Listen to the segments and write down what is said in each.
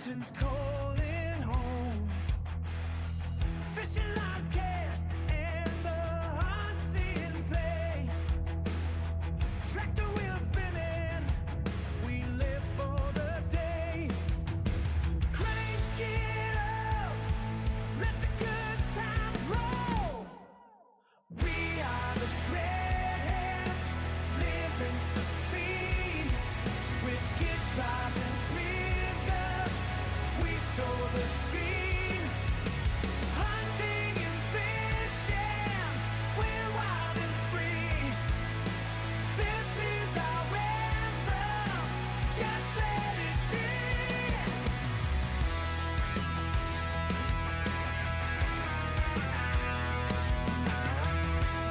engine's calling home. Fishing lines cast and the hunt's in play. Tractor wheels spinning, we live for the day. Crank it up, let the good times roll. We are the shredheads, living for speed. With guitars and pickups, we sow the seed. Hunting and fishing, we're wild and free. This is our anthem, just let it be.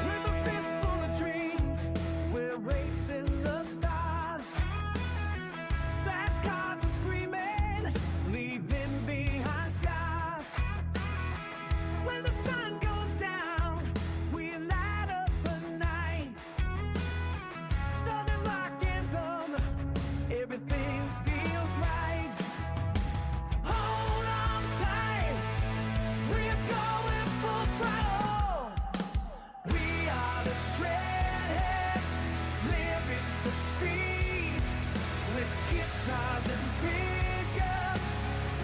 With a fistful of dreams, we're racing the stars. Fast cars are screaming, leaving behind scars. When the sun goes down, we light up a night. Southern rock anthem, everything feels right. Hold on tight, we're going full throttle. We are the shredheads, living for speed. With guitars and pickups,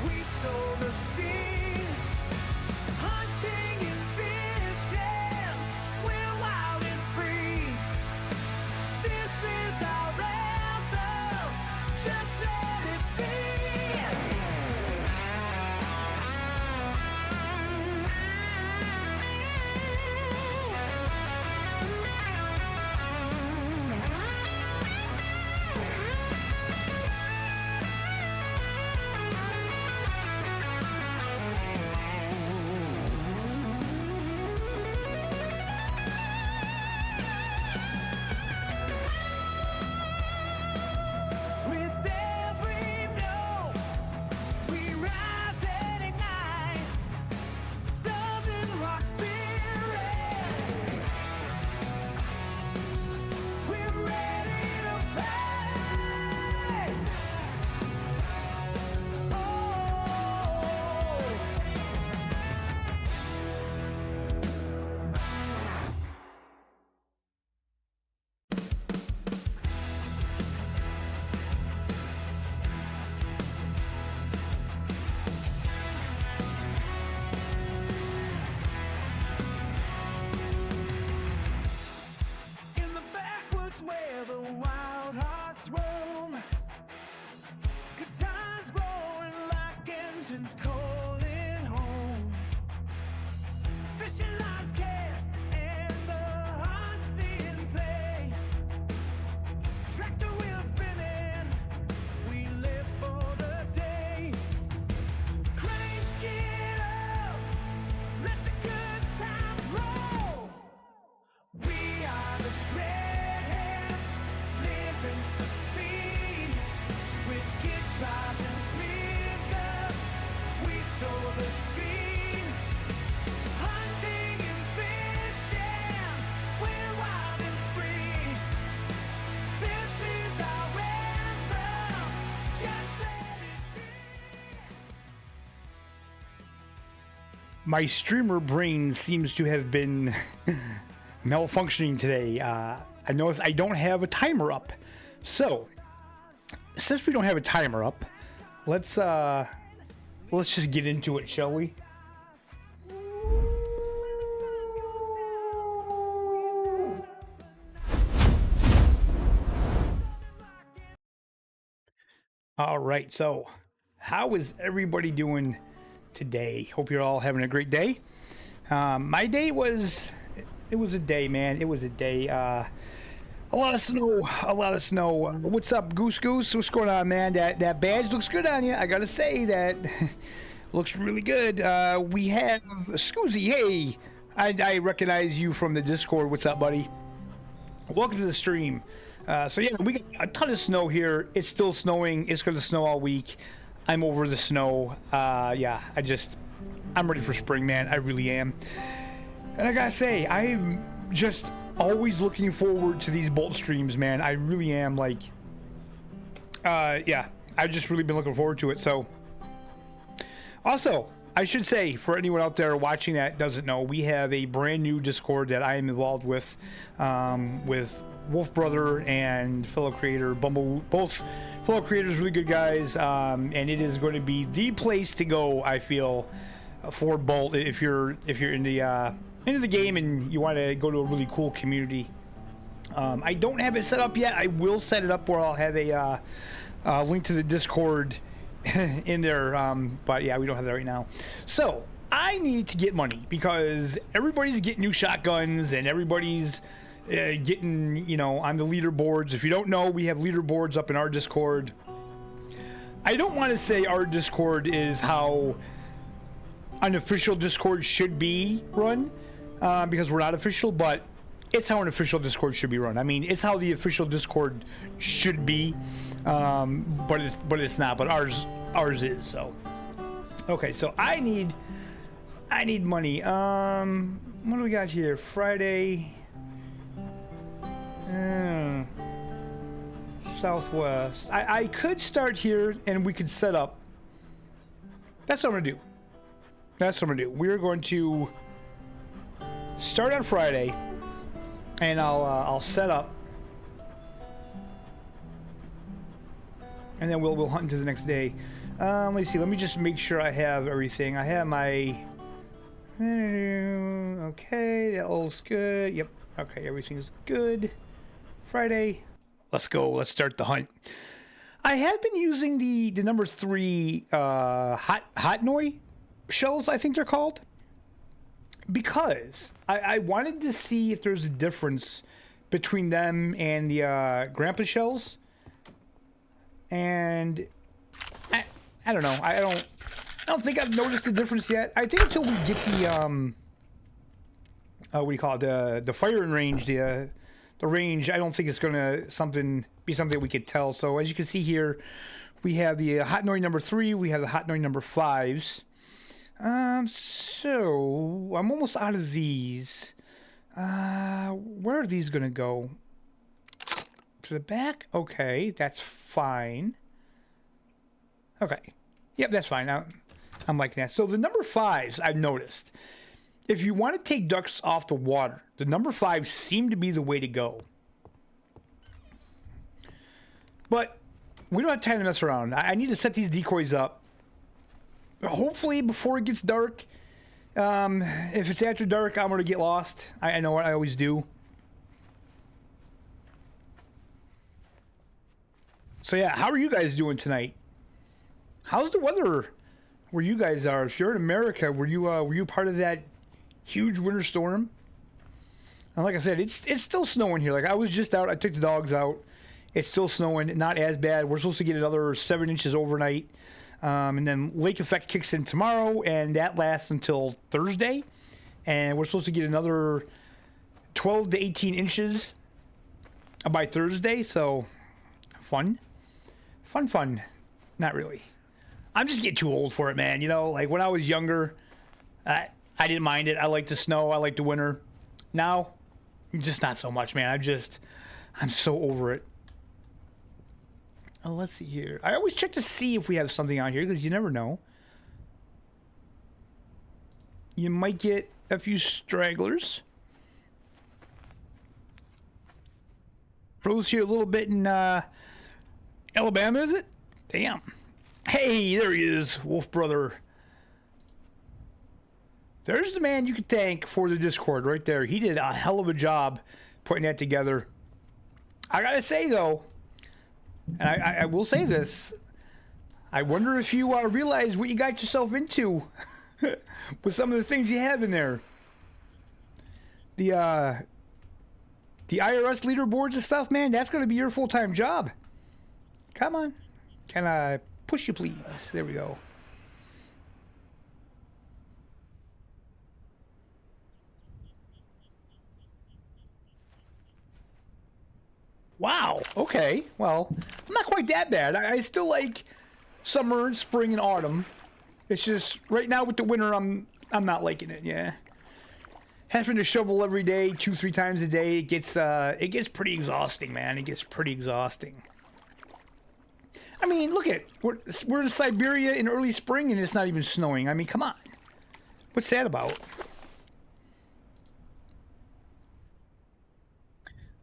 we sow the seed. Hunting and fishing, we're wild and free. This is our anthem, just let it be. With every note, we rise and ignite. Southern rock spirit, we're ready to fight. Oh. In the backwoods where the wild hearts roam, guitars growing like engines calling home. Fishing lines cast and the hunt's in play. Tractor wheels spinning, we live for the day. Crank it up, let the good times roll. We are the shredheads, living for speed. With guitars and pickups, we sow the seed. Hunting and fishing, we're wild and free. This is our anthem, just let it be. My streamer brain seems to have been malfunctioning today. I noticed I don't have a timer up. So, since we don't have a timer up, let's just get into it, shall we? All right, so how is everybody doing today? Hope you're all having a great day. My day was, it was a day, man. It was a day. A lot of snow, a lot of snow. What's up, Goose Goose? What's going on, man? That badge looks good on you. I gotta say that looks really good. We have Scoozy. Hey, I recognize you from the Discord. What's up, buddy? Welcome to the stream. So yeah, we got a ton of snow here. It's still snowing. It's gonna snow all week. I'm over the snow. Yeah, I'm ready for spring, man. I really am. And I gotta say, I'm just always looking forward to these BULT streams, man. I really am. Like, yeah, I've just really been looking forward to it. So Also, I should say, for anyone out there watching that doesn't know, we have a brand new Discord that I am involved with Wolf Brother and fellow creator Bumble, both fellow creators, really good guys, and it is going to be the place to go, I feel, for BULT if you're in the game and you want to go to a really cool community. I don't have it set up yet. I will set it up where I'll have a link to the Discord in there, but yeah, we don't have that right now. So I need to get money because everybody's getting new shotguns and everybody's getting, you know, on the leaderboards. If you don't know, we have leaderboards up in our Discord. I don't want to say our Discord is how an official Discord should be run, because we're not official, but it's how an official Discord should be run. I mean, it's how the official Discord should be, but it's not. But ours is. So okay, so I need money. What do we got here? Friday. Southwest. I could start here and we could set up. That's what I'm gonna do. That's what I'm gonna do. We're going to start on Friday, and I'll set up, and then we'll hunt into the next day. Let me see. Let me just make sure I have everything. I have my. Okay, that looks good. Yep. Okay, everything's good. Friday. Let's go. Let's start the hunt. I have been using the number 3 hot noi shells, I think they're called, because I wanted to see if there's a difference between them and the grandpa shells, and I don't know. I don't think I've noticed the difference yet. I think until we get the what do you call it, the firing range, the range, I don't think it's gonna be something we could tell. So as you can see here, we have the hot noi number 3, we have the hot noi number 5s. So I'm almost out of these. Where are these gonna go? To the back? Okay, that's fine. Okay, yep, that's fine. I'm liking that. So the number 5s, I've noticed, if you want to take ducks off the water, the number 5s seem to be the way to go. But we don't have time to mess around. I need to set these decoys up. Hopefully before it gets dark. If it's after dark, I'm going to get lost. I know what I always do. So yeah, how are you guys doing tonight? How's the weather where you guys are? If you're in America, were you part of that huge winter storm? And like I said, it's still snowing here. Like, I was just out. I took the dogs out. It's still snowing. Not as bad. We're supposed to get another 7 inches overnight. And then lake effect kicks in tomorrow, and that lasts until Thursday. And we're supposed to get another 12 to 18 inches by Thursday. So, fun. Fun. Not really. I'm just getting too old for it, man. You know, like when I was younger, I didn't mind it. I liked the snow. I liked the winter. Now, just not so much, man. I'm so over it. Oh, let's see here. I always check to see if we have something on here, because you never know. You might get a few stragglers. Froze here a little bit in Alabama, is it? Damn. Hey, there he is, Wolf Brother. There's the man you could thank for the Discord right there. He did a hell of a job putting that together. I gotta say, though, and I will say this, I wonder if you realize what you got yourself into with some of the things you have in there. The IRS leaderboards and stuff, man, that's going to be your full-time job. Come on. Can I push you, please? There we go. Wow. Okay. Well, I'm not quite that bad. I still like summer, spring, and autumn. It's just right now with the winter, I'm not liking it. Yeah. Having to shovel every day, 2-3 times a day, it gets pretty exhausting, man. It gets pretty exhausting. I mean, look at we're in Siberia in early spring and it's not even snowing. I mean, come on. What's that about?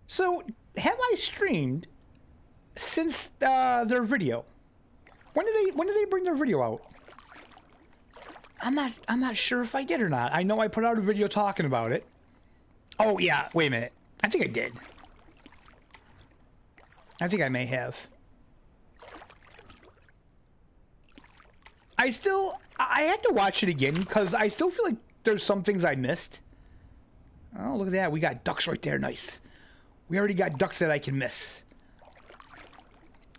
So, have I streamed since their video? When did they bring their video out? I'm not sure if I did or not. I know I put out a video talking about it. Oh yeah, wait a minute. I think I did. I think I may have. I had to watch it again because I still feel like there's some things I missed. Oh, look at that. We got ducks right there. Nice. We already got ducks that I can miss.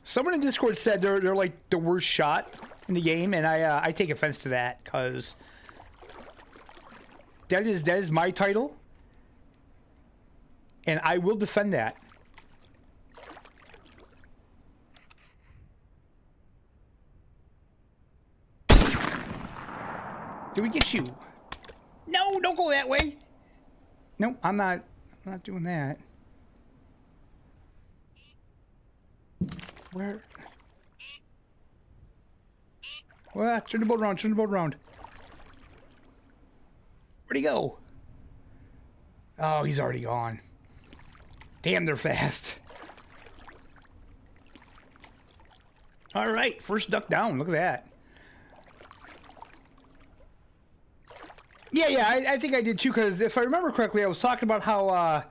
Someone in Discord said they're like the worst shot in the game, and I take offense to that because that is my title, and I will defend that. Did we get you? No, don't go that way. No, I'm not doing that. Where? Well, turn the boat around, turn the boat around. Where'd he go? Oh, he's already gone. Damn, they're fast. All right, first duck down. Look at that. Yeah, I think I did too, because if I remember correctly, I was talking about how,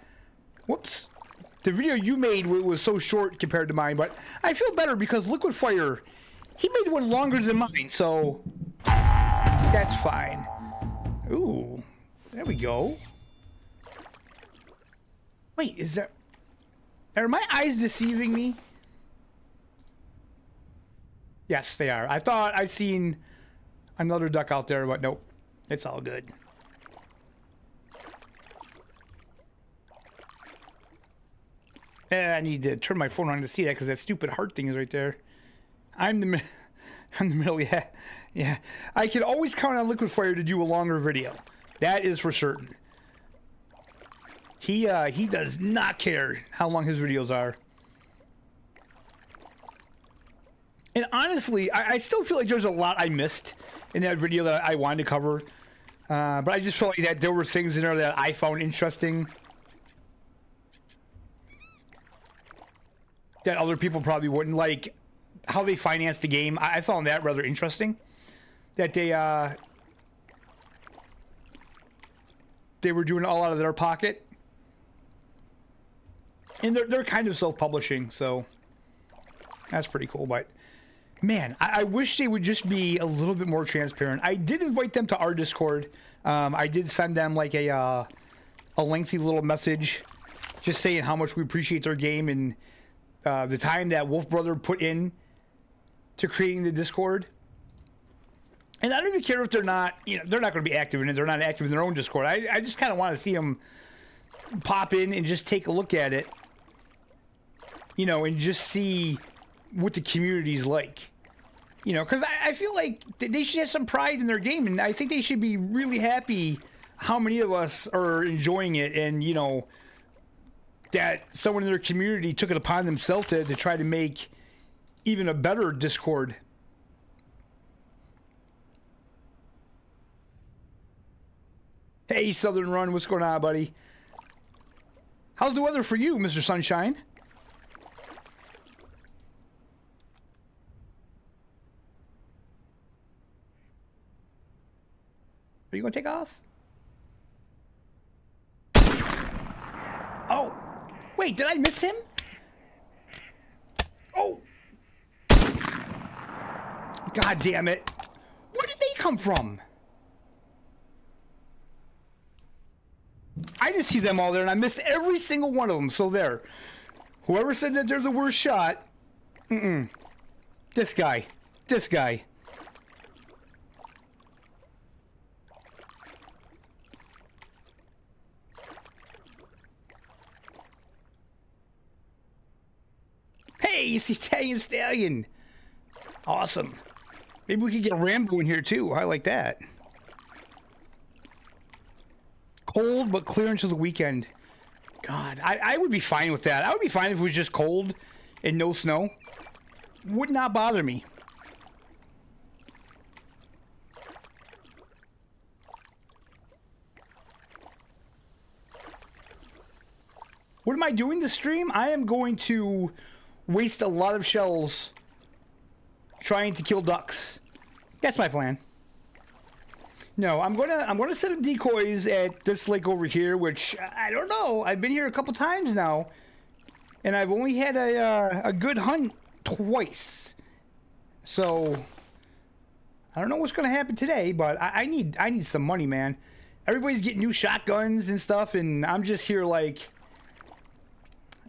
whoops, the video you made was so short compared to mine, but I feel better because Liquid Fire, he made one longer than mine, so that's fine. Ooh, there we go. Wait, are my eyes deceiving me? Yes, they are. I thought I seen another duck out there, but nope. It's all good. I need to turn my phone on to see that because that stupid heart thing is right there. I'm the middle, yeah. Yeah. I can always count on Liquid Fire to do a longer video. That is for certain. He does not care how long his videos are. And honestly, I still feel like there's a lot I missed in that video that I wanted to cover. But I just felt like that there were things in there that I found interesting that other people probably wouldn't. Like how they financed the game. I found that rather interesting. That they were doing it all out of their pocket. And they're kind of self-publishing, so that's pretty cool. But man, I wish they would just be a little bit more transparent. I did invite them to our Discord. I did send them like a lengthy little message just saying how much we appreciate their game and the time that Wolf Brother put in to creating the Discord. And I don't even care if they're not, they're not going to be active in it. They're not active in their own Discord. I just kind of want to see them pop in and just take a look at it, and just see what the community's like. Because I feel like they should have some pride in their game, and I think they should be really happy how many of us are enjoying it, and, that someone in their community took it upon themselves to try to make even a better Discord. Hey, Southern Run, what's going on, buddy? How's the weather for you, Mr. Sunshine? Are you going to take off? Oh, wait, did I miss him? Oh. God damn it. Where did they come from? I just see them all there, and I missed every single one of them, so there. Whoever said that they're the worst shot, This guy. Hey, it's the Italian Stallion. Awesome. Maybe we could get Rambo in here too. I like that. Cold but clear until the weekend. God, I would be fine with that. I would be fine if it was just cold and no snow. would not bother me. What am I doing this stream? I am going to waste a lot of shells trying to kill ducks. That's my plan. No, I'm gonna set up decoys at this lake over here, which I don't know. I've been here a couple times now, and I've only had a good hunt twice. So I don't know what's gonna happen today, but I need some money, man. Everybody's getting new shotguns and stuff, and I'm just here like,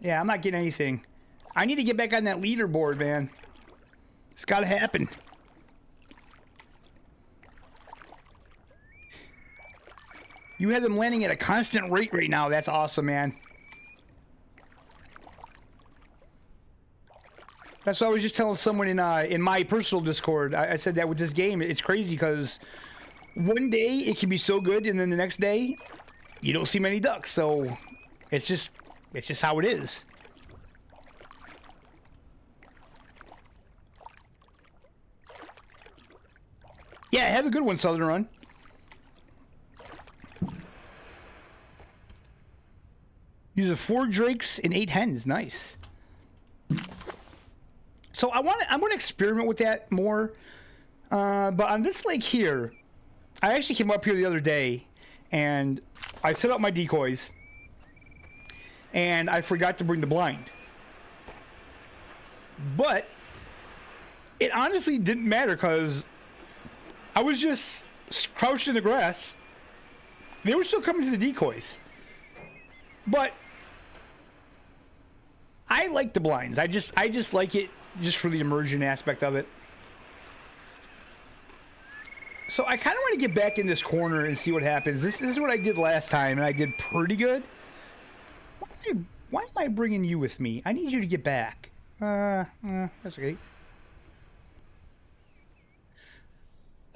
yeah, I'm not getting anything. I need to get back on that leaderboard, man. It's gotta happen. You have them landing at a constant rate right now. That's awesome, man. That's what I was just telling someone in my personal Discord. I said that with this game, it's crazy because one day it can be so good, and then the next day you don't see many ducks. So it's just how it is. Yeah, have a good one, Southern Run. Use 4 drakes and 8 hens. Nice. So I'm gonna experiment with that more. But on this lake here, I actually came up here the other day and I set up my decoys and I forgot to bring the blind. But it honestly didn't matter because I was just crouched in the grass. They were still coming to the decoys. But I like the blinds. I just like it just for the immersion aspect of it. So I kind of want to get back in this corner and see what happens. This is what I did last time, and I did pretty good. Why am I bringing you with me? I need you to get back. That's okay.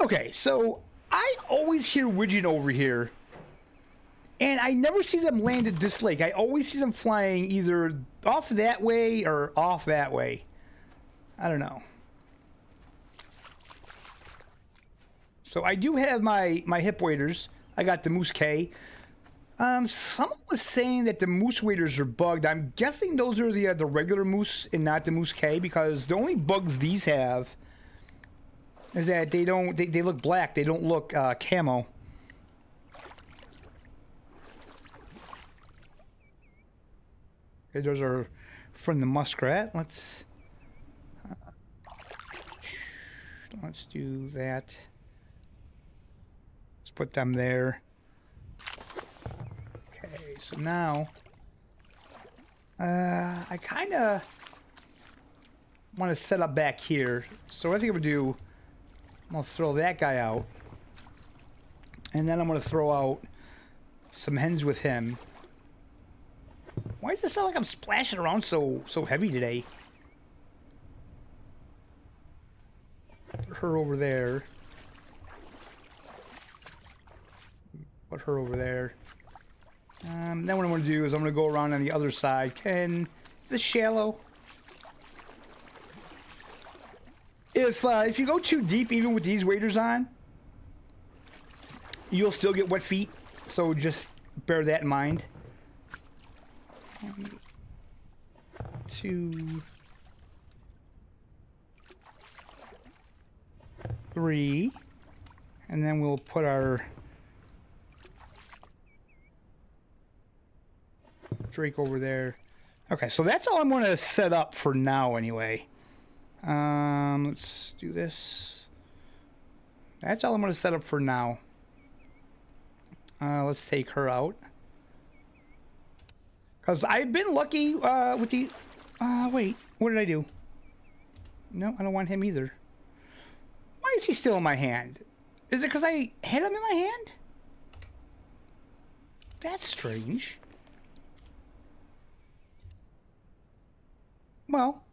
Okay, so I always hear widgeon over here. And I never see them land at this lake. I always see them flying either off that way or off that way. I don't know. So I do have my hip waders. I got the Moose K. Someone was saying that the Moose waders are bugged. I'm guessing those are the regular Moose and not the Moose K, because the only bugs these have is that they look black. They don't look camo. Okay, those are from the muskrat. Let's do that. Let's put them there. Okay, so now I kind of want to set up back here. So what I think I'm gonna do, I'm gonna throw that guy out, and then I'm gonna throw out some hens with him. Why does it sound like I'm splashing around so heavy today? Put her over there. Put her over there. Then what I'm going to do is I'm going to go around on the other side. Can this shallow? If you go too deep, even with these waders on, you'll still get wet feet. So just bear that in mind. 1, 2, 3, and then we'll put our Drake over there. Okay, so that's all I'm going to set up for now anyway. Let's do this. That's all I'm going to set up for now. Let's take her out. Because I've been lucky with the... wait, what did I do? No, I don't want him either. Why is he still in my hand? Is it because I had him in my hand? That's strange. Well,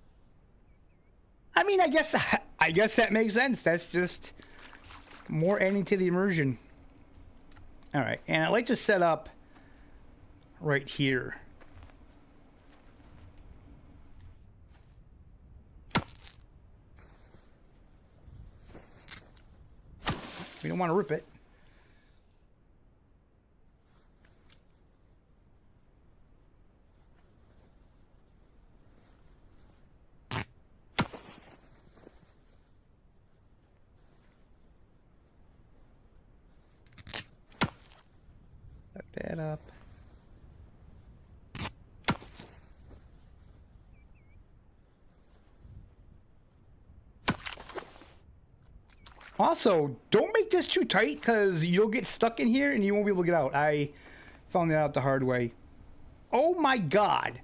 I mean, I guess that makes sense. That's just more adding to the immersion. All right, and I'd like to set up right here. We don't want to rip it. Tuck that up. Also, don't make this too tight because you'll get stuck in here and you won't be able to get out. I found that out the hard way. Oh my god.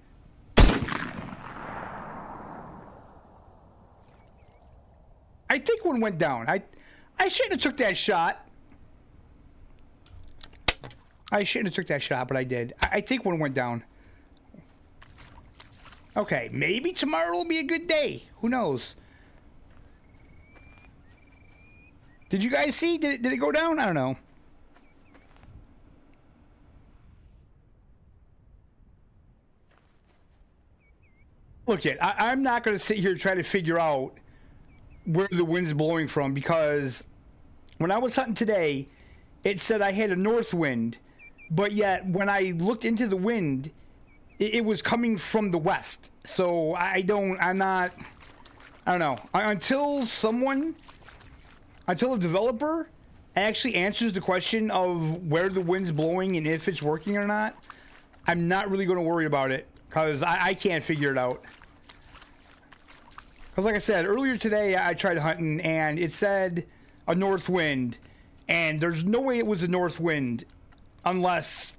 I think one went down. I shouldn't have took that shot. I shouldn't have took that shot, but I did. I think one went down. Okay, maybe tomorrow will be a good day. Who knows? Did you guys see? Did it go down? I don't know. Look, I'm not going to sit here and try to figure out where the wind's blowing from, because when I was hunting today, it said I had a north wind, but yet when I looked into the wind, it was coming from the west. So I don't know. Until a developer actually answers the question of where the wind's blowing and if it's working or not, I'm not really going to worry about it, because I can't figure it out. Because like I said, earlier today I tried hunting and it said a north wind, and there's no way it was a north wind unless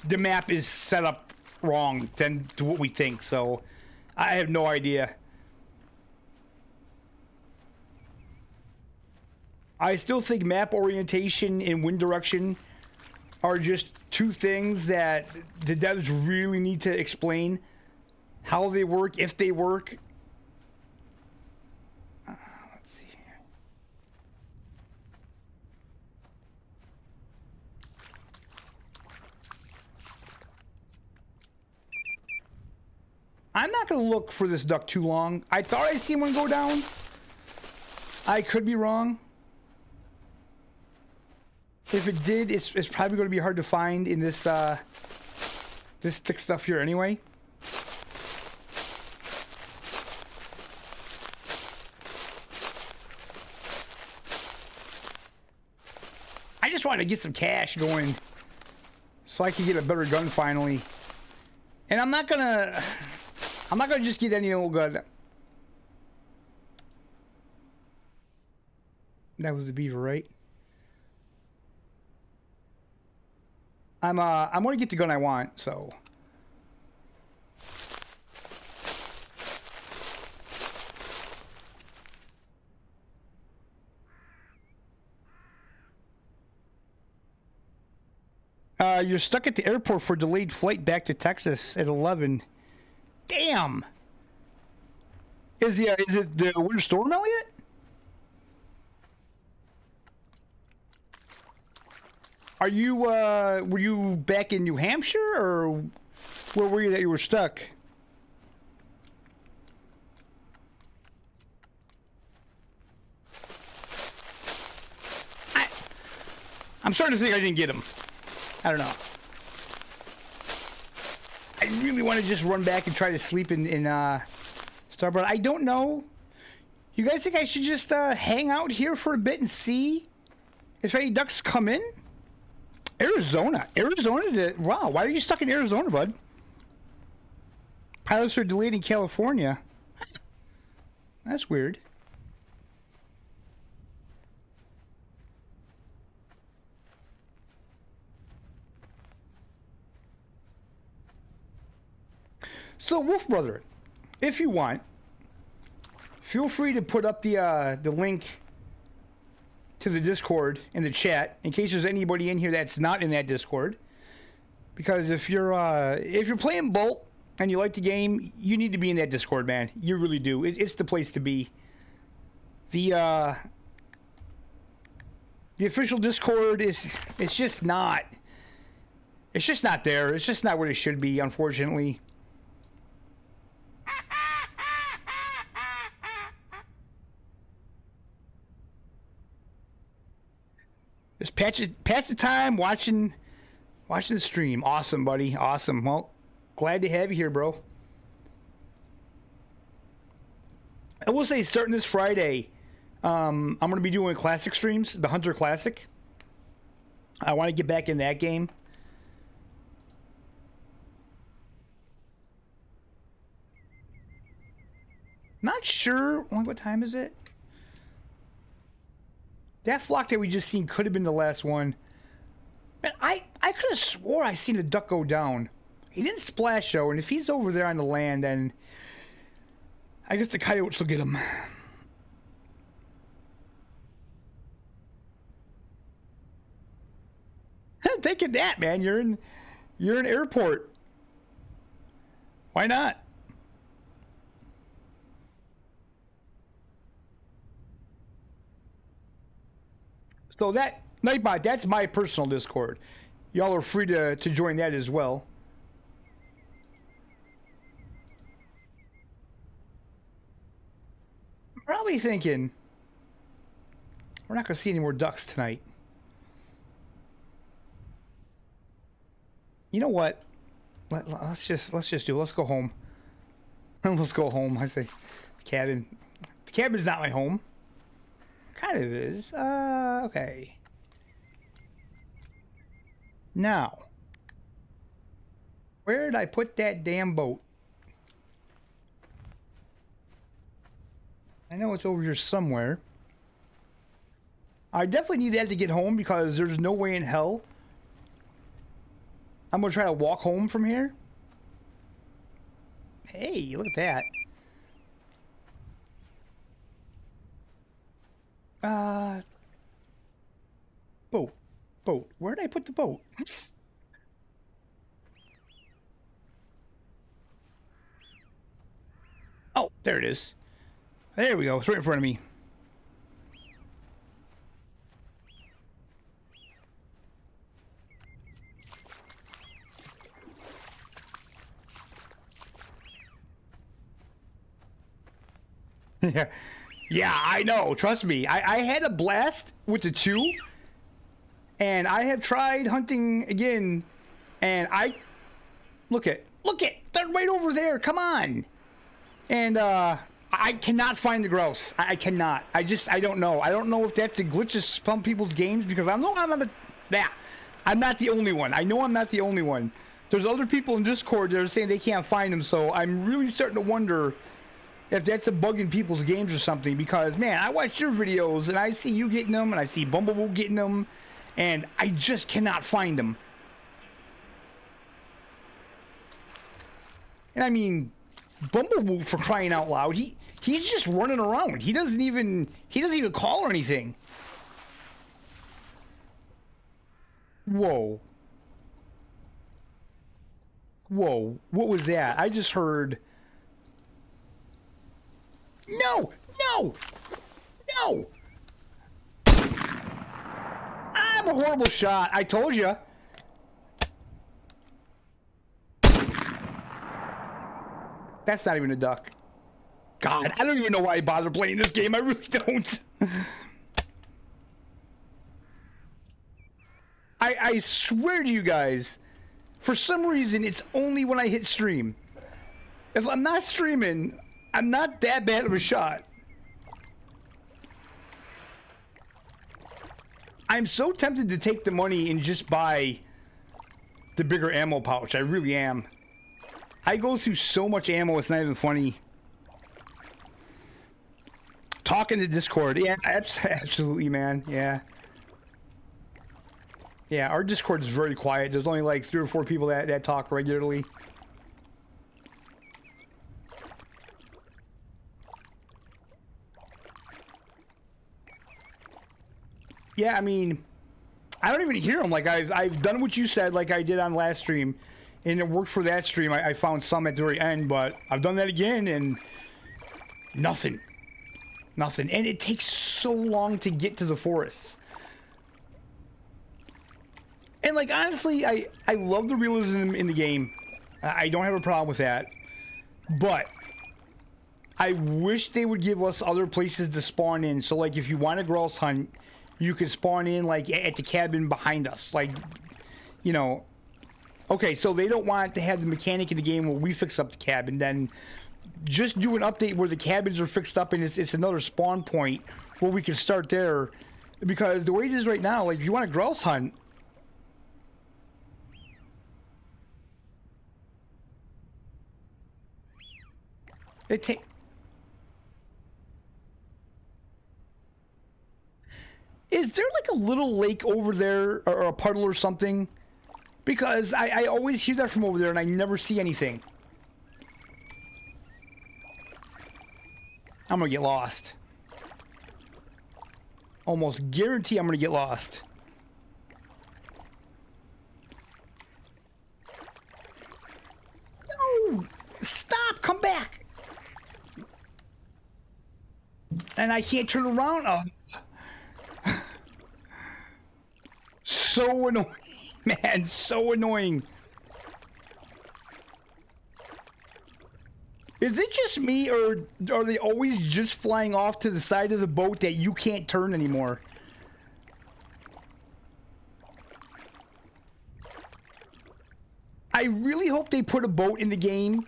the map is set up wrong than to what we think. So I have no idea. I still think map orientation and wind direction are just two things that the devs really need to explain how they work, if they work. Let's see here. I'm not going to look for this duck too long. I thought I seen one go down. I could be wrong. If it did, it's probably going to be hard to find in this this thick stuff here anyway. I just wanted to get some cash going so I can get a better gun finally. And I'm not gonna just get any old gun. That was the beaver, right? I'm gonna get the gun I want, so. You're stuck at the airport for delayed flight back to Texas at 11. Damn. Is it the winter storm, Elliot? Are you, were you back in New Hampshire, or where were you that you were stuck? I'm starting to think I didn't get him. I don't know. I really want to just run back and try to sleep in Starboard. I don't know. You guys think I should just hang out here for a bit and see if any ducks come in? Arizona. Wow, why are you stuck in Arizona, bud? Pilots are delayed in California. That's weird. So, Wolf Brother, if you want, feel free to put up the link to the Discord in the chat in case there's anybody in here that's not in that Discord. Because if you're playing BULT and you like the game, you need to be in that Discord, man. You really do. It's the place to be. The official Discord it's just not there. It's just not where it should be, unfortunately. Just pass the time watching the stream. Awesome, buddy. Awesome. Well, glad to have you here, bro. I will say, starting this Friday, I'm going to be doing classic streams, the Hunter Classic. I want to get back in that game. Not sure. What time is it? That flock that we just seen could have been the last one. Man, I could have swore I seen a duck go down. He didn't splash though, and if he's over there on the land, then I guess the coyotes will get him. Take a nap, man. You're in airport. Why not? So that Nightbot, that's my personal Discord. Y'all are free to join that as well. I'm probably thinking we're not gonna see any more ducks tonight. You know what? Let's just do it. Let's go home. Let's go home. I say the cabin. The cabin's not my home. Kind of is. Okay. Now, where did I put that damn boat? I know it's over here somewhere. I definitely need that to get home because there's no way in hell I'm gonna try to walk home from here. Hey, look at that. Boat. Where did I put the boat? Oh, there it is. There we go. It's right in front of me. Yeah, I know. Trust me. I had a blast with the 2, and I have tried hunting again, and look at they're right over there. Come on. And I cannot find the grouse. I cannot. I don't know. I don't know if that's a glitch of some people's games because I'm not the only one. I know I'm not the only one. There's other people in Discord that are saying they can't find them, so I'm really starting to wonder if that's a bug in people's games or something, because man, I watch your videos and I see you getting them and I see Bumblebee getting them and I just cannot find them. And I mean, Bumblebee, for crying out loud, he's just running around. He doesn't even call or anything. Whoa, what was that? I just heard. No! I'm a horrible shot. I told you. That's not even a duck. God, I don't even know why I bother playing this game. I really don't. I swear to you guys, for some reason, it's only when I hit stream. If I'm not streaming, I'm not that bad of a shot. I'm so tempted to take the money and just buy the bigger ammo pouch. I really am. I go through so much ammo, it's not even funny. Talking to Discord. Yeah, absolutely, man. Yeah. Yeah, our Discord is very quiet. There's only like 3 or 4 people that talk regularly. Yeah, I mean, I don't even hear them. Like, I've done what you said, like I did on last stream, and it worked for that stream. I found some at the very end, but I've done that again, and nothing. Nothing. And it takes so long to get to the forests. And, like, honestly, I love the realism in the game. I don't have a problem with that. But I wish they would give us other places to spawn in. So, like, if you want to grouse hunt, you could spawn in like at the cabin behind us, like, you know. Okay, so they don't want to have the mechanic in the game where we fix up the cabin. Then just do an update where the cabins are fixed up and it's another spawn point where we can start there. Because the way it is right now, like if you want to grouse hunt, it take. Is there like a little lake over there or a puddle or something? Because I always hear that from over there and I never see anything. I'm gonna get lost. Almost guarantee I'm gonna get lost. No! Stop! Come back! And I can't turn around. Oh. So annoying, man. So annoying. Is it just me, or are they always just flying off to the side of the boat that you can't turn anymore? I really hope they put a boat in the game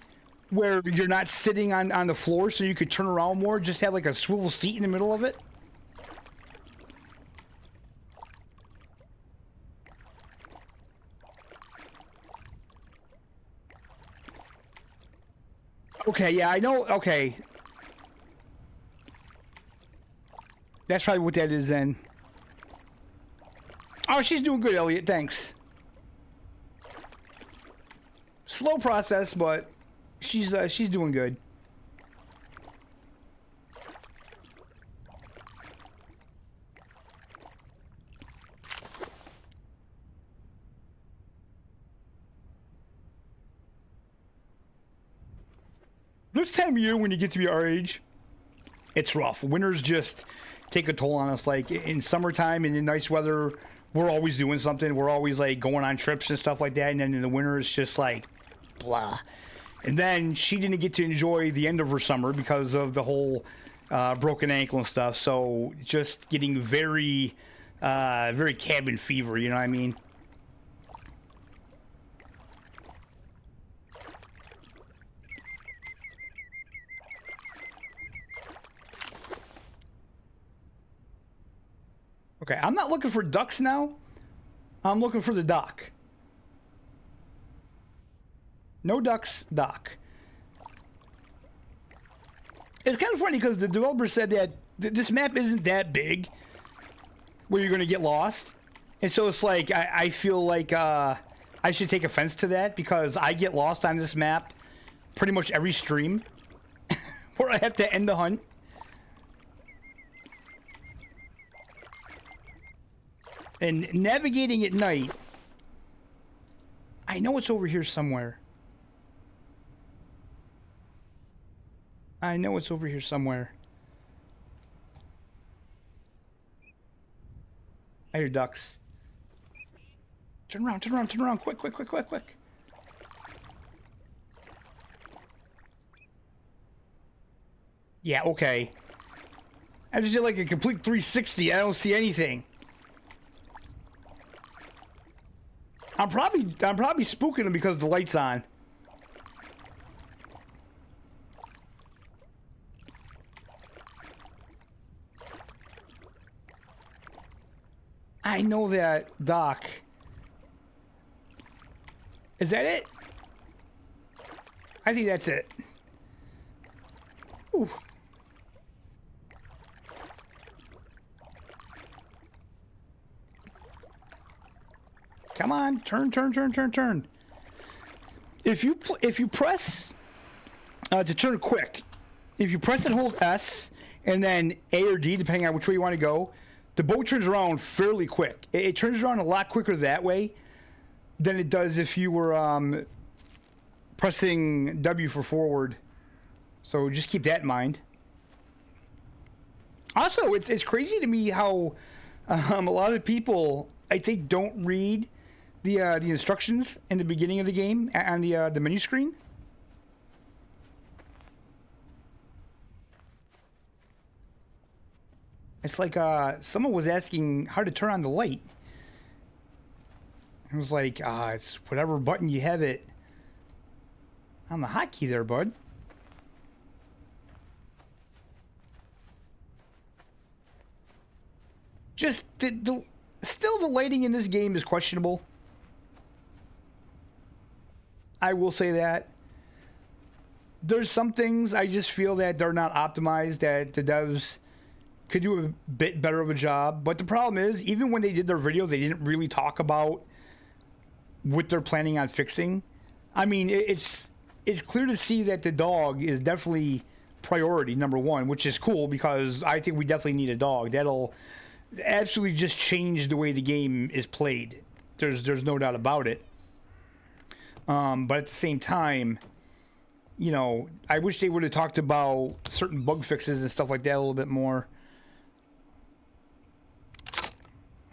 where you're not sitting on the floor so you could turn around more. Just have like a swivel seat in the middle of it. Okay, yeah, I know. Okay. That's probably what that is then. Oh, she's doing good, Elliot. Thanks. Slow process, but she's doing good. This time of year, when you get to be our age, it's rough. Winters just take a toll on us. Like in summertime and in nice weather, we're always doing something. We're always like going on trips and stuff like that. And then in the winter, it's just like blah. And then she didn't get to enjoy the end of her summer because of the whole broken ankle and stuff. So just getting very, very cabin fever. You know what I mean? Okay, I'm not looking for ducks now. I'm looking for the dock. No ducks, dock. It's kind of funny because the developer said that this map isn't that big where you're going to get lost. And so it's like, I feel like I should take offense to that because I get lost on this map pretty much every stream where I have to end the hunt. And navigating at night, I know it's over here somewhere. I know it's over here somewhere. I hear ducks. Turn around, turn around, turn around. Quick, quick, quick, quick, quick. Yeah, okay. I just did like a complete 360. I don't see anything. I'm probably spooking them because the light's on. I know that dock. Is that it? I think that's it. Ooh. Come on, turn, turn, turn, turn, turn. If you press to turn quick, if you press and hold S and then A or D, depending on which way you want to go, the boat turns around fairly quick. It turns around a lot quicker that way than it does if you were pressing W for forward. So just keep that in mind. Also, it's crazy to me how a lot of people, I think, don't read the instructions in the beginning of the game on the menu screen. It's like someone was asking how to turn on the light. It was like, it's whatever button you have it on the hotkey there, bud. Just still the lighting in this game is questionable. I will say that. There's some things I just feel that they're not optimized, that the devs could do a bit better of a job. But the problem is, even when they did their video, they didn't really talk about what they're planning on fixing. I mean, it's clear to see that the dog is definitely priority number one, which is cool because I think we definitely need a dog. That'll absolutely just change the way the game is played. There's no doubt about it. But at the same time, you know, I wish they would have talked about certain bug fixes and stuff like that a little bit more.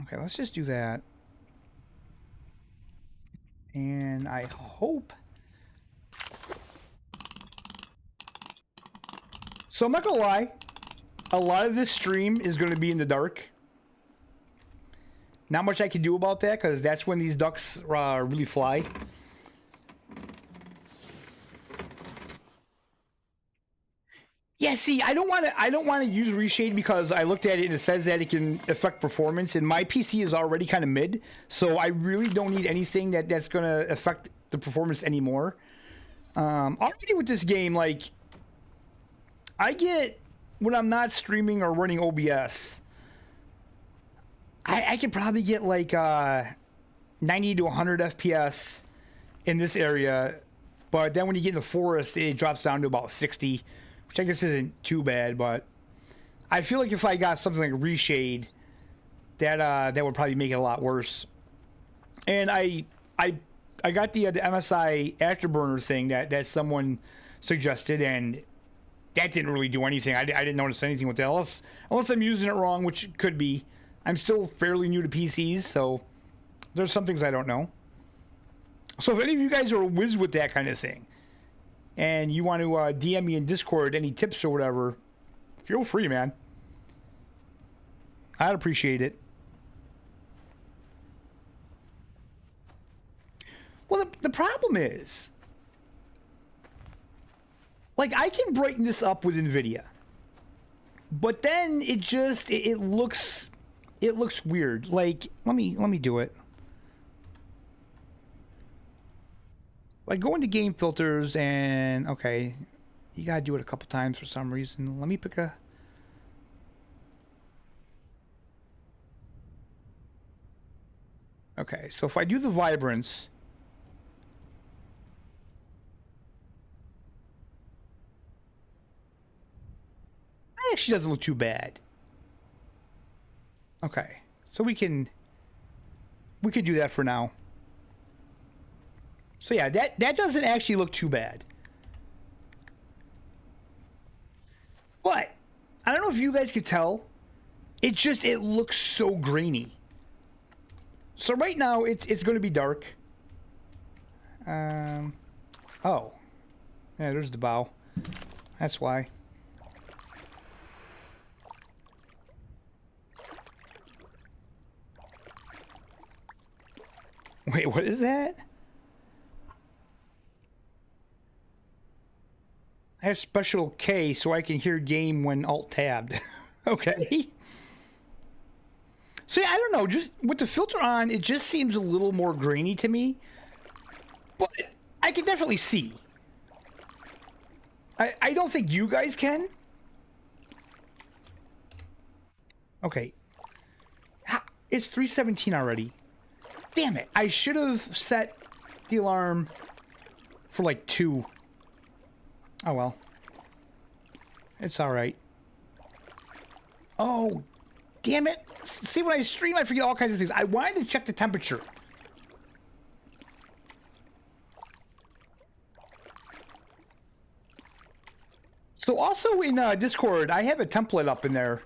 Okay, let's just do that. And I hope... So I'm not gonna lie, a lot of this stream is going to be in the dark. Not much I can do about that because that's when these ducks really fly. Yeah, see, I don't want to use reshade because I looked at it and it says that it can affect performance, and my PC is already kind of mid, so I really don't need anything that's going to affect the performance anymore. Already with this game, like, I get, when I'm not streaming or running OBS, I could probably get like 90 to 100 FPS in this area, but then when you get in the forest, it drops down to about 60, which I guess isn't too bad. But I feel like if I got something like reshade, that would probably make it a lot worse. And I got the MSI Afterburner thing that someone suggested, and that didn't really do anything. I didn't notice anything with that, unless I'm using it wrong, which could be. I'm still fairly new to PCs, so there's some things I don't know. So if any of you guys are a whiz with that kind of thing, and you want to DM me in Discord any tips or whatever, feel free, man. I'd appreciate it. Well, the problem is, like, I can brighten this up with NVIDIA, but then it looks weird. Like, let me do it. Like, go into game filters and, okay, you gotta do it a couple times for some reason. Let me pick a... Okay, so if I do the vibrance... It actually doesn't look too bad. Okay, so we could do that for now. So yeah, that doesn't actually look too bad. But I don't know if you guys could tell. It looks so grainy. So right now it's going to be dark. Oh, yeah, there's the bow. That's why. Wait, what is that? I have special K so I can hear game when alt-tabbed. Okay. So yeah, I don't know. Just with the filter on, it just seems a little more grainy to me. But I can definitely see. I don't think you guys can. Okay. It's 3:17 already. Damn it. I should have set the alarm for like 2. Oh well. It's alright. Oh, damn it. See, when I stream, I forget all kinds of things. I wanted to check the temperature. So also in Discord, I have a template up in there.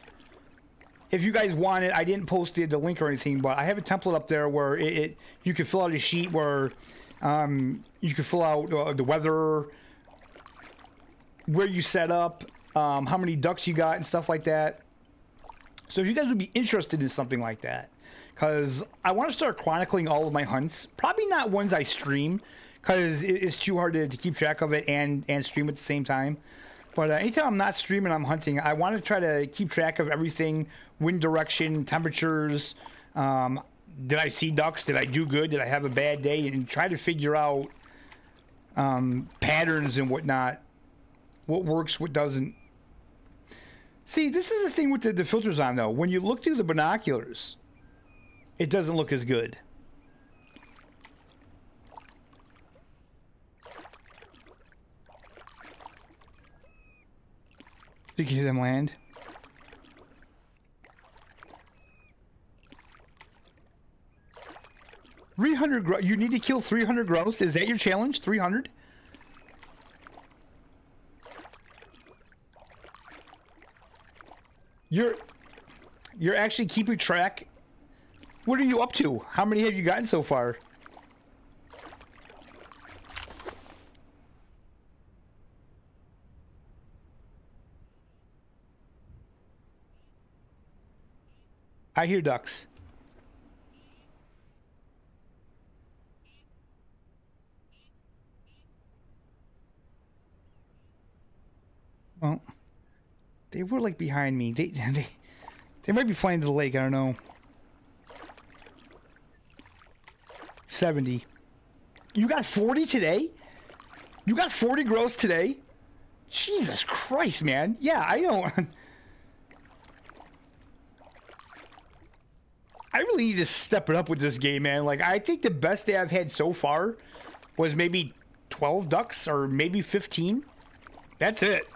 If you guys want it, I didn't post the link or anything, but I have a template up there where you can fill out a sheet where you can fill out the weather, where you set up, how many ducks you got and stuff like that. So if you guys would be interested in something like that, because I want to start chronicling all of my hunts, probably not ones I stream, because it's too hard to keep track of it and stream at the same time. But anytime I'm not streaming, I'm hunting, I want to try to keep track of everything, wind direction, temperatures, did I see ducks, did I do good, did I have a bad day, and try to figure out patterns and whatnot, what works, what doesn't. See, this is the thing with the filters on, though. When you look through the binoculars, it doesn't look as good. You can hear them land. You need to kill 300 gross. Is that your challenge? 300? You're actually keeping track. What are you up to? How many have you gotten so far? I hear ducks. Well, they were like behind me. They might be flying to the lake. I don't know. 70. You got 40 today? You got 40 gross today? Jesus Christ, man. Yeah, I don't. I really need to step it up with this game, man. Like, I think the best day I've had so far was maybe 12 ducks or maybe 15. That's it.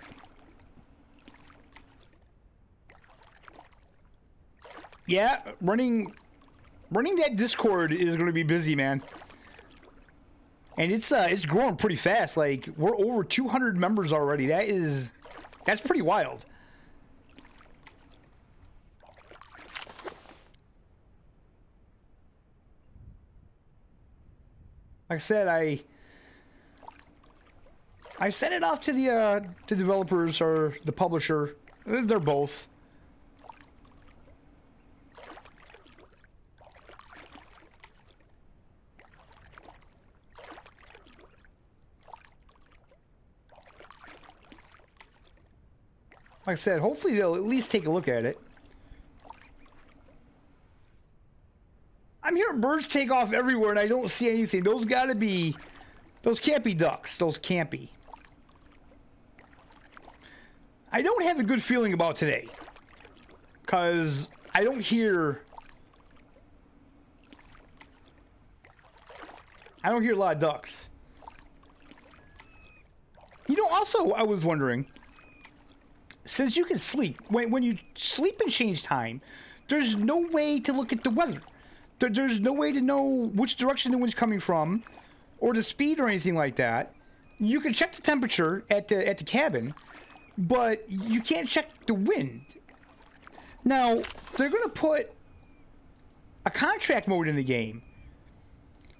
Yeah, running that Discord is going to be busy, man. And it's growing pretty fast. Like, we're over 200 members already. That's pretty wild. Like I said, I sent it off to the developers or the publisher. They're both. Like I said, hopefully they'll at least take a look at it. I'm hearing birds take off everywhere and I don't see anything. Those can't be ducks. Those can't be. I don't have a good feeling about today. Because I don't hear a lot of ducks. You know, also, I was wondering, since you can sleep, when you sleep and change time, there's no way to look at the weather. There's no way to know which direction the wind's coming from, or the speed or anything like that. You can check the temperature at the cabin, but you can't check the wind. Now, they're going to put a contract mode in the game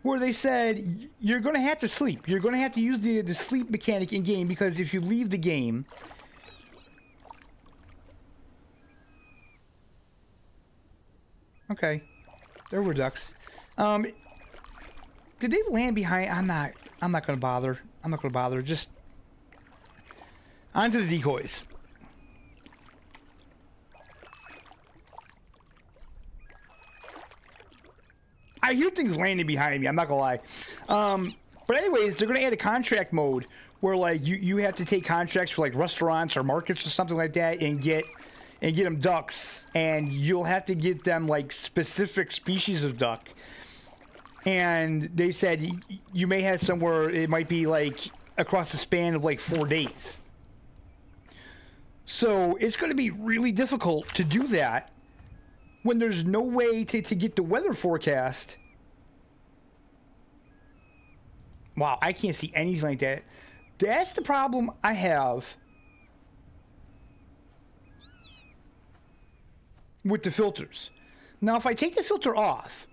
where they said you're going to have to sleep. You're going to have to use the sleep mechanic in game, because if you leave the game, okay, there were ducks. Did they land behind? I'm not gonna bother. I'm not gonna bother. Just onto the decoys. I hear things landing behind me. I'm not gonna lie. But anyways, they're gonna add a contract mode where like you have to take contracts for like restaurants or markets or something like that and get them ducks, and you'll have to get them like specific species of duck. And they said you may have somewhere it might be like across the span of like 4 days. So it's going to be really difficult to do that when there's no way to get the weather forecast. Wow, I can't see anything like that. That's the problem I have with the filters. Now, if I take the filter off,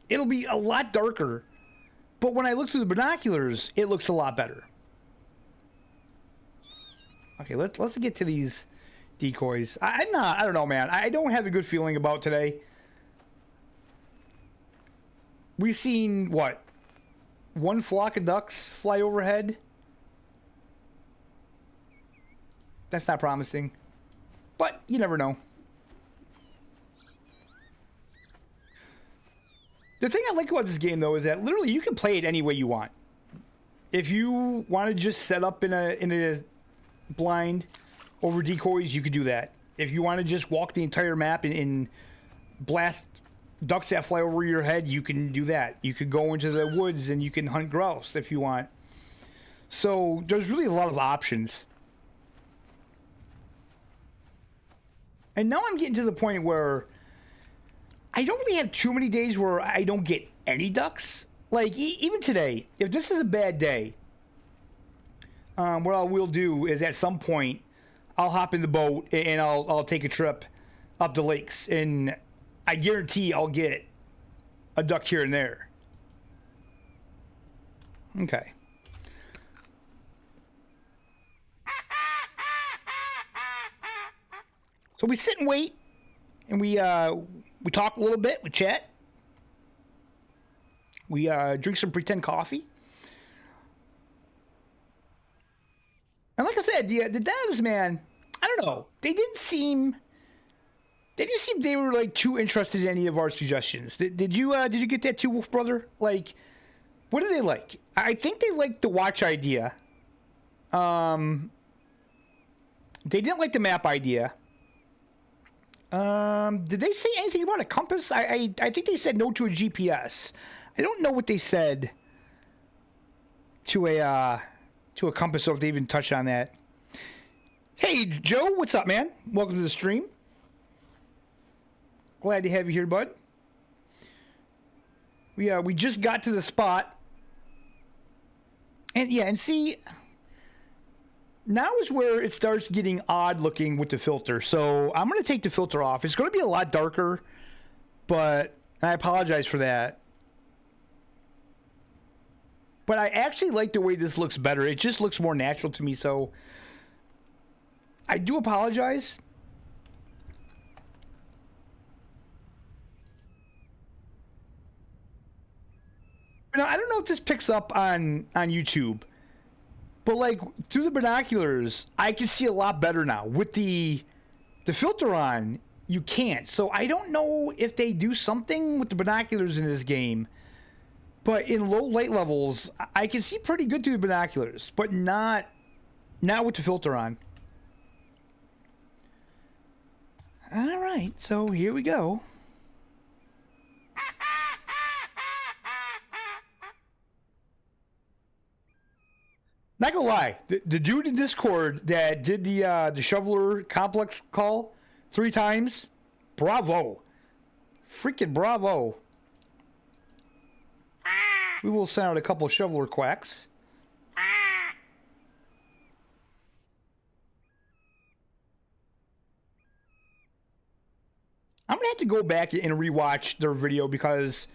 it'll be a lot darker, but when I look through the binoculars, it looks a lot better. Okay, let's get to these decoys. I'm not. I don't know, man. I don't have a good feeling about today. We've seen what? One flock of ducks fly overhead. That's not promising. But you never know. The thing I like about this game, though, is that literally you can play it any way you want. If you want to just set up in a blind over decoys, you could do that. If you want to just walk the entire map and blast ducks that fly over your head, you can do that. You could go into the woods and you can hunt grouse if you want. So there's really a lot of options. And now I'm getting to the point where I don't really have too many days where I don't get any ducks. Like, even today, if this is a bad day, what I will do is at some point, I'll hop in the boat and I'll take a trip up the lakes. And I guarantee I'll get a duck here and there. Okay. So we sit and wait, and we talk a little bit, we chat, we drink some pretend coffee, and like I said, the devs, man, I don't know, they didn't seem they were like too interested in any of our suggestions. Did you get that too, Wolf Brother? Like, what do they like? I think they liked the watch idea. They didn't like the map idea. Did they say anything about a compass? I think they said no to a GPS. I don't know what they said to a compass, or if they even touched on that. Hey, Joe, what's up, man? Welcome to the stream. Glad to have you here, bud. We just got to the spot. And yeah, and see, now is where it starts getting odd looking with the filter. So I'm going to take the filter off. It's going to be a lot darker, but I apologize for that. But I actually like the way this looks better. It just looks more natural to me, so I do apologize. Now, I don't know if this picks up on YouTube, but like through the binoculars, I can see a lot better now. With the filter on, you can't. So I don't know if they do something with the binoculars in this game, but in low light levels, I can see pretty good through the binoculars, but not with the filter on. All right, so here we go. Not gonna lie, the dude in Discord that did the shoveler complex call 3 times, bravo, freaking bravo. We will send out a couple of shoveler quacks. I'm gonna have to go back and rewatch their video because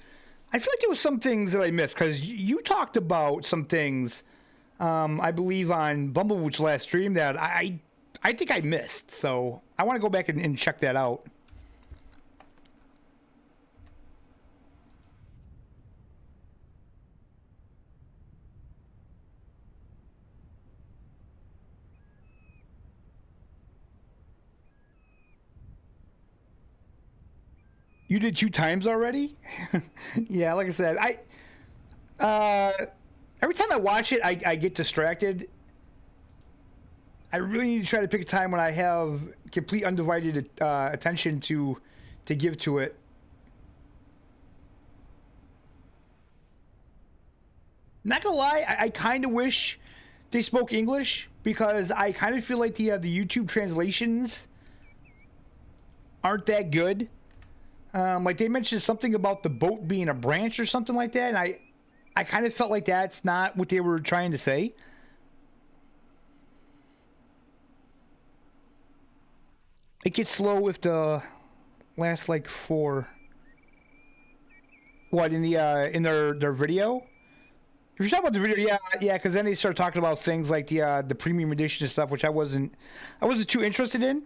I feel like there was some things that I missed, because you talked about some things. I believe on Bumblewood's last stream that I think I missed, so I want to go back and check that out. You did 2 times already? Yeah, like I said, every time I watch it, I get distracted. I really need to try to pick a time when I have complete undivided attention to give to it. Not gonna lie, I kind of wish they spoke English, because I kind of feel like the YouTube translations aren't that good. Like they mentioned something about the boat being a branch or something like that, and I kind of felt like that's not what they were trying to say. It gets slow if the last like 4. What, in their video? If you're talking about the video, yeah, because then they start talking about things like the premium edition and stuff, which I wasn't too interested in.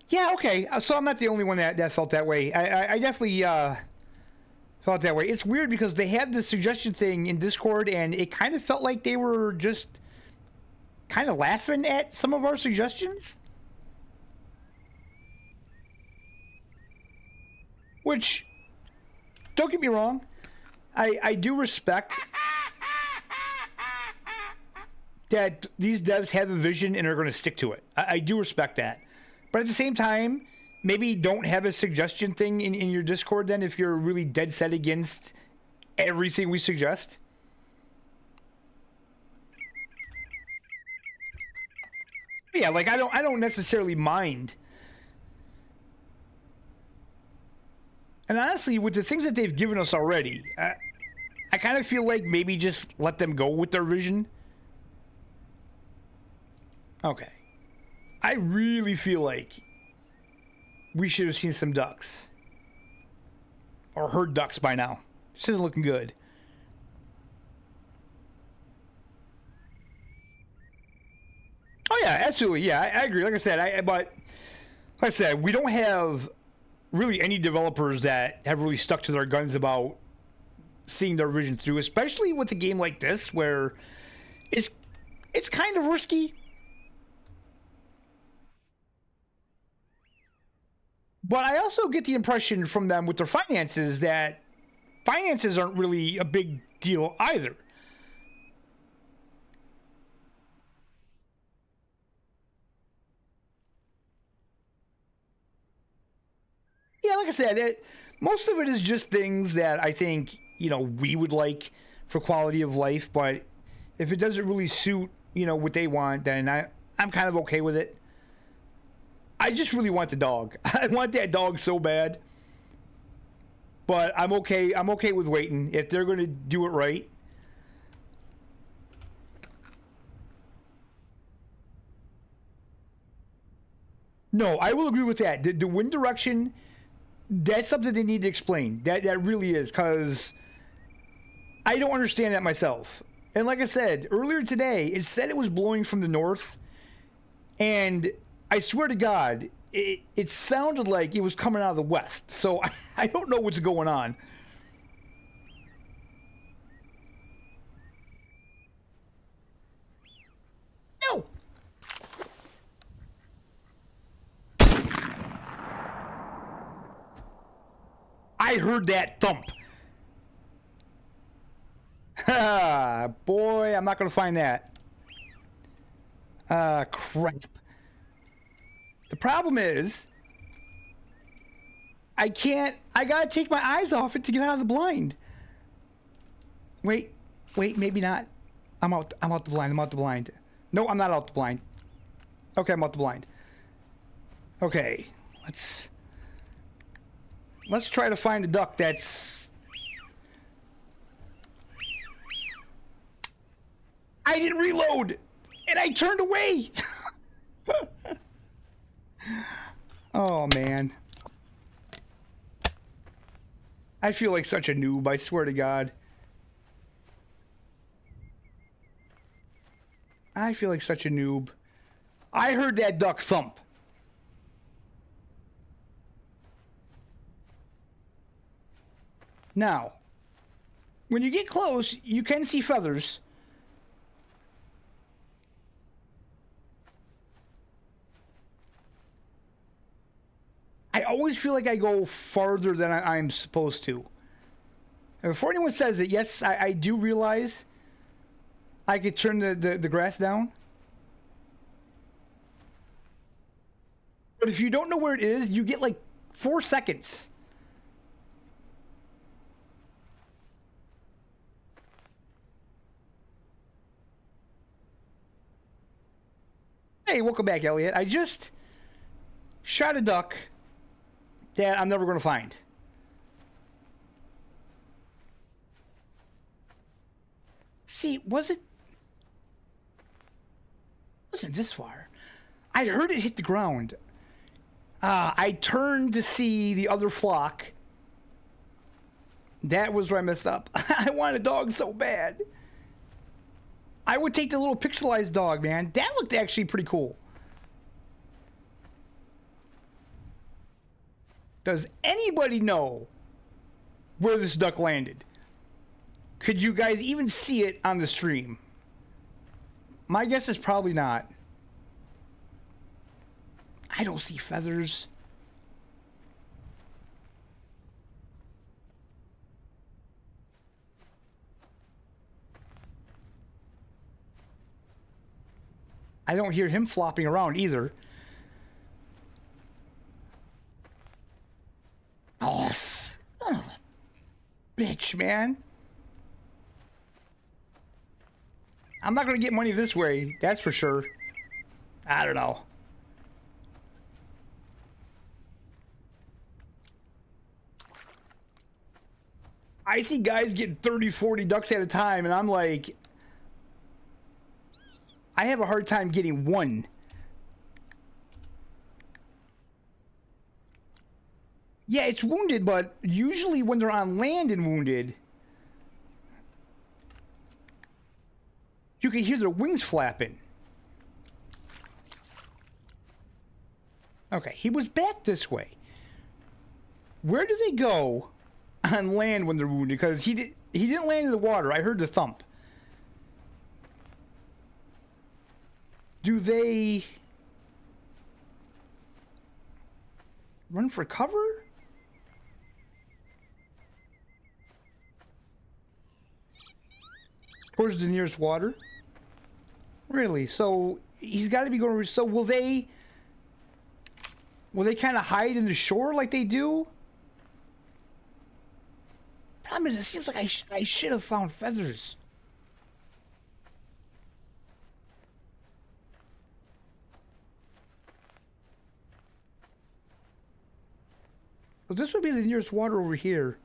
Yeah, okay. So I'm not the only one that felt that way. I definitely felt that way. It's weird because they had this suggestion thing in Discord, and it kind of felt like they were just kind of laughing at some of our suggestions. Which, don't get me wrong, I do respect that these devs have a vision and are going to stick to it. I do respect that. But at the same time, maybe don't have a suggestion thing in your Discord then if you're really dead set against everything we suggest. Yeah, like I don't necessarily mind. And honestly, with the things that they've given us already, I kind of feel like maybe just let them go with their vision. Okay. I really feel like we should have seen some ducks. Or heard ducks by now. This isn't looking good. Oh yeah, absolutely. Yeah, I agree. Like I said, but like I said, we don't have really any developers that have really stuck to their guns about seeing their vision through, especially with a game like this where it's kind of risky. But I also get the impression from them with their finances that finances aren't really a big deal either. Yeah, like I said, most of it is just things that I think, we would like for quality of life. But if it doesn't really suit, what they want, then I'm kind of okay with it. I just really want the dog. I want that dog so bad. But I'm okay. I'm okay with waiting if they're going to do it right. No, I will agree with that. The wind direction, that's something they need to explain. That really is, because I don't understand that myself. And like I said earlier today, it said it was blowing from the north, and I swear to God, it sounded like it was coming out of the west. So I don't know what's going on. No. I heard that thump. Ha, boy, I'm not going to find that. Crap. The problem is, I gotta take my eyes off it to get out of the blind. Wait, maybe not. I'm out the blind. No, I'm not out the blind. Okay, I'm out the blind. Okay, let's try to find a duck that's... I didn't reload, and I turned away. Oh, man. I feel like such a noob, I swear to God. I feel like such a noob. I heard that duck thump. Now, when you get close, you can see feathers. I always feel like I go farther than I'm supposed to. And before anyone says it, yes, I do realize I could turn the grass down. But if you don't know where it is, you get like 4 seconds. Hey, welcome back, Elliot. I just shot a duck that I'm never going to find. See, wasn't this far. I heard it hit the ground. I turned to see the other flock. That was where I messed up. I want a dog so bad. I would take the little pixelized dog, man. That looked actually pretty cool. Does anybody know where this duck landed? Could you guys even see it on the stream? My guess is probably not. I don't see feathers. I don't hear him flopping around either. Oh, son of a bitch, man. I'm not going to get money this way, that's for sure. I don't know. I see guys getting 30, 40 ducks at a time, and I'm like, I have a hard time getting one. Yeah, it's wounded, but usually when they're on land and wounded, you can hear their wings flapping. Okay, he was back this way. Where do they go on land when they're wounded? Because he didn't land in the water. I heard the thump. Do they run for cover? Towards the nearest water? Really? So he's got to be going. So will they kind of hide in the shore like they do? Problem is, it seems like I should have found feathers. Well, this would be the nearest water over here.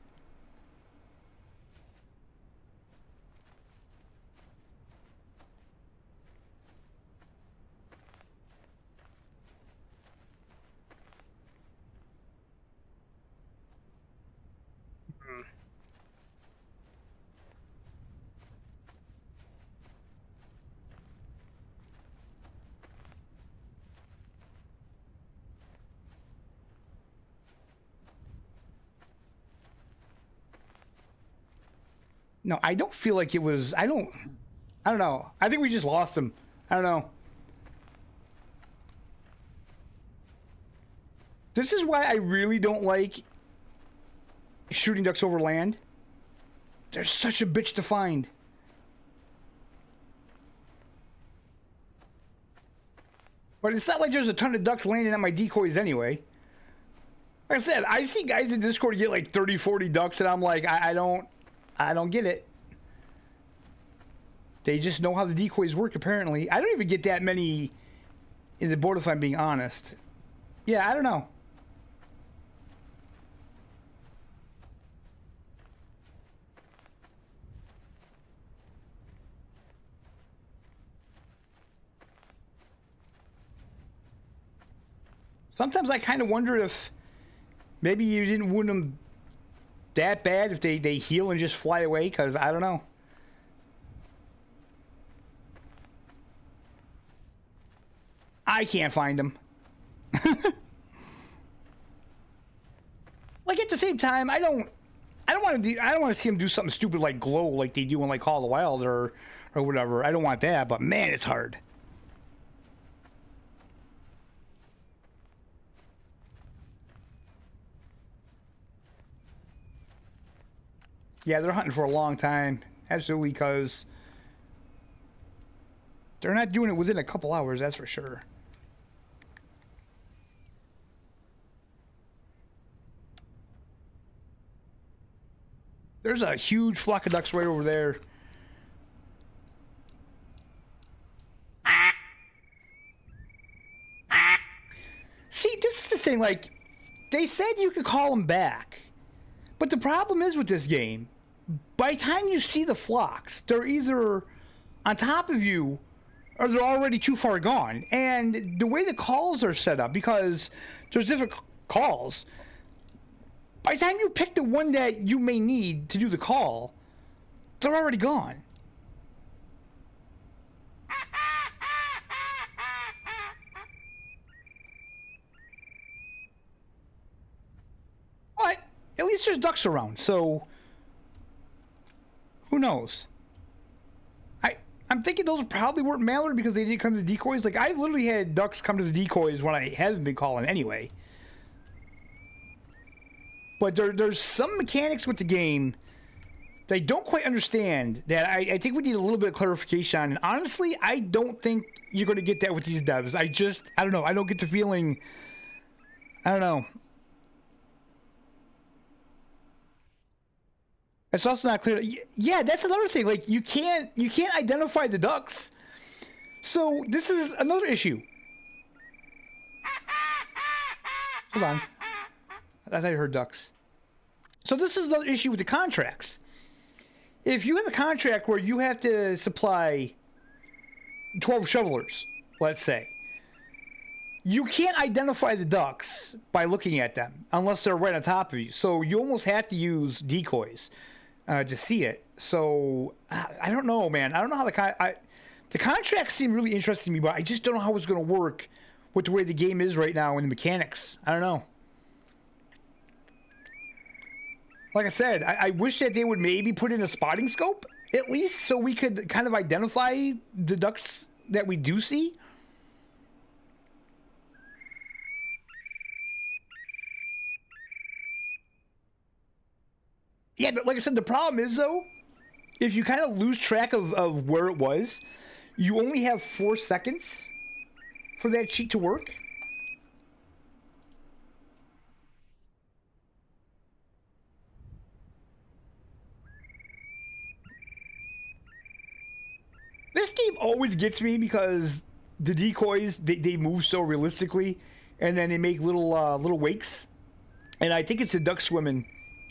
No, I don't feel like it was. I don't know. I think we just lost him. I don't know. This is why I really don't like shooting ducks over land. They're such a bitch to find. But it's not like there's a ton of ducks landing on my decoys anyway. Like I said, I see guys in Discord get like 30, 40 ducks, and I'm like, I don't get it. They just know how the decoys work, apparently. I don't even get that many in the boat, if I'm being honest. Yeah, I don't know. Sometimes I kind of wonder if maybe you didn't wound them that bad, if they heal and just fly away, because I don't know. I can't find them. Like, at the same time, I don't want to see them do something stupid like glow like they do in like Call of the Wild or whatever. I don't want that, but man, it's hard. Yeah, they're hunting for a long time. Absolutely, because they're not doing it within a couple hours, that's for sure. There's a huge flock of ducks right over there. See, this is the thing, like, they said you could call them back. But the problem is with this game, by the time you see the flocks, they're either on top of you or they're already too far gone. And the way the calls are set up, because there's different calls, by the time you pick the one that you may need to do the call, they're already gone. least there's ducks around, so who knows? I'm thinking those probably weren't mallard because they didn't come to the decoys. Like, I literally had ducks come to the decoys when I haven't been calling anyway. But there's some mechanics with the game that I don't quite understand that I think we need a little bit of clarification on. And honestly, I don't think you're going to get that with these devs. I don't know. I don't get the feeling. I don't know. It's also not clear. Yeah, that's another thing. Like, you can't identify the ducks. So this is another issue. Hold on. I thought I heard ducks. So this is another issue with the contracts. If you have a contract where you have to supply 12 shovelers, let's say, you can't identify the ducks by looking at them unless they're right on top of you. So you almost have to use decoys to see it. So I don't know, man. I don't know how the contracts seem really interesting to me, but I just don't know how it's going to work with the way the game is right now and the mechanics. I don't know. Like I said, I wish that they would maybe put in a spotting scope, at least, so we could kind of identify the ducks that we do see. Yeah, but like I said, the problem is, though, if you kind of lose track of where it was, you only have 4 seconds for that sheet to work. This game always gets me because the decoys, they move so realistically, and then they make little wakes. And I think it's a duck swimming,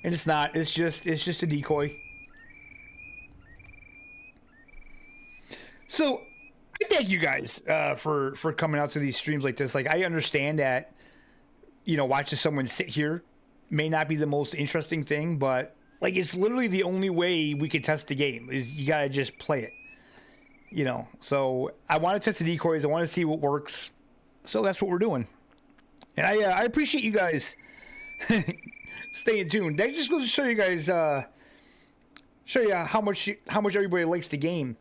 and it's not. It's just a decoy. So I thank you guys for coming out to these streams like this. Like, I understand that, you know, watching someone sit here may not be the most interesting thing, but like, it's literally the only way we can test the game is you gotta just play it. You know, so I want to test the decoys. I want to see what works. So that's what we're doing. And I appreciate you guys staying tuned. That just goes to show you guys, show you how much everybody likes the game.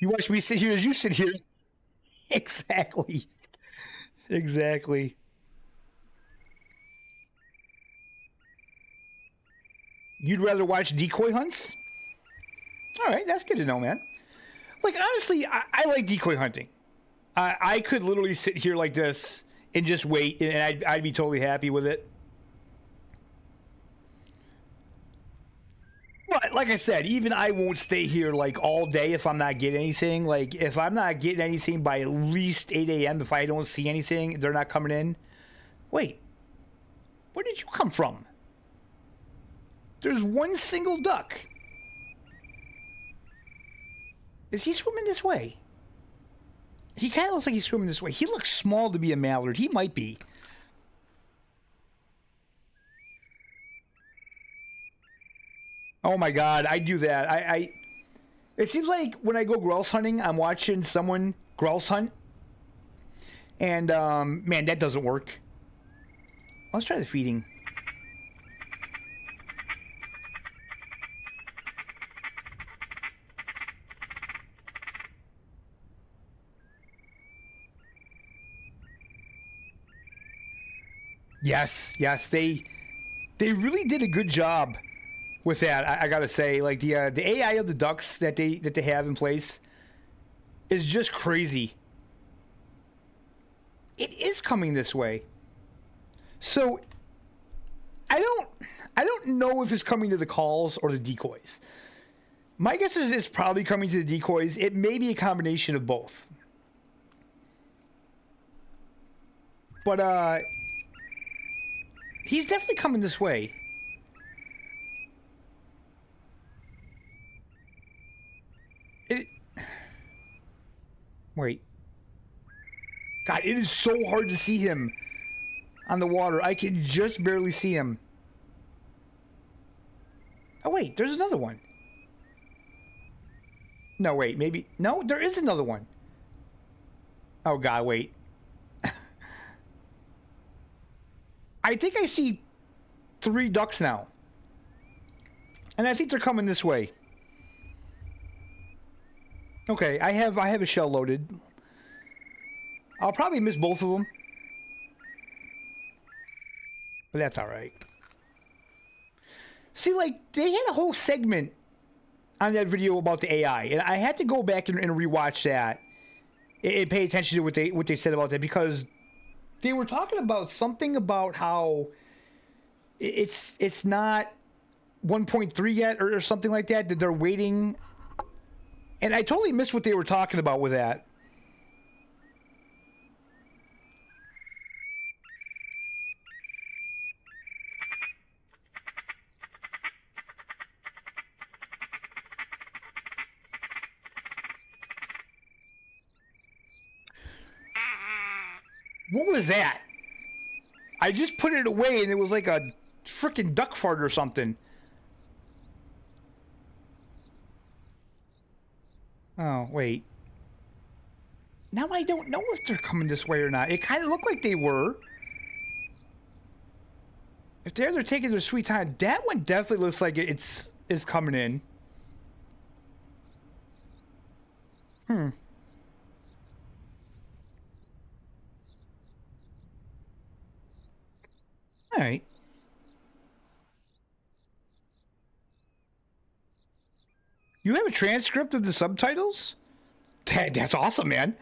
You watch me sit here as you sit here. Exactly. Exactly. You'd rather watch decoy hunts? All right, that's good to know, man. Like, honestly, I like decoy hunting. I could literally sit here like this and just wait, and I'd be totally happy with it. But like I said, even I won't stay here like all day if I'm not getting anything. Like, if I'm not getting anything by at least 8 a.m., if I don't see anything, they're not coming in. Wait, where did you come from? There's one single duck. Is he swimming this way? He kind of looks like he's swimming this way. He looks small to be a mallard. He might be. Oh my god, I do that. It seems like when I go grouse hunting, I'm watching someone grouse hunt. And, man, that doesn't work. Let's try the feeding. Yes, they really did a good job with that. I gotta say, like, the AI of the ducks that they have in place is just crazy. It is coming this way. So I don't know if it's coming to the calls or the decoys. My guess is it's probably coming to the decoys. It may be a combination of both. But he's definitely coming this way. Wait. God, it is so hard to see him on the water. I can just barely see him. Oh, wait, there's another one. No, wait, maybe... No, there is another one. Oh, God, wait. I think I see 3 ducks now. And I think they're coming this way. Okay, I have a shell loaded. I'll probably miss both of them. But that's alright. See, like, they had a whole segment on that video about the AI. And I had to go back and rewatch that. And pay attention to what they said about that. Because they were talking about something about how it's not 1.3 yet or something like that. That they're waiting. And I totally missed what they were talking about with that. What was that? I just put it away and it was like a freaking duck fart or something. Oh, wait. Now I don't know if they're coming this way or not. It kind of looked like they were. If they're taking their sweet time, that one definitely looks like it's coming in. All right. You have a transcript of the subtitles? That's awesome, man.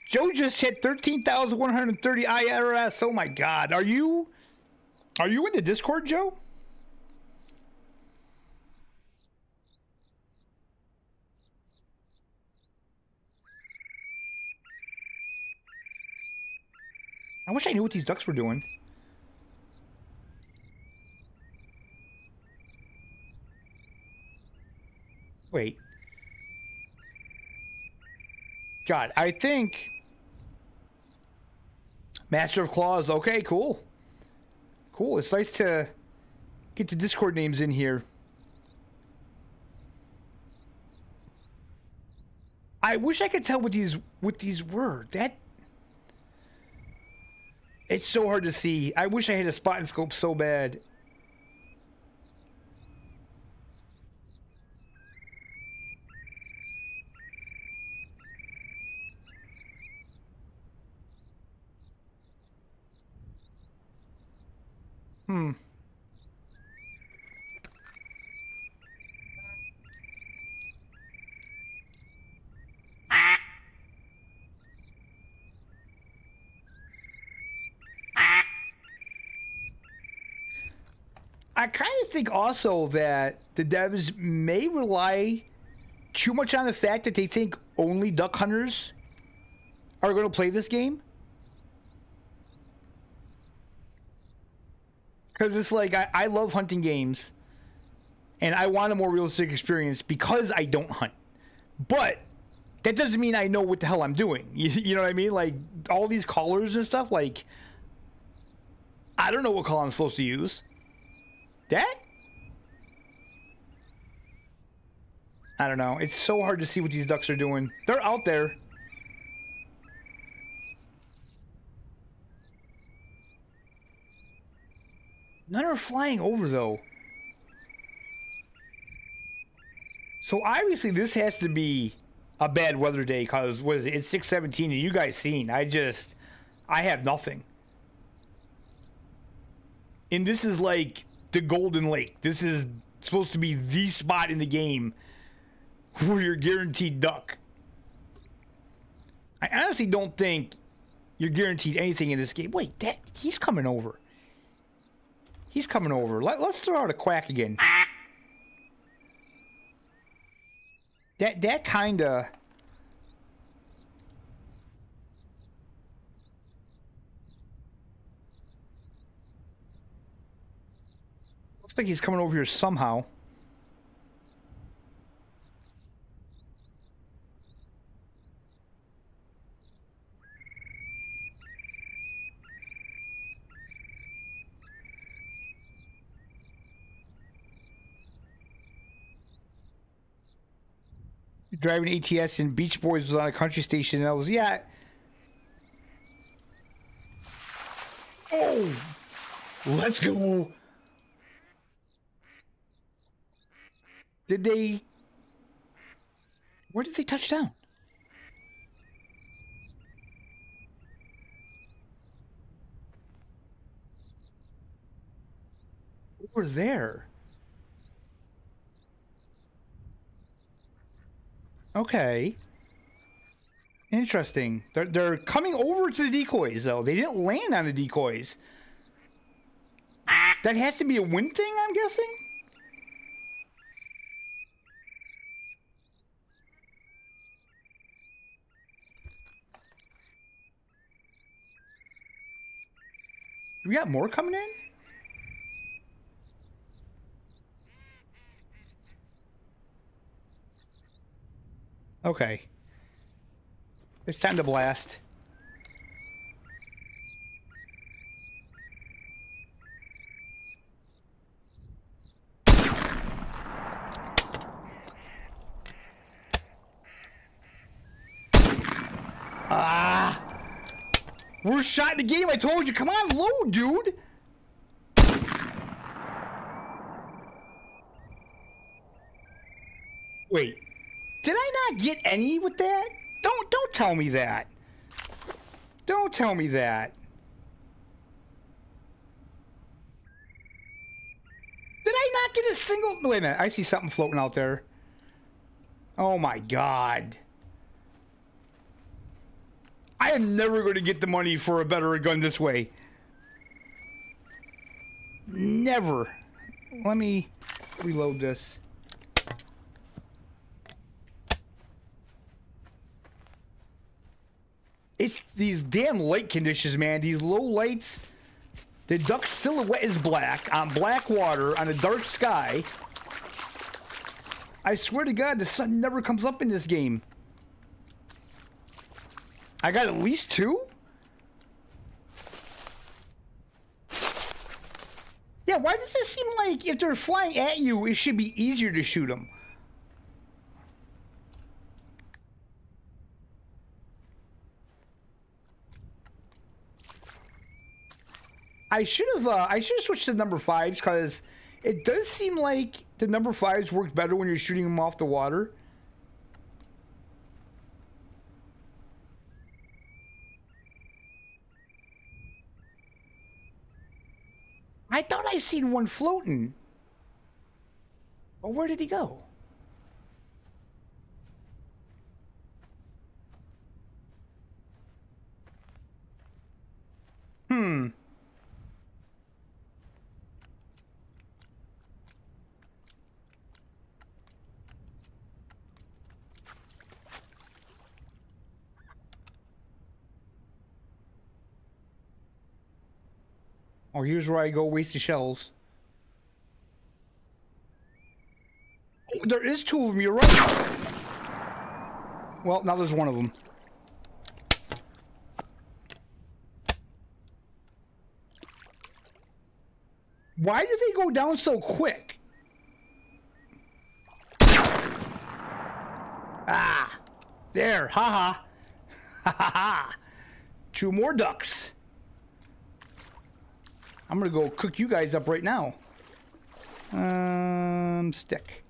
Joe just hit 13,130 IRS. Oh my God. Are you in the Discord, Joe? I wish I knew what these ducks were doing. Wait. God, I think... Master of Claws. Okay, cool. Cool. It's nice to get the Discord names in here. I wish I could tell what these were. It's so hard to see. I wish I had a spot and scope so bad. I kind of think also that the devs may rely too much on the fact that they think only duck hunters are going to play this game. Because it's like, I love hunting games, and I want a more realistic experience because I don't hunt. But that doesn't mean I know what the hell I'm doing. You know what I mean? Like, all these callers and stuff, like, I don't know what call I'm supposed to use. That? I don't know. It's so hard to see what these ducks are doing. They're out there. None are flying over, though. So obviously this has to be a bad weather day, because what is it? It's 6:17 and you guys seen. I have nothing. And this is like the Golden Lake. This is supposed to be the spot in the game where you're guaranteed duck. I honestly don't think you're guaranteed anything in this game. Wait, he's coming over. He's coming over. Let's throw out a quack again. That kinda... Looks like he's coming over here somehow. Driving ATS and Beach Boys was on a country station. And I was, yeah. Oh, let's go. Did they? Where did they touch down? Over there. Okay. Interesting. They're coming over to the decoys, though. They didn't land on the decoys. That has to be a wind thing, I'm guessing? We got more coming in? Okay. It's time to blast. Ah! Worst shot in the game, I told you. Come on, load, dude! Wait. Did I not get any with that? Don't tell me that. Don't tell me that. Did I not get a single... Wait a minute. I see something floating out there. Oh my god. I am never going to get the money for a better gun this way. Never. Let me reload this. It's these damn light conditions, man. These low lights. The duck's silhouette is black on black water on a dark sky. I swear to God, the sun never comes up in this game. I got at least 2? Yeah, why does it seem like if they're flying at you, it should be easier to shoot them? I should have switched to number 5s because it does seem like the number 5s work better when you're shooting them off the water. I thought I seen one floating. But where did he go? Oh, here's where I go waste the shells. Oh, there is 2 of them, you're right. Well, now there's 1 of them. Why do they go down so quick? Ah, there, haha. Ha ha ha. 2 more ducks. I'm gonna go cook you guys up right now. Stick.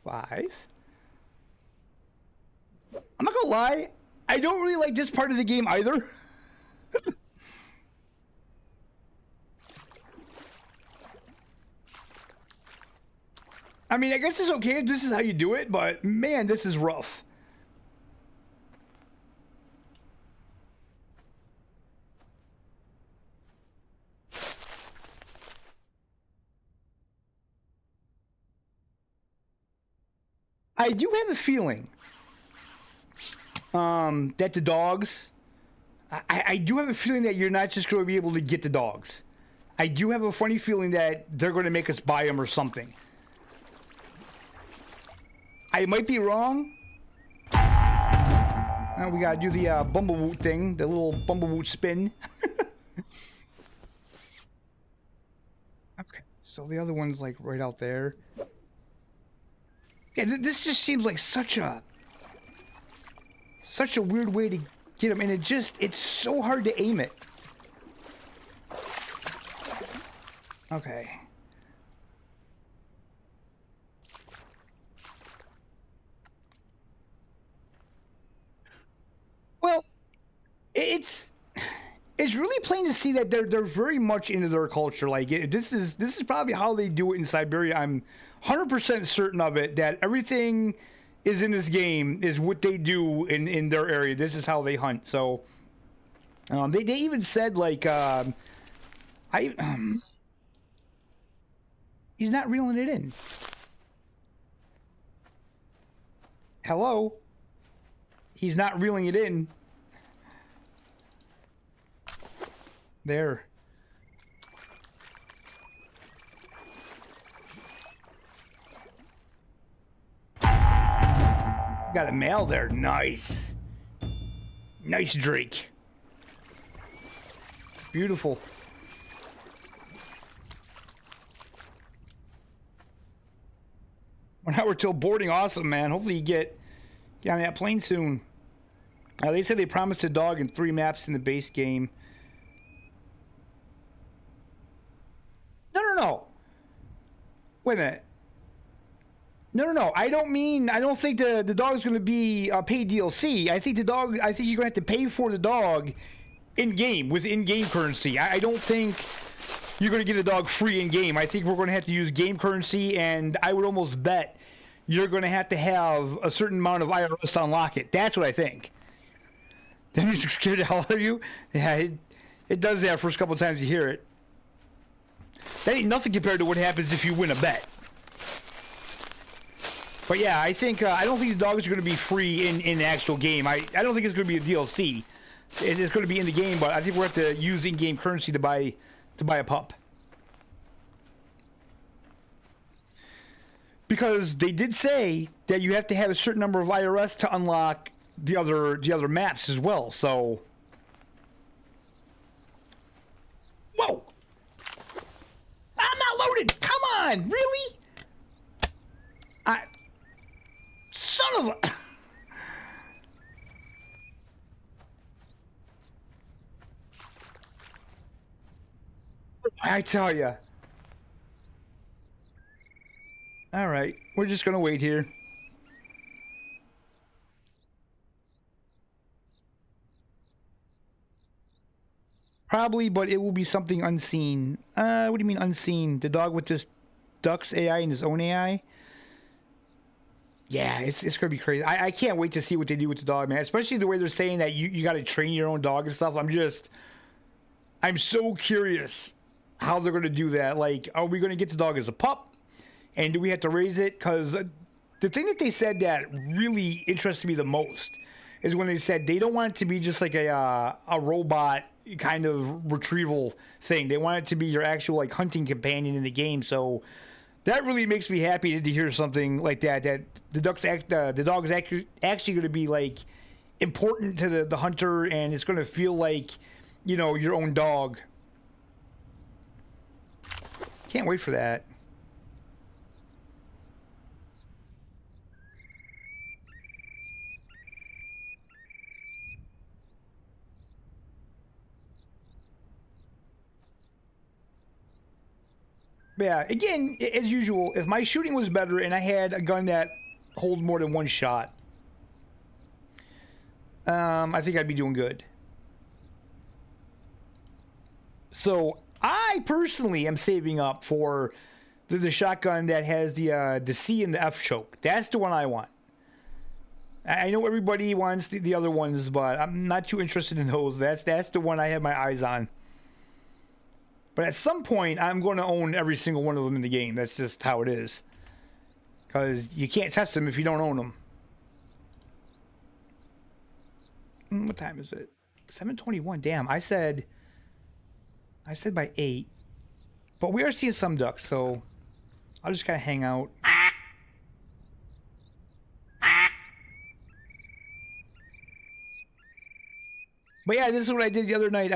Five. I'm not gonna lie, I don't really like this part of the game either. I mean, I guess it's okay if this is how you do it, but man, this is rough. I do have a feeling that the dogs, I do have a feeling that you're not just going to be able to get the dogs. I do have a funny feeling that they're going to make us buy them or something. I might be wrong. We got to do the bumblewoot thing, the little bumblewoot spin. Okay, so the other one's like right out there. Yeah, this just seems like such a weird way to get them, and it's so hard to aim it. Okay. Well, it's really plain to see that they're very much into their culture. Like this is probably how they do it in Siberia. I'm 100% certain of it, that everything is in this game is what they do in their area. This is how they hunt. So they even said like he's not reeling it in. Hello? He's not reeling it in. There. Got a male there. Nice. Nice Drake. Beautiful. 1 hour till boarding. Awesome, man. Hopefully you get on that plane soon. They said they promised a dog in 3 maps in the base game. No. Wait a minute. No. I don't think the dog's going to be paid DLC. I think you're going to have to pay for the dog in game with in-game currency. I don't think you're going to get a dog free in game. I think we're going to have to use game currency, and I would almost bet you're going to have a certain amount of IRS to unlock it. That's what I think. That music scared the hell out of you? Yeah, it does that first couple of times you hear it. That ain't nothing compared to what happens if you win a bet. But yeah, I think I don't think the dogs are going to be free in the actual game. I don't think it's going to be a DLC. It's going to be in the game, but I think we're going to have to use in-game currency to buy a pup. Because they did say that you have to have a certain number of IRS to unlock the other maps as well. So, whoa! I'm not loaded. Come on, really? Son of a. I tell ya. All right, we're just gonna wait here. Probably, but it will be something unseen. What do you mean unseen? The dog with this duck's AI and his own AI? Yeah, it's gonna be crazy. I can't wait to see what they do with the dog, man. Especially the way they're saying that you got to train your own dog and stuff. I'm so curious how they're gonna do that. Like, are we gonna get the dog as a pup, and do we have to raise it? Because the thing that they said that really interested me the most is when they said they don't want it to be just like a robot kind of retrieval thing. They want it to be your actual like hunting companion in the game. So that really makes me happy to hear something like that. That the dog's actually going to be like important to the hunter, and it's going to feel like, you know, your own dog. Can't wait for that. Yeah, again, as usual, if my shooting was better and I had a gun that holds more than one shot, I think I'd be doing good. So I personally am saving up for the shotgun that has the C and the F choke. That's the one I want. I know everybody wants the other ones, but I'm not too interested in those. That's the one I have my eyes on. But at some point, I'm going to own every single one of them in the game. That's just how it is. Because you can't test them if you don't own them. What time is it? 7:21. Damn, I said by 8. But we are seeing some ducks, so I'll just kind of hang out. But yeah, this is what I did the other night.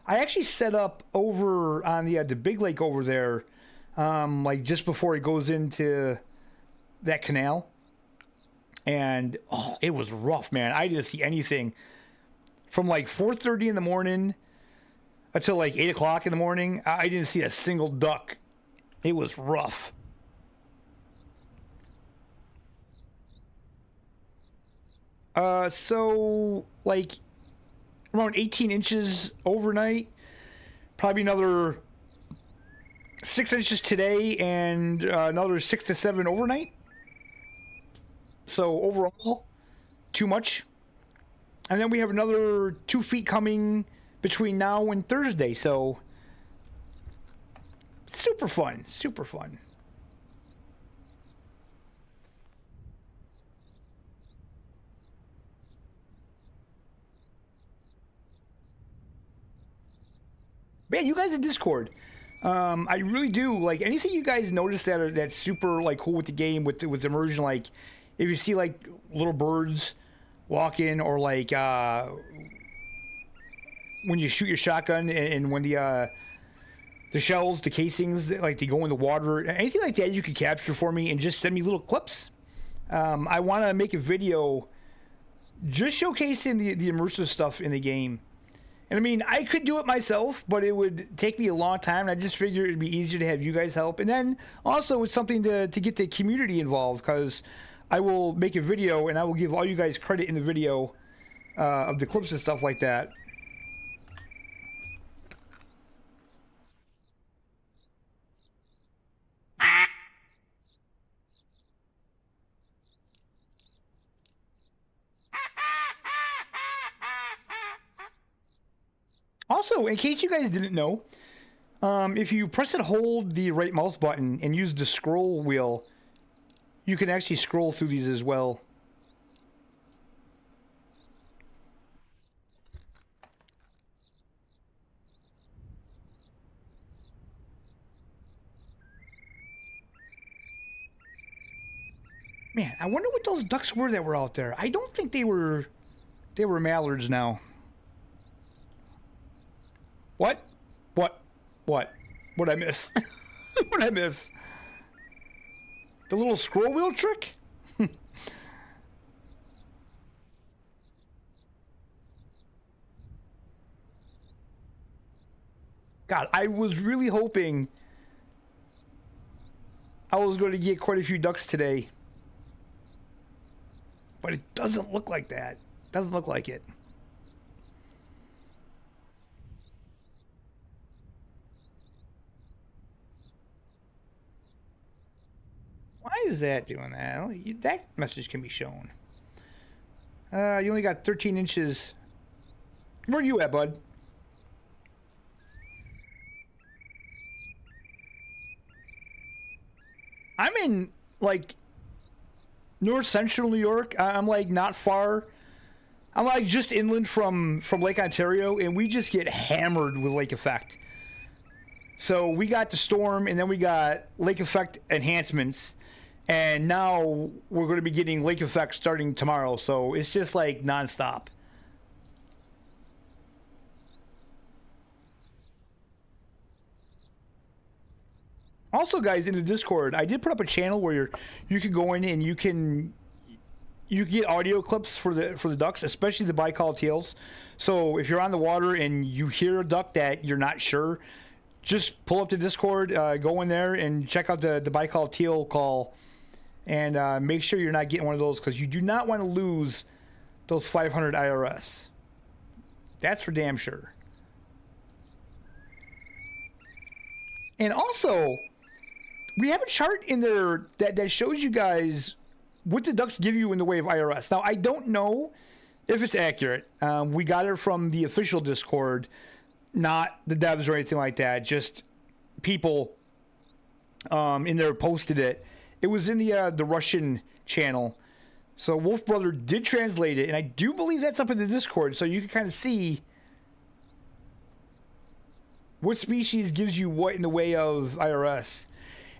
I actually set up over on the big lake over there, like just before it goes into that canal. And oh, it was rough, man. I didn't see anything from like 4:30 in the morning until like 8 o'clock in the morning. I didn't see a single duck. It was rough. So like around 18 inches overnight, probably another 6 inches today, and another 6 to 7 overnight. So overall, too much. And then we have another 2 feet coming between now and Thursday. So super fun, super fun. Man, you guys in Discord, I really do like anything you guys notice that's super like cool with the game with immersion. Like if you see like little birds walking, or like when you shoot your shotgun, and when the shells, the casings, like they go in the water, anything like that, you can capture for me and just send me little clips. I want to make a video just showcasing the immersive stuff in the game. And I mean, I could do it myself, but it would take me a long time. And I just figured it'd be easier to have you guys help. And then also it's something to get the community involved, because I will make a video and I will give all you guys credit in the video of the clips and stuff like that. Also, in case you guys didn't know, if you press and hold the right mouse button and use the scroll wheel, you can actually scroll through these as well. Man, I wonder what those ducks were that were out there. I don't think they were mallards now. What? What'd I miss? What'd I miss? The little scroll wheel trick? God, I was really hoping I was going to get quite a few ducks today. But it doesn't look like that. Doesn't look like it. Why is that doing that? That message can be shown. You only got 13 inches. Where are you at, bud? I'm in, like, north central New York. I'm, like, not far. I'm, like, just inland from Lake Ontario, and we just get hammered with lake effect. So we got the storm, and then we got lake effect enhancements. And now we're going to be getting lake effect starting tomorrow. So it's just like nonstop. Also, guys, in the Discord, I did put up a channel where you can go in and you get audio clips for the ducks, especially the bicall teals. So if you're on the water and you hear a duck that you're not sure, just pull up the Discord, go in there and check out the bicall teal call. And make sure you're not getting one of those, because you do not want to lose those 500 IRS. That's for damn sure. And also, we have a chart in there that shows you guys what the ducks give you in the way of IRS. Now, I don't know if it's accurate. We got it from the official Discord, not the devs or anything like that. Just people in there posted it. It was in the Russian channel. So Wolf Brother did translate it, and I do believe that's up in the Discord, so you can kind of see what species gives you what in the way of IRS.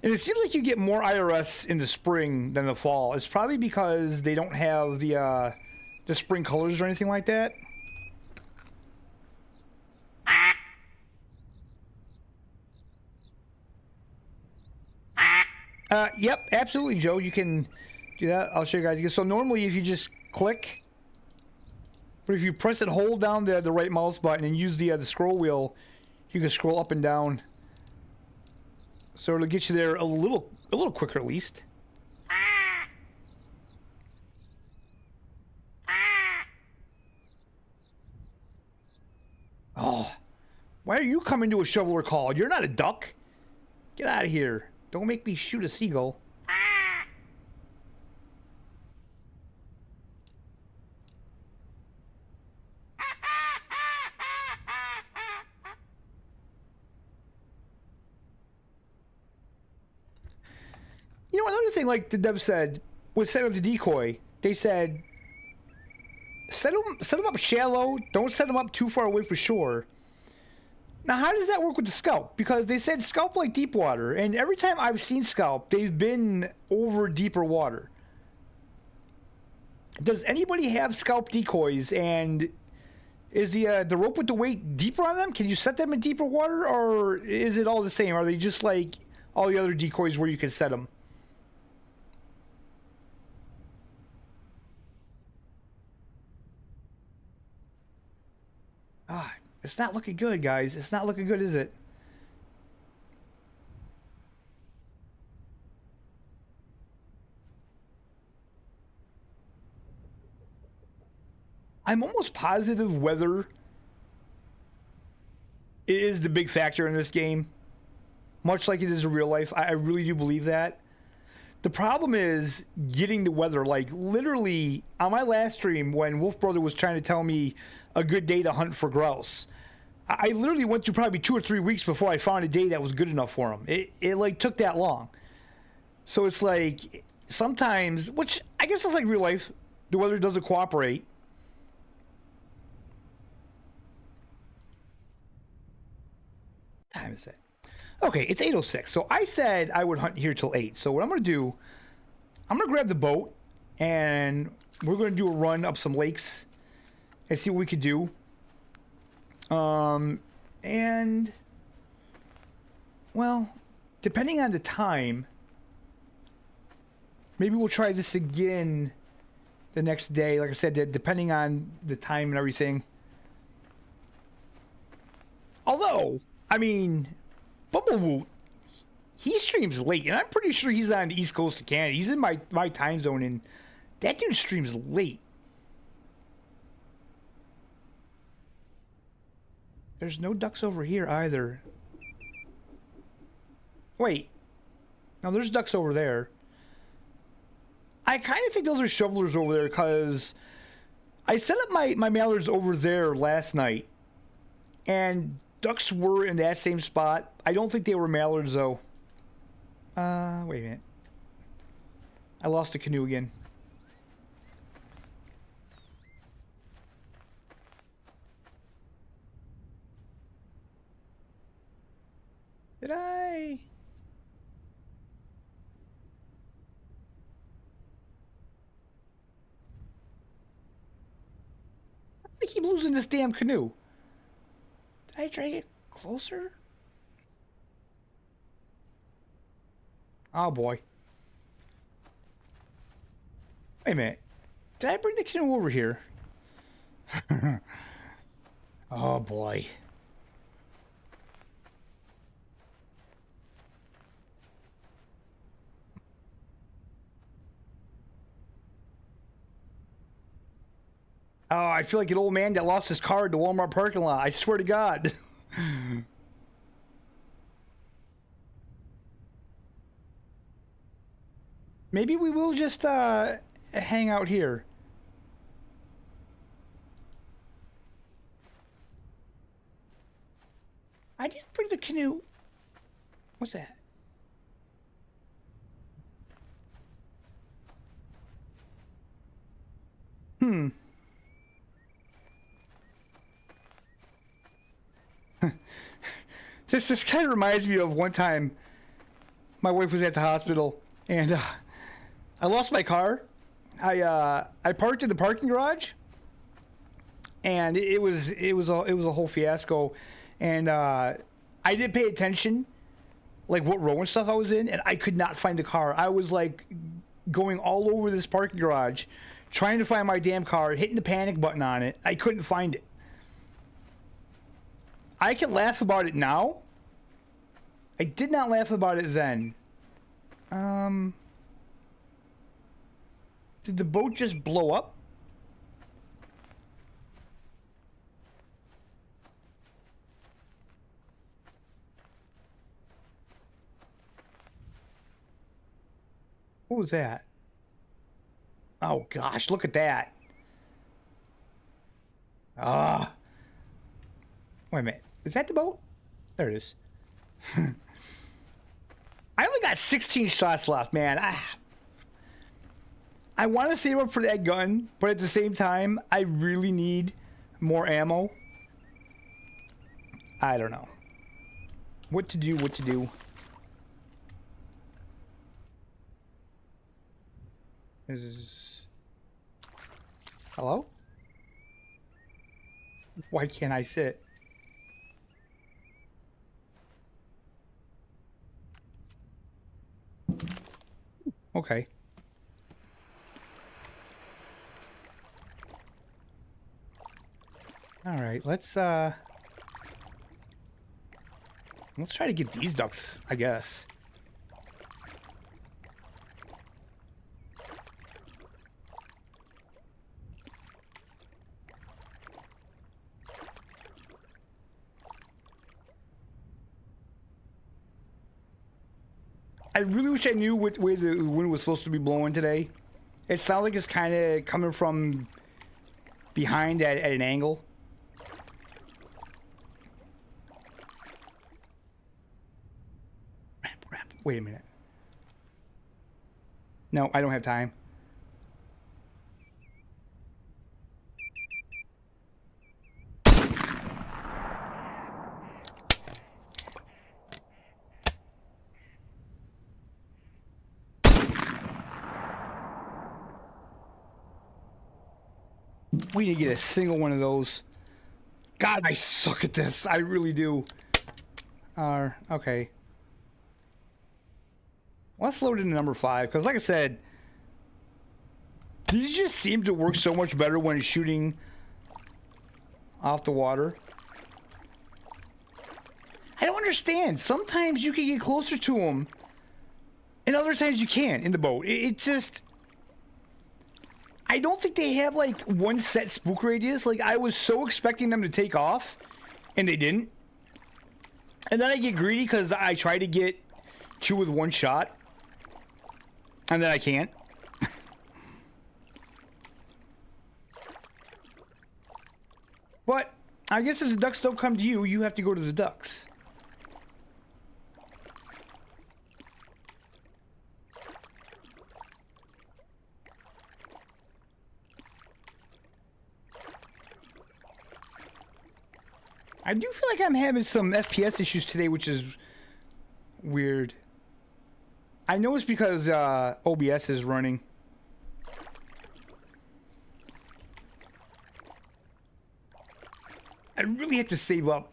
And it seems like you get more IRS in the spring than the fall. It's probably because they don't have the spring colors or anything like that. Yep, absolutely, Joe. You can do that. I'll show you guys again. So normally if you just click, but if you press and hold down the right mouse button and use the scroll wheel, you can scroll up and down. So it'll get you there a little quicker at least. Oh, why are you coming to a shoveler call? You're not a duck. Get out of here. Don't make me shoot a seagull. You know, another thing, like the dev said, was set up the decoy. They said, set them up shallow. Don't set them up too far away for shore. Now, how does that work with the scalp? Because they said scalp like deep water, and every time I've seen scalp, they've been over deeper water. Does anybody have scalp decoys, and is the rope with the weight deeper on them? Can you set them in deeper water, or is it all the same? Are they just like all the other decoys where you can set them? Ah, it's not looking good, guys. It's not looking good, is it? I'm almost positive weather is the big factor in this game, much like it is in real life. I really do believe that. The problem is getting the weather. Like, literally, on my last stream, when Wolf Brother was trying to tell me a good day to hunt for grouse, I literally went through probably 2 or 3 weeks before I found a day that was good enough for him. It like, took that long. So it's like, sometimes, which I guess it's like real life, the weather doesn't cooperate. What time is it? Okay, it's 8:06. So I said I would hunt here till 8. So what I'm going to do, I'm going to grab the boat, and we're going to do a run up some lakes and see what we could do. And, well, depending on the time, maybe we'll try this again the next day. Like I said, depending on the time and everything. Although, I mean, Bumblewoot, he streams late, and I'm pretty sure he's on the East Coast of Canada. He's in my time zone, and that dude streams late. There's no ducks over here either. Wait. No, there's ducks over there. I kind of think those are shovelers over there, because I set up my mallards over there last night, and ducks were in that same spot. I don't think they were mallards, though. Wait a minute. I lost the canoe again. Did I? I keep losing this damn canoe. Did I drag it closer? Oh boy. Wait a minute. Did I bring the canoe over here? Oh boy. Oh, I feel like an old man that lost his car at the Walmart parking lot. I swear to God. Maybe we will just hang out here. I didn't bring the canoe. What's that? This kind of reminds me of one time my wife was at the hospital, and I lost my car. I parked in the parking garage, and it was a whole fiasco, and I didn't pay attention like what row and stuff I was in, and I could not find the car. I was like going all over this parking garage trying to find my damn car, hitting the panic button on it. I couldn't find it. I can laugh about it now. I did not laugh about it then. Did the boat just blow up? What was that? Oh gosh, look at that. Wait a minute. Is that the boat? There it is. I only got 16 shots left, man. I want to save up for that gun, but at the same time, I really need more ammo. I don't know. What to do, what to do. Hello? Why can't I sit? Okay. All right, let's try to get these ducks, I guess. I really wish I knew what way the wind was supposed to be blowing today. It sounds like it's kind of coming from behind at an angle. Wait a minute. No, I don't have time. We need to get a single one of those. God, I suck at this. I really do. Okay. Let's load into number 5, because like I said, these just seem to work so much better when shooting off the water. I don't understand. Sometimes you can get closer to them, and other times you can't in the boat. It just... I don't think they have like one set spook radius. Like I was so expecting them to take off, and they didn't. And then I get greedy because I try to get 2 with 1 shot, and then I can't. But I guess if the ducks don't come to you, you have to go to the ducks. I do feel like I'm having some FPS issues today, which is weird. I know it's because OBS is running. I really have to save up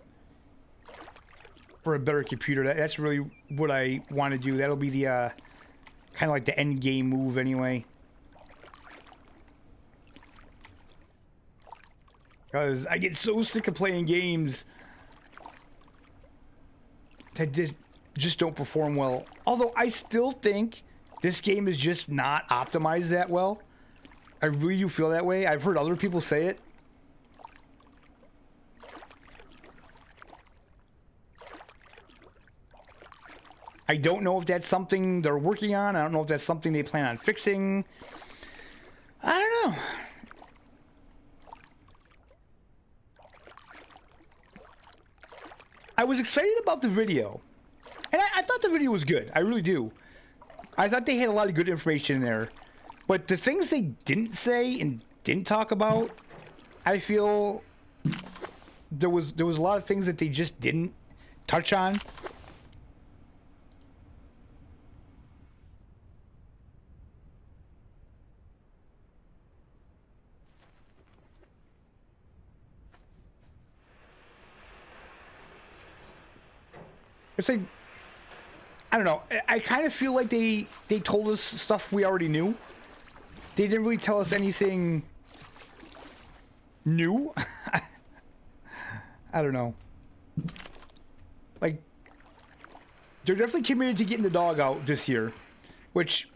for a better computer. That's really what I want to do. That'll be the kind of like the end game move anyway. Because I get so sick of playing games that just don't perform well. Although I still think this game is just not optimized that well. I really do feel that way. I've heard other people say it. I don't know if that's something they're working on. I don't know if that's something they plan on fixing. I don't know. I was excited about the video, and I thought the video was good. I really do. I thought they had a lot of good information in there, but the things they didn't say and didn't talk about, I feel there was a lot of things that they just didn't touch on. It's like I don't know. I kind of feel like they told us stuff we already knew. They didn't really tell us anything new. I don't know. Like, they're definitely committed to getting the dog out this year, which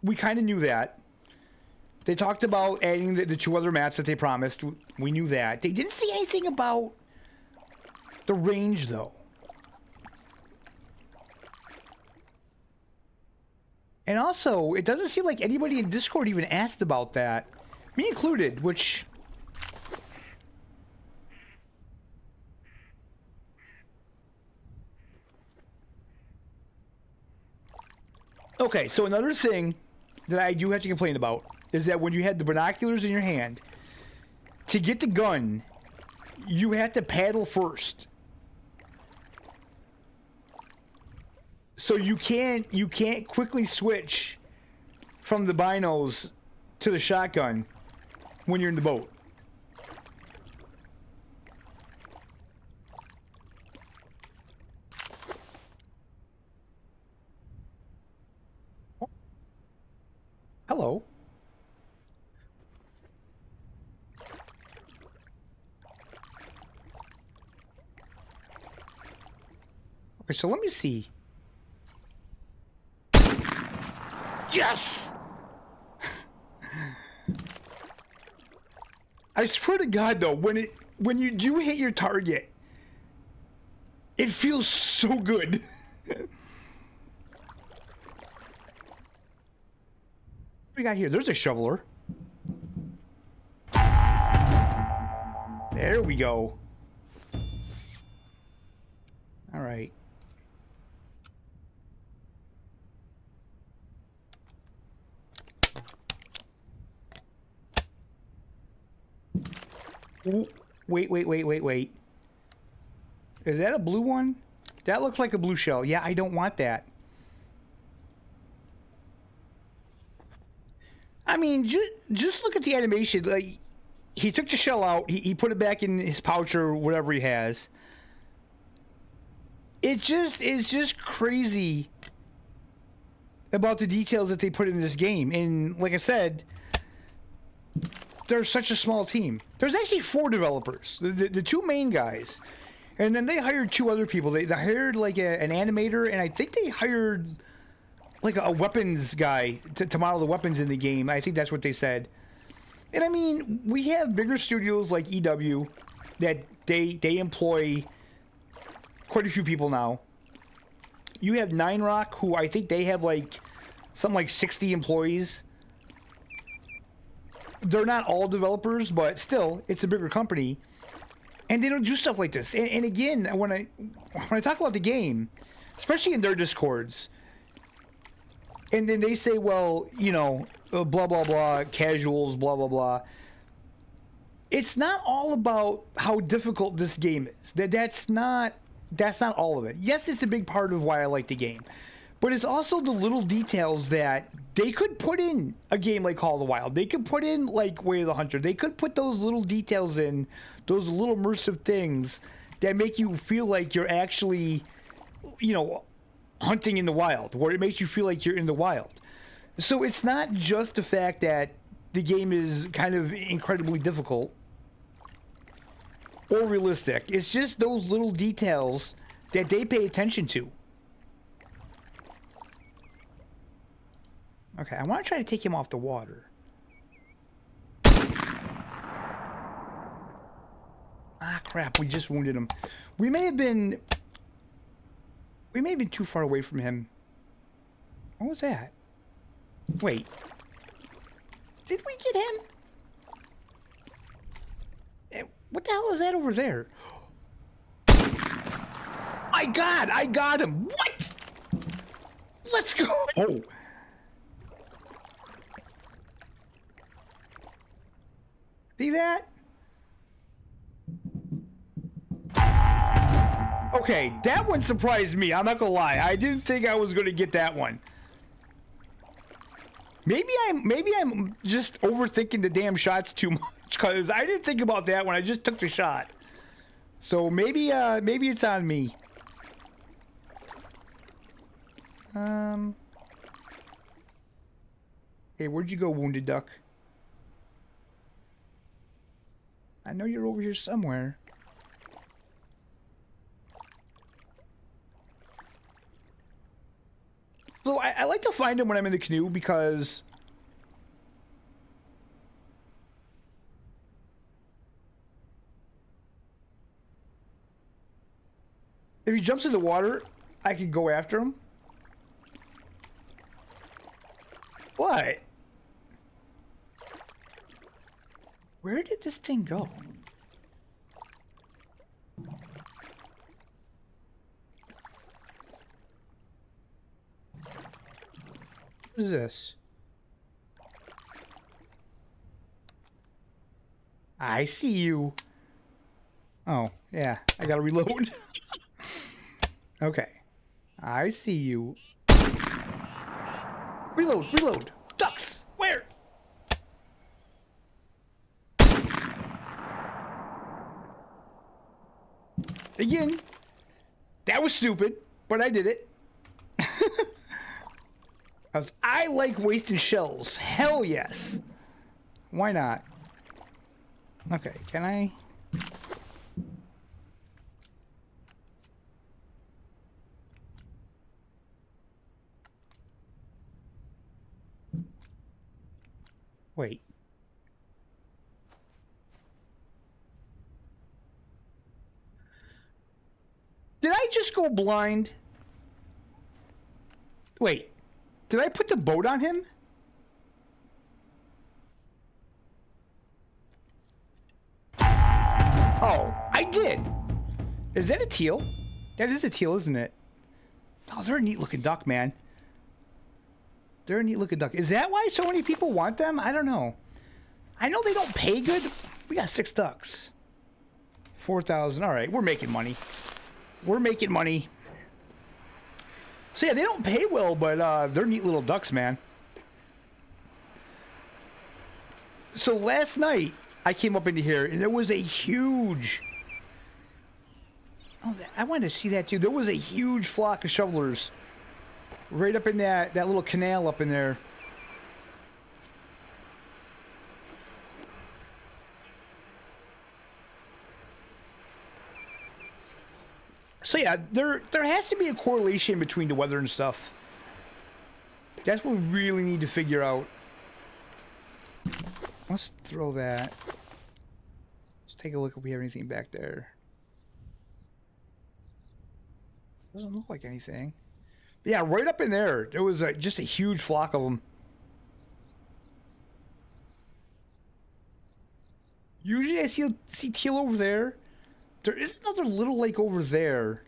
we kind of knew that. They talked about adding the 2 other maps that they promised. We knew that. They didn't say anything about the range, though. And also, it doesn't seem like anybody in Discord even asked about that. Me included, which... Okay, so another thing that I do have to complain about is that when you had the binoculars in your hand, to get the gun, you had to paddle first. So you can't quickly switch from the binos to the shotgun when you're in the boat. Hello. Okay, so let me see. Yes! I swear to God, though, when you do hit your target, it feels so good. What we got here? There's a shoveler. There we go. All right. Ooh, wait. Is that a blue one? That looks like a blue shell. Yeah, I don't want that. I mean, just look at the animation. Like, he took the shell out, he put it back in his pouch or whatever he has. It's just crazy about the details that they put in this game. And like I said, they're such a small team. There's actually 4 developers, the 2 main guys, and then they hired 2 other people. They hired like an animator, and I think they hired like a weapons guy to model the weapons in the game. I think that's what they said. And I mean, we have bigger studios like EW that they employ quite a few people now. You have 9 Rock, who I think they have like something like 60 employees. They're not all developers, but still, it's a bigger company, and they don't do stuff like this. And again, when I talk about the game, especially in their discords, and then they say, well, you know, blah blah blah, casuals, blah blah blah. It's not all about how difficult this game is. That's not all of it. Yes, it's a big part of why I like the game, but it's also the little details that they could put in a game like Call of the Wild. They could put in like Way of the Hunter. They could put those little details in, those little immersive things that make you feel like you're actually, you know, hunting in the wild, where it makes you feel like you're in the wild. So it's not just the fact that the game is kind of incredibly difficult or realistic. It's just those little details that they pay attention to. Okay, I want to try to take him off the water. Ah, crap, we just wounded him. We may have been too far away from him. What was that? Wait. Did we get him? What the hell is that over there? I got him. What? Let's go. Oh. See that? Okay, that one surprised me. I'm not gonna lie. I didn't think I was gonna get that one. Maybe I'm just overthinking the damn shots too much, because I didn't think about that when I just took the shot. So maybe it's on me. Hey, where'd you go, wounded duck? I know you're over here somewhere. So I like to find him when I'm in the canoe because if he jumps in the water, I can go after him. What? Where did this thing go? What is this? I see you. Oh, yeah. I gotta reload. Okay. I see you. Reload, reload. Ducks! Where? Again. That was stupid, but I did it. Because I like wasting shells. Hell yes. Why not? Okay, can I? Wait. Did I just go blind? Wait. Did I put the boat on him? Oh, I did. Is that a teal? That is a teal, isn't it? Oh, they're a neat looking duck, man. They're a neat looking duck. Is that why so many people want them? I don't know. I know they don't pay good. We got 6 ducks. 4,000. All right, we're making money. We're making money. So yeah, they don't pay well, but they're neat little ducks, man. So last night, I came up into here, and there was a huge... Oh, I wanted to see that, too. There was a huge flock of shovelers right up in that little canal up in there. So yeah, there has to be a correlation between the weather and stuff. That's what we really need to figure out. Let's throw that. Let's take a look if we have anything back there. Doesn't look like anything. Yeah, right up in there, there was just a huge flock of them. Usually I see teal over there. There is another little lake over there.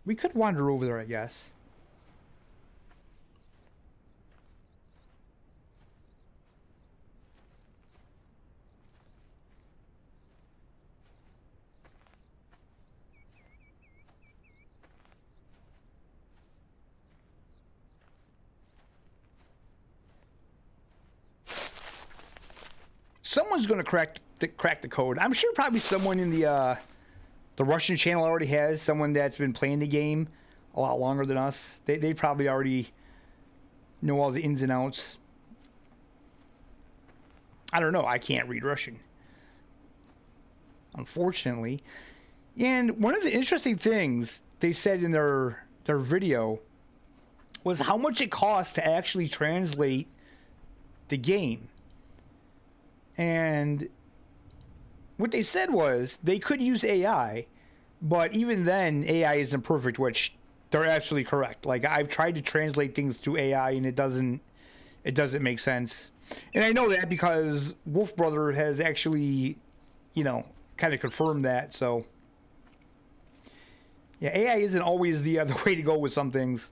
We could wander over there, I guess. Someone's going to crack the code. I'm sure probably someone in the Russian channel already has someone that's been playing the game a lot longer than us. They probably already know all the ins and outs. I don't know. I can't read Russian, unfortunately. And one of the interesting things they said in their video was how much it costs to actually translate the game. And what they said was they could use AI, but even then AI isn't perfect, which they're absolutely correct. Like, I've tried to translate things through AI and it doesn't make sense. And I know that because Wolf Brother has actually, you know, kind of confirmed that. So yeah, AI isn't always the way to go with some things.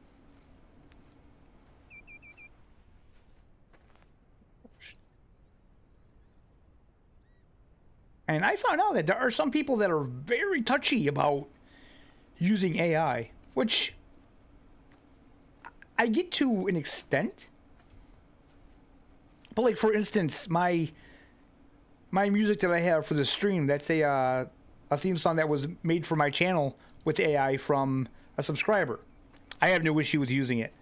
And I found out that there are some people that are very touchy about using AI, which I get to an extent. But like, for instance, my my music that I have for the stream, that's a theme song that was made for my channel with AI from a subscriber. I have no issue with using it.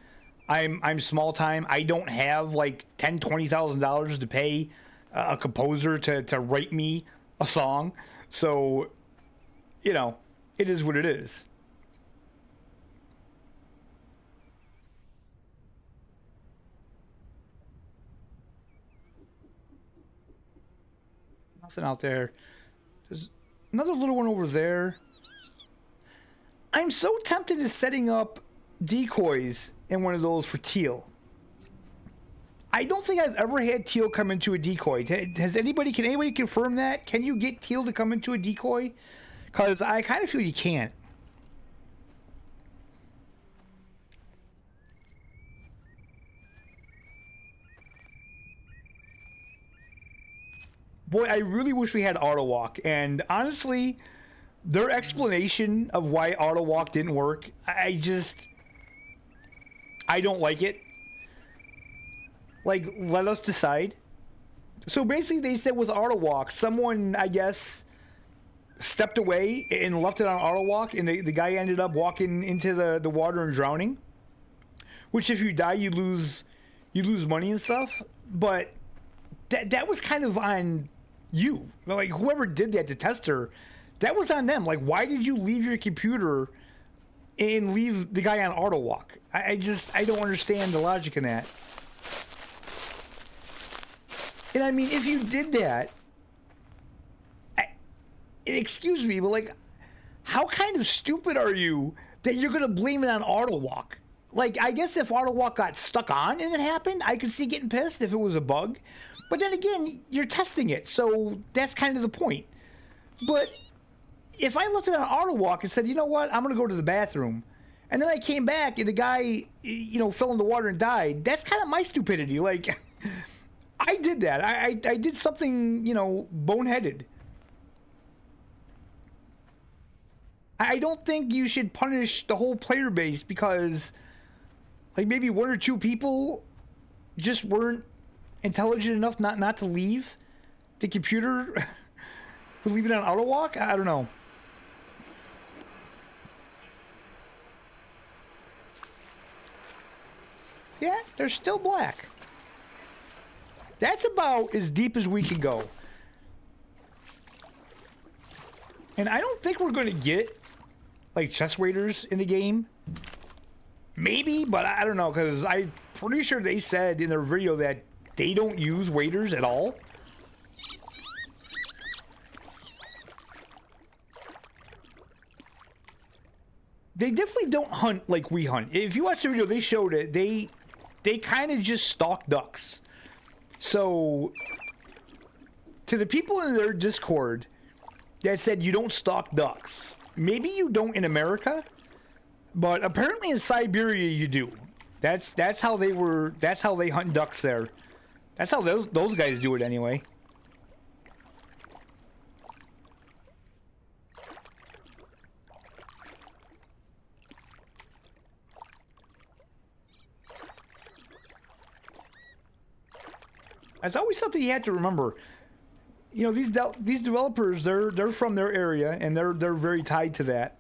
I'm small time. I don't have like $10,000-$20,000 to pay a composer to write me a song. So, you know, it is what it is. Nothing out there. There's another little one over there. I'm so tempted to setting up decoys in one of those for teal. I don't think I've ever had teal come into a decoy. Can anybody confirm that? Can you get teal to come into a decoy? Because I kind of feel you can't. Boy, I really wish we had auto walk. And honestly, their explanation of why auto walk didn't work, I don't like it. Like, let us decide. So basically, they said with auto walk, someone, I guess, stepped away and left it on auto walk, and the guy ended up walking into the water and drowning. Which, if you die, you lose money and stuff. But that was kind of on you. Like, whoever did that, the tester, that was on them. Like, why did you leave your computer and leave the guy on auto walk? I don't understand the logic in that. And I mean, if you did that, excuse me, but like, how kind of stupid are you that you're gonna blame it on auto walk? Like, I guess if auto walk got stuck on and it happened, I could see getting pissed if it was a bug. But then again, you're testing it, so that's kind of the point. But if I left it on auto walk and said, you know what, I'm gonna go to the bathroom, and then I came back and the guy, you know, fell in the water and died, that's kind of my stupidity. Like, I did that. I did something, you know, boneheaded. I don't think you should punish the whole player base because, like, maybe one or two people just weren't intelligent enough not to leave the computer, leave it on auto walk. I don't know. Yeah, they're still black. That's about as deep as we can go. And I don't think we're going to get, like, chest waders in the game. Maybe, but I don't know, because I'm pretty sure they said in their video that they don't use waders at all. They definitely don't hunt like we hunt. If you watch the video, they showed it. They kind of just stalk ducks. So, to the people in their Discord that said you don't stalk ducks, maybe you don't in America, but apparently in Siberia you do. That's how they hunt ducks there. That's how those guys do it anyway. That's always something you have to remember. You know, these developers, they're from their area and they're very tied to that.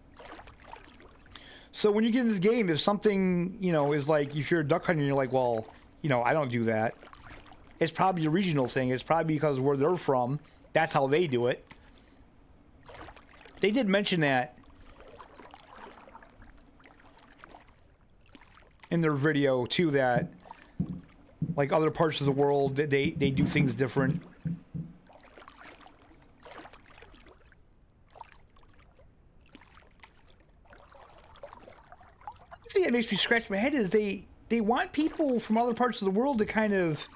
So when you get in this game, if something, you know, is like, if you're a duck hunter and you're like, well, you know, I don't do that, it's probably a regional thing. It's probably because where they're from, that's how they do it. They did mention that in their video too, that like other parts of the world, they do things different. The thing that makes me scratch my head is they want people from other parts of the world to kind of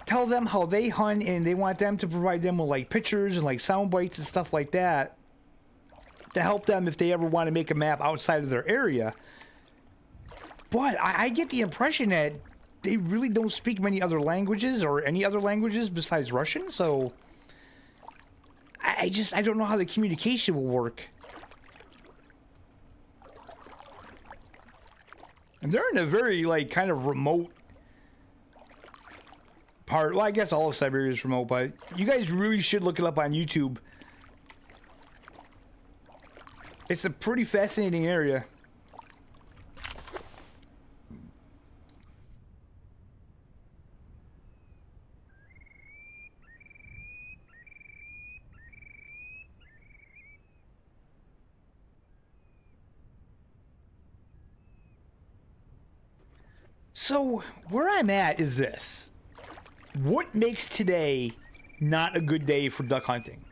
tell them how they hunt, and they want them to provide them with like pictures and like sound bites and stuff like that to help them if they ever want to make a map outside of their area. But I get the impression that they really don't speak many other languages or any other languages besides Russian, so I don't know how the communication will work. And they're in a very, like, kind of remote part. Well, I guess all of Siberia is remote, but you guys really should look it up on YouTube. It's a pretty fascinating area. So, where I'm at is this. What makes today not a good day for duck hunting?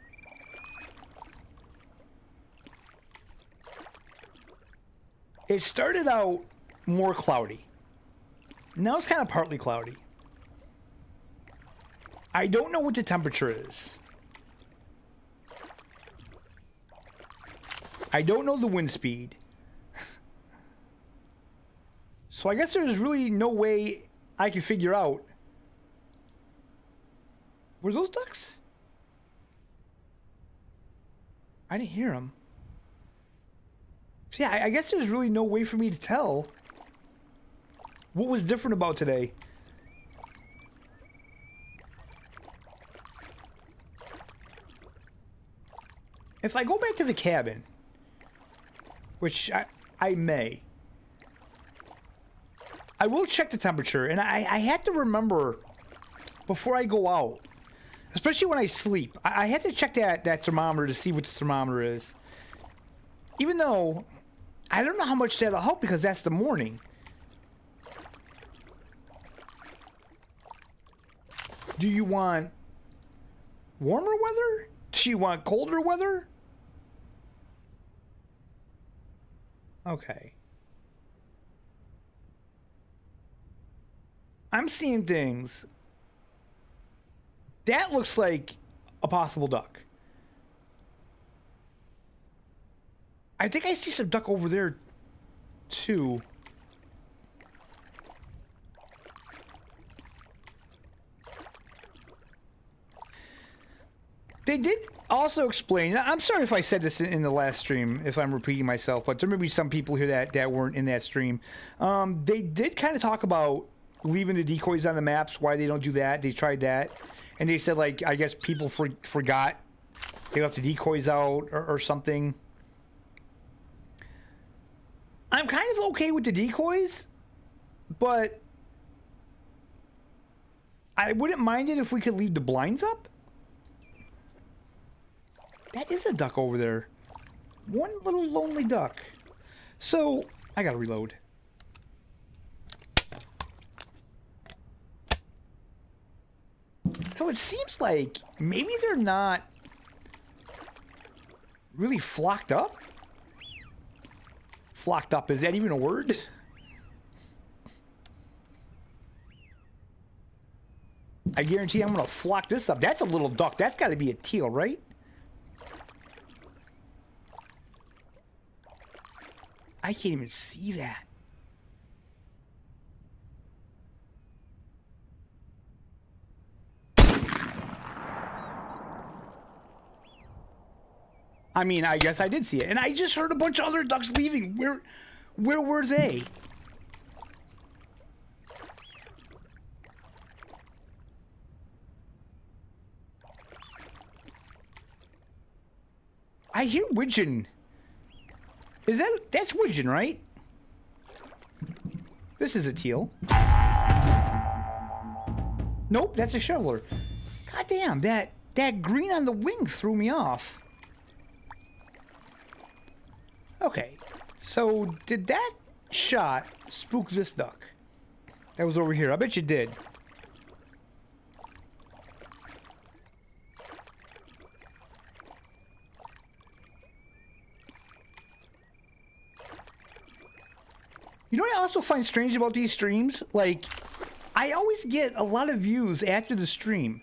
It started out more cloudy. Now it's kind of partly cloudy. I don't know what the temperature is. I don't know the wind speed. So I guess there's really no way I can figure out. Were those ducks? I didn't hear them. So yeah, I guess there's really no way for me to tell what was different about today. If I go back to the cabin, which I may, I will check the temperature, and I have to remember before I go out, especially when I sleep, I have to check that thermometer to see what the thermometer is. Even though I don't know how much that'll help because that's the morning. Do you want warmer weather? Do you want colder weather? Okay. I'm seeing things. That looks like a possible duck. I think I see some duck over there, too. They did also explain, I'm sorry if I said this in the last stream, if I'm repeating myself, but there may be some people here that weren't in that stream. They did kind of talk about leaving the decoys on the maps, why they don't do that. They tried that. And they said, like, I guess people forgot they left the decoys out or something. I'm kind of okay with the decoys, but I wouldn't mind it if we could leave the blinds up. That is a duck over there. One little lonely duck. So, I gotta reload. So it seems like maybe they're not really flocked up. Flocked up, is that even a word? I guarantee I'm gonna flock this up. That's a little duck. That's gotta be a teal, right? I can't even see that. I mean, I guess I did see it. And I just heard a bunch of other ducks leaving. Where were they? I hear widgeon. That's widgeon, right? This is a teal. Nope, that's a shoveler. God damn, that green on the wing threw me off. Okay, so did that shot spook this duck? That was over here. I bet you did. You know what I also find strange about these streams? Like, I always get a lot of views after the stream.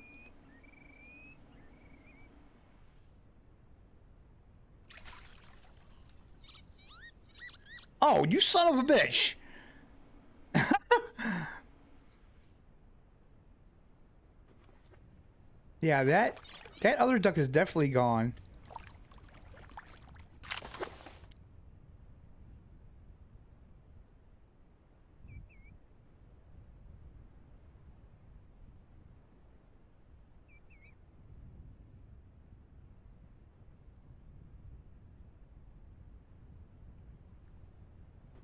Oh, you son of a bitch. Yeah, that other duck is definitely gone.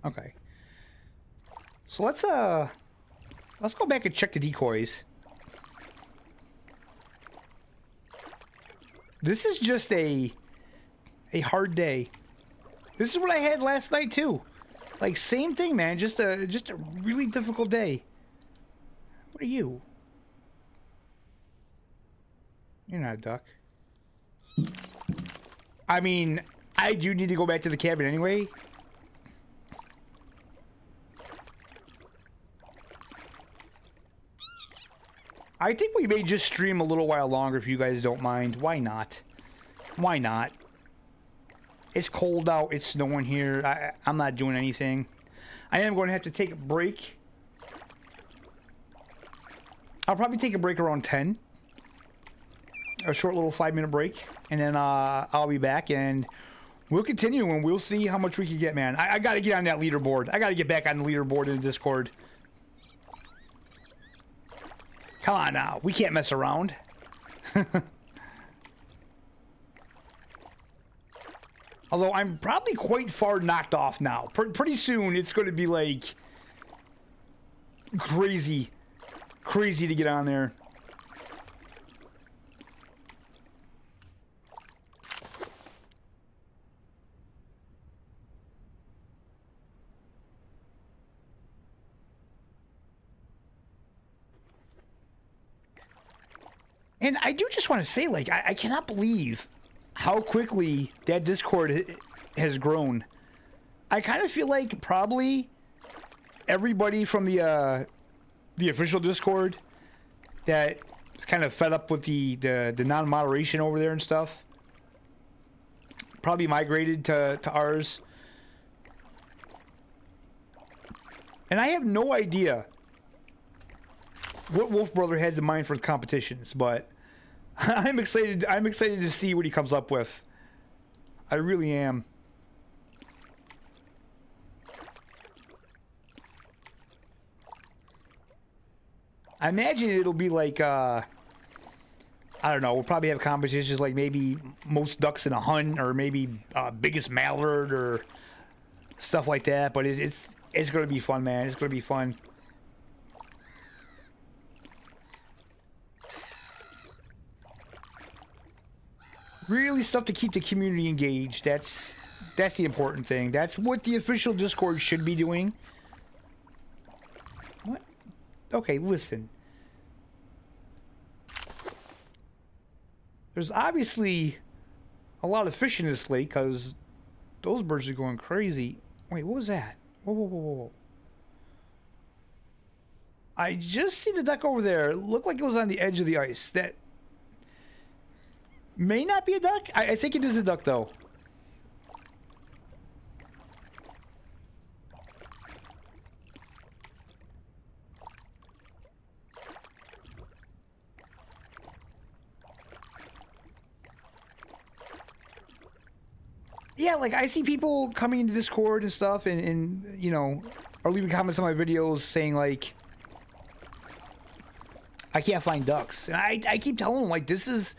Okay. So let's go back and check the decoys. This is just a hard day. This is what I had last night too. Like same thing, man. Just a really difficult day. What are you? You're not a duck. I mean, I do need to go back to the cabin anyway. I think we may just stream a little while longer if you guys don't mind. Why not? Why not? It's cold out. It's snowing here. I'm not doing anything. I am going to have to take a break. I'll probably take a break around 10. A short little 5-minute break. And then I'll be back and we'll continue and we'll see how much we can get, man. I got to get on that leaderboard. I got to get back on the leaderboard in the Discord. Come on now. We can't mess around. Although I'm probably quite far knocked off now. Pretty soon it's going to be like crazy to get on there. And I do just want to say, like, I cannot believe how quickly that Discord has grown. I kind of feel like probably everybody from the official Discord that is kind of fed up with the non-moderation over there and stuff probably migrated to ours. And I have no idea what Wolf Brother has in mind for the competitions, but I'm excited to see what he comes up with. I really am. I imagine it'll be like I don't know, we'll probably have competitions like maybe most ducks in a hunt or maybe biggest mallard or stuff like that, but it's going to be fun, man. It's going to be fun. Really stuff to keep the community engaged. That's the important thing. That's what the official Discord should be doing. What? Okay, listen. There's obviously a lot of fish in this lake because those birds are going crazy. Wait, what was that? Whoa, whoa, whoa, whoa. I just seen a duck over there. It looked like it was on the edge of the ice. That may not be a duck. I think it is a duck, though. Yeah, like, I see people coming into Discord and stuff and you know, or leaving comments on my videos saying, like, I can't find ducks. And I keep telling them, like, this is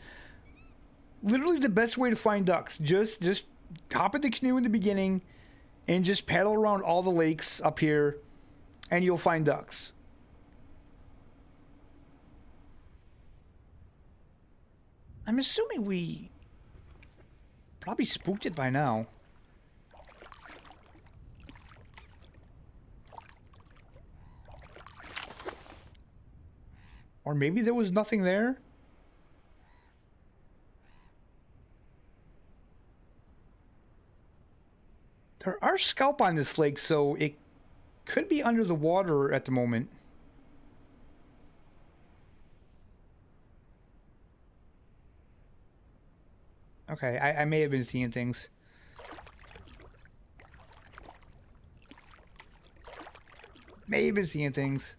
literally the best way to find ducks. Just hop in the canoe in the beginning and just paddle around all the lakes up here and you'll find ducks. I'm assuming we probably spooked it by now. Or maybe there was nothing there. There are scalp on this lake, so it could be under the water at the moment. Okay, I may have been seeing things. May have been seeing things.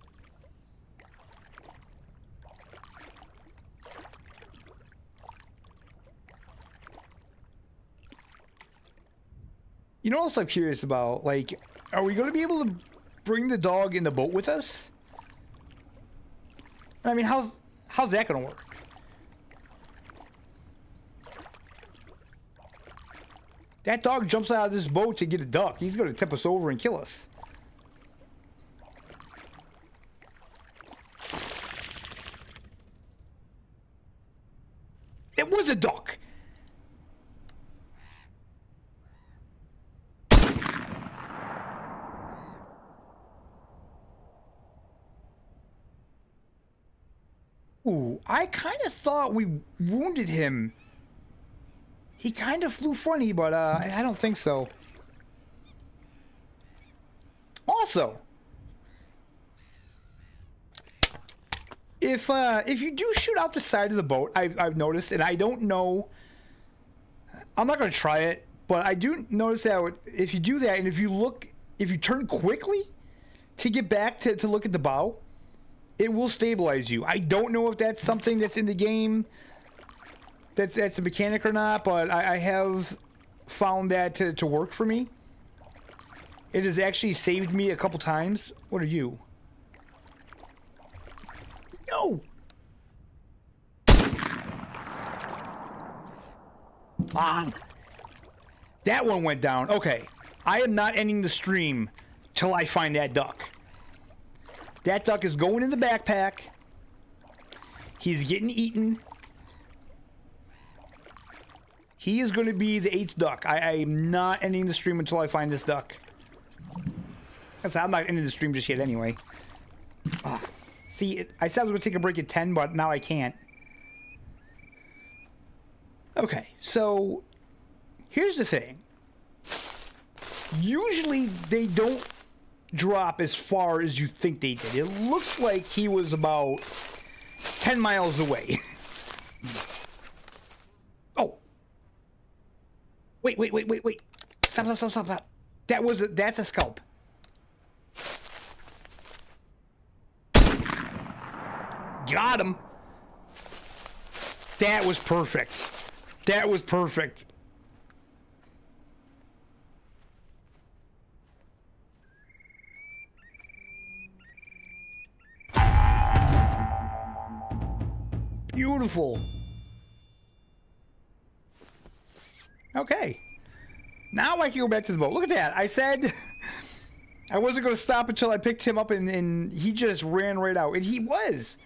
You know what else I'm curious about? Like, are we going to be able to bring the dog in the boat with us? I mean, how's that going to work? That dog jumps out of this boat to get a duck. He's going to tip us over and kill us. It was a duck. Ooh, I kind of thought we wounded him. He kind of flew funny, but I don't think so. Also, if you do shoot out the side of the boat, I've noticed, and I don't know. I'm not gonna try it, but I do notice that if you do that, and if you turn quickly to get back to look at the bow, it will stabilize you. I don't know if that's something that's in the game, that's a mechanic or not, but I have found that to work for me. It has actually saved me a couple times. What are you? No! Ah! That one went down. Okay. I am not ending the stream till I find that duck. That duck is going in the backpack. He's getting eaten. He is going to be the 8th duck. I am not ending the stream until I find this duck. I'm not ending the stream just yet anyway. See, I said I was going to take a break at 10, but now I can't. Okay, so here's the thing. Usually they don't drop as far as you think they did. It looks like he was about 10 miles away. Oh. Wait. Stop. That's a scalp. Got him. That was perfect. That was perfect. Beautiful. Okay. Now I can go back to the boat. Look at that. I said I wasn't going to stop until I picked him up, and he just ran right out. And he was.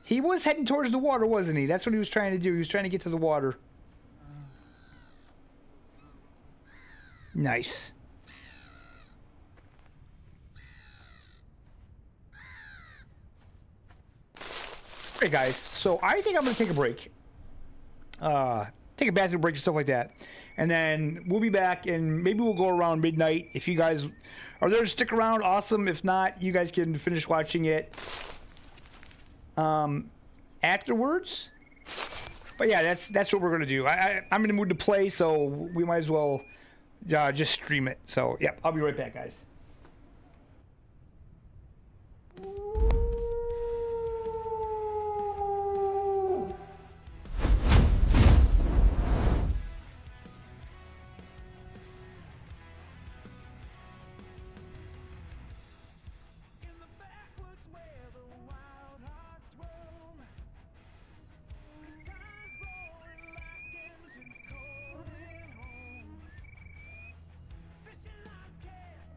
He was heading towards the water, wasn't he? That's what he was trying to do. He was trying to get to the water. Nice. Hey guys, so I think I'm gonna take a break. Take a bathroom break and stuff like that. And then we'll be back, and maybe we'll go around midnight. If you guys are there to stick around, awesome. If not, you guys can finish watching it afterwards. But yeah, that's what we're gonna do. I'm in the mood to play, so we might as well just stream it. So yeah, I'll be right back, guys. In the backwoods where the wild hearts roam, guitars roaring like engines calling home. Fishing lines cast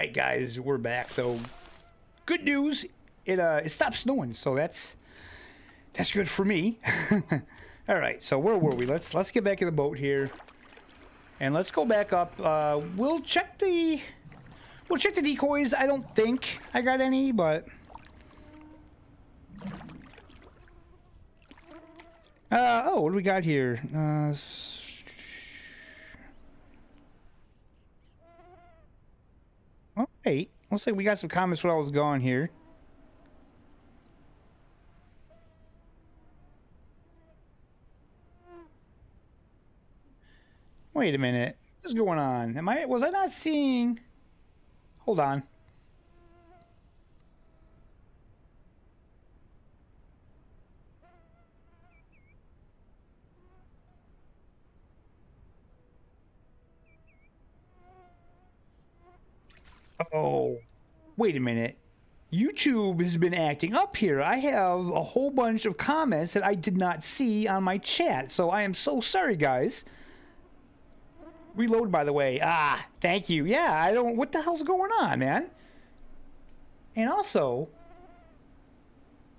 right, guys, we're back. So, good news, it stopped snowing, so that's good for me. All right, so where were we? Let's get back in the boat here, and let's go back up. We'll check the decoys. I don't think I got any, but oh, what do we got here? Oh, wait. Looks like we got some comments while I was gone here. Wait a minute. What's going on? Was I not seeing? Hold on. Oh, wait a minute. YouTube has been acting up here. I have a whole bunch of comments that I did not see on my chat. So I am so sorry, guys. Reload, by the way. Ah, thank you. Yeah, I don't... What the hell's going on, man? And also,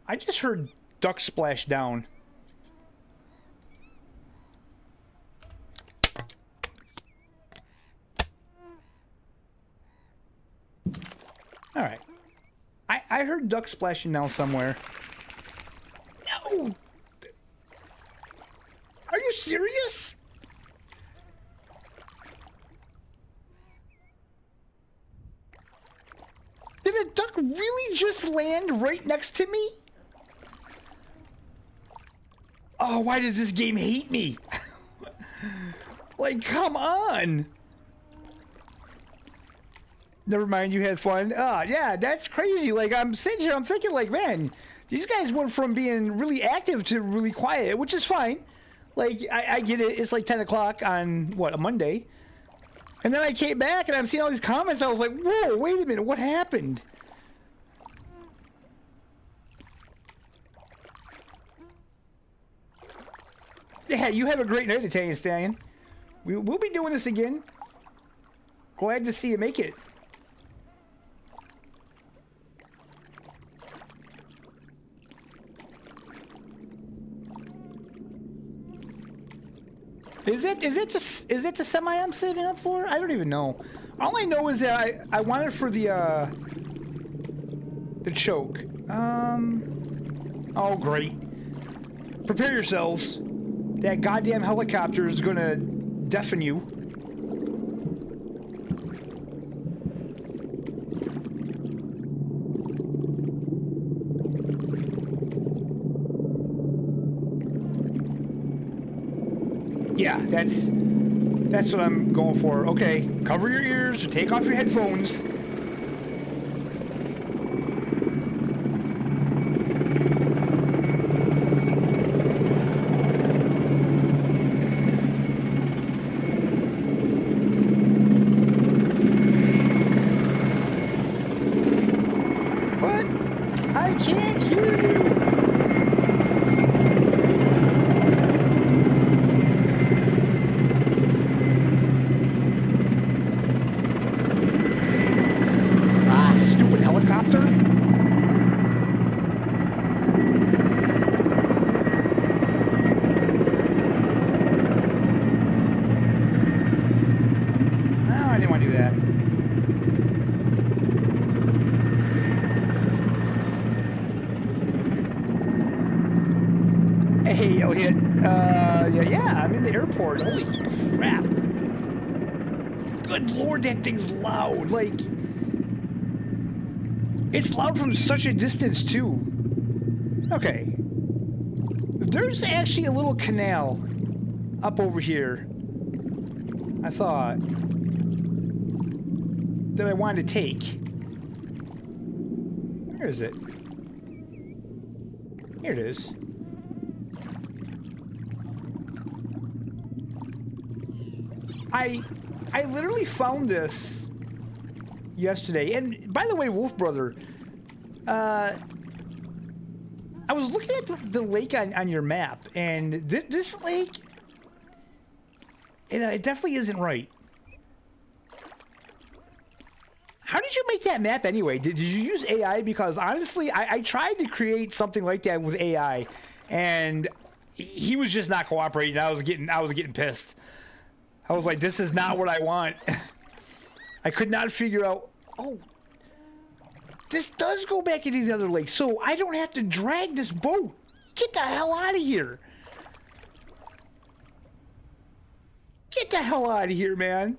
I just heard ducks splash down. All right. I heard ducks splashing down somewhere. No! Are you serious? Did a duck really just land right next to me? Oh, why does this game hate me? Like, come on! Never mind, you had fun. Ah, yeah, that's crazy. Like, I'm sitting here, I'm thinking, like, man, these guys went from being really active to really quiet, which is fine. Like, I get it. It's like 10 o'clock on, what, a Monday? And then I came back and I'm seeing all these comments. I was like, whoa, wait a minute, what happened? Yeah, you have a great night, Italian Stallion. We'll be doing this again. Glad to see you make it. Is it the semi I'm saving up for? I don't even know. All I know is that I want it for the choke. Oh great. Prepare yourselves. That goddamn helicopter is gonna deafen you. Yeah, that's what I'm going for. Okay, cover your ears, take off your headphones. What? I can't hear you. Helicopter? No, I didn't want to do that. Hey, Elliot. Yeah, I'm in the airport. Holy crap. Good lord, that thing's loud. Like... It's loud from such a distance, too. Okay. There's actually a little canal up over here, I thought, that I wanted to take. Where is it? Here it is. I literally found this yesterday, and by the way, Wolf Brother, I was looking at the lake on your map, and this lake, it definitely isn't right. How did you make that map anyway? Did you use AI? Because honestly, I tried to create something like that with AI, and he was just not cooperating. I was getting pissed. I was like, this is not what I want. I could not figure out. Oh, this does go back into the other lake, so I don't have to drag this boat. Get the hell out of here. Get the hell out of here, man.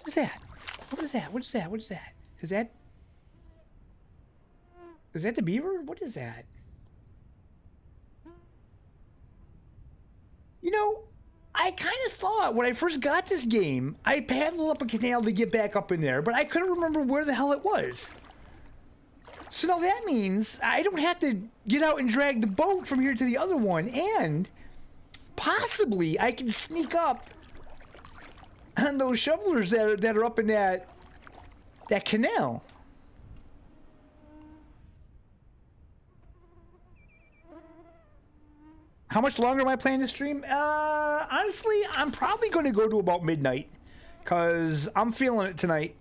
What is that? What is that? What is that? What is that? Is that the beaver? What is that? You know, I kind of thought when I first got this game, I paddled up a canal to get back up in there, but I couldn't remember where the hell it was. So now that means I don't have to get out and drag the boat from here to the other one, and possibly I can sneak up on those shovelers that are up in that canal. How much longer am I planning to stream? Honestly, I'm probably going to go to about midnight, because I'm feeling it tonight.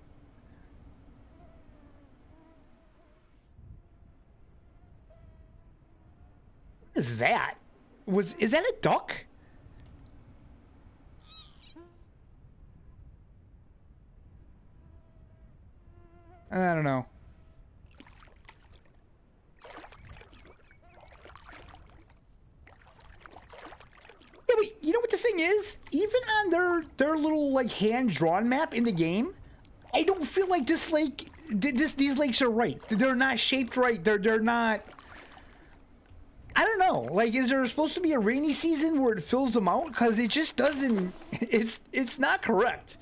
What is that? Is that a duck? I don't know. Yeah, but you know what the thing is? Even on their little like hand-drawn map in the game, I don't feel like this lake, these lakes are right. They're not shaped right. They're not. I don't know. Like, is there supposed to be a rainy season where it fills them out? Because it just doesn't. It's not correct.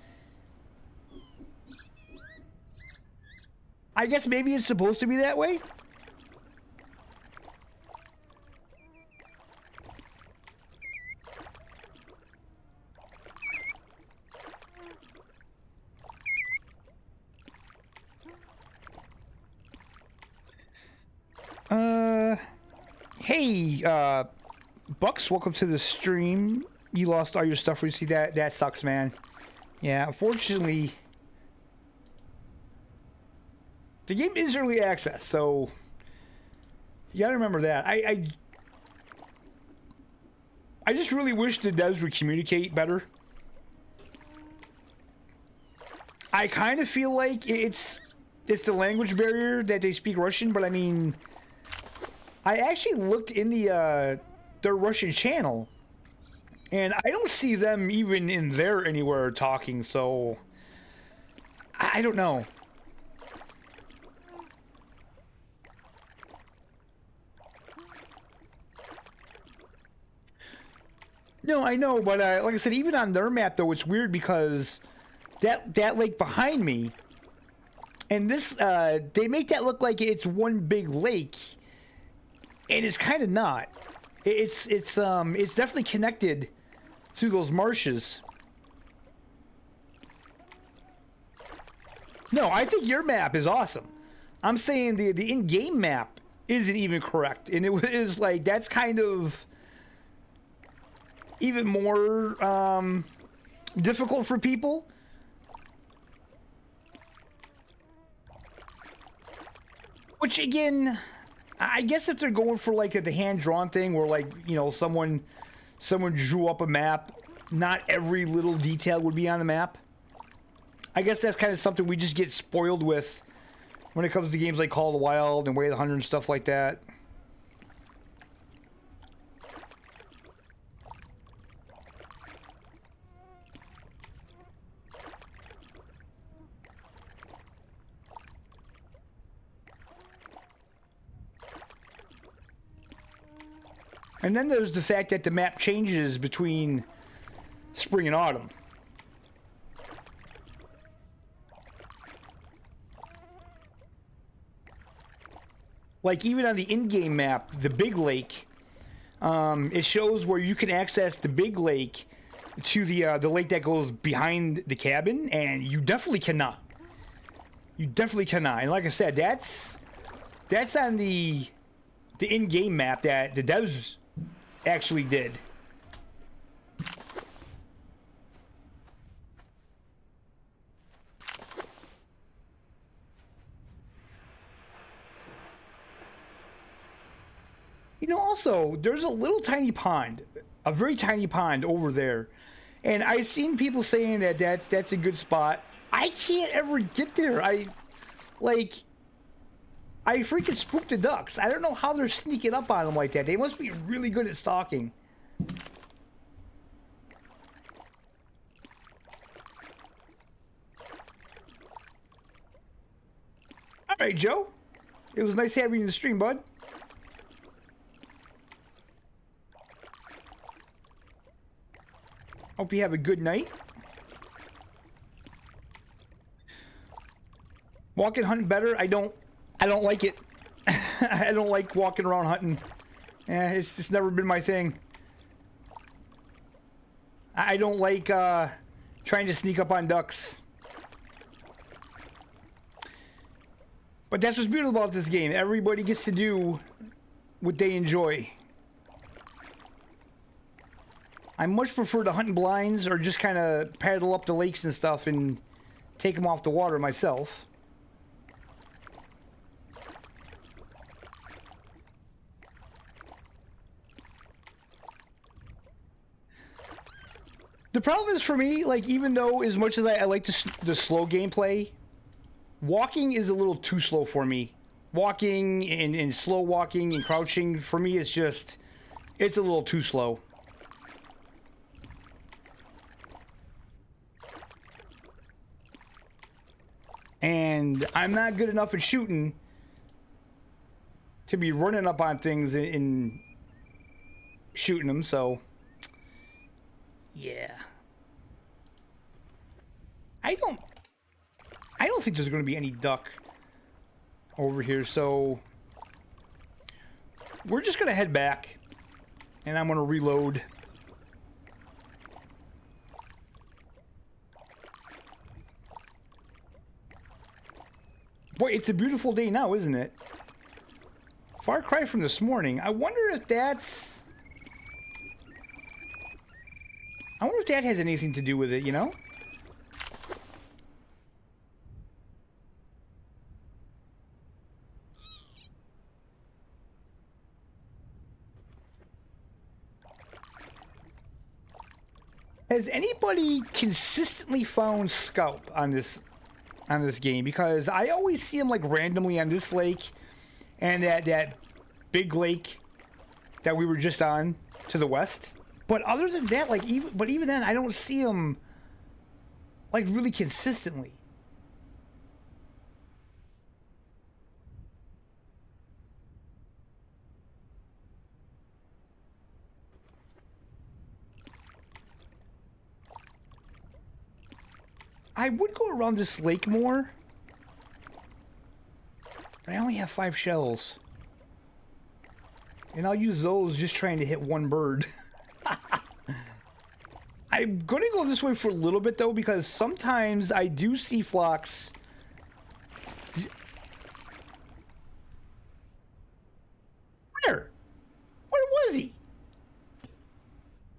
I guess maybe it's supposed to be that way. Hey, Bucks, welcome to the stream. You lost all your stuff recently. That sucks, man. Yeah, unfortunately, the game is early access, so you gotta remember that. I just really wish the devs would communicate better. I kind of feel like it's the language barrier that they speak Russian, but I mean, I actually looked in their Russian channel, and I don't see them even in there anywhere talking, so I don't know. No, I know, but like I said, even on their map, though, it's weird because that lake behind me, and this, they make that look like it's one big lake, and it's kind of not. It's definitely connected to those marshes. No, I think your map is awesome. I'm saying the in-game map isn't even correct, and it was like that's kind of even more difficult for people. Which again, I guess if they're going for like the hand-drawn thing, where like, you know, someone drew up a map, not every little detail would be on the map. I guess that's kind of something we just get spoiled with when it comes to games like Call of the Wild and Way of the Hunter and stuff like that. And then there's the fact that the map changes between spring and autumn. Like even on the in-game map, the big lake, it shows where you can access the big lake to the lake that goes behind the cabin, and you definitely cannot. You definitely cannot. And like I said, that's on the in-game map that the devs actually did. You know, also, there's a little tiny pond, a very tiny pond over there. And I've seen people saying that that's a good spot. I can't ever get there. I freaking spook the ducks. I don't know how they're sneaking up on them like that. They must be really good at stalking. All right, Joe. It was nice having you in the stream, bud. Hope you have a good night. Walking hunting better. I don't like it. I don't like walking around hunting. It's just never been my thing. I don't like trying to sneak up on ducks. But that's what's beautiful about this game. Everybody gets to do what they enjoy. I much prefer to hunt in blinds or just kind of paddle up the lakes and stuff and take them off the water myself. The problem is for me, like, even though as much as I like the slow gameplay, walking is a little too slow for me. Walking and slow walking and crouching, for me, it's a little too slow. And I'm not good enough at shooting to be running up on things and shooting them, so yeah. I don't think there's going to be any duck over here, so we're just going to head back and I'm going to reload. Boy, it's a beautiful day now, isn't it? Far cry from this morning. I wonder if that has anything to do with it, you know? Has anybody consistently found scalp on this game? Because I always see them like randomly on this lake and that big lake that we were just on to the west. But other than that, like even then, I don't see them like really consistently. I would go around this lake more, but I only have 5 shells. And I'll use those just trying to hit one bird. I'm going to go this way for a little bit, though, because sometimes I do see flocks. Where? Where was he?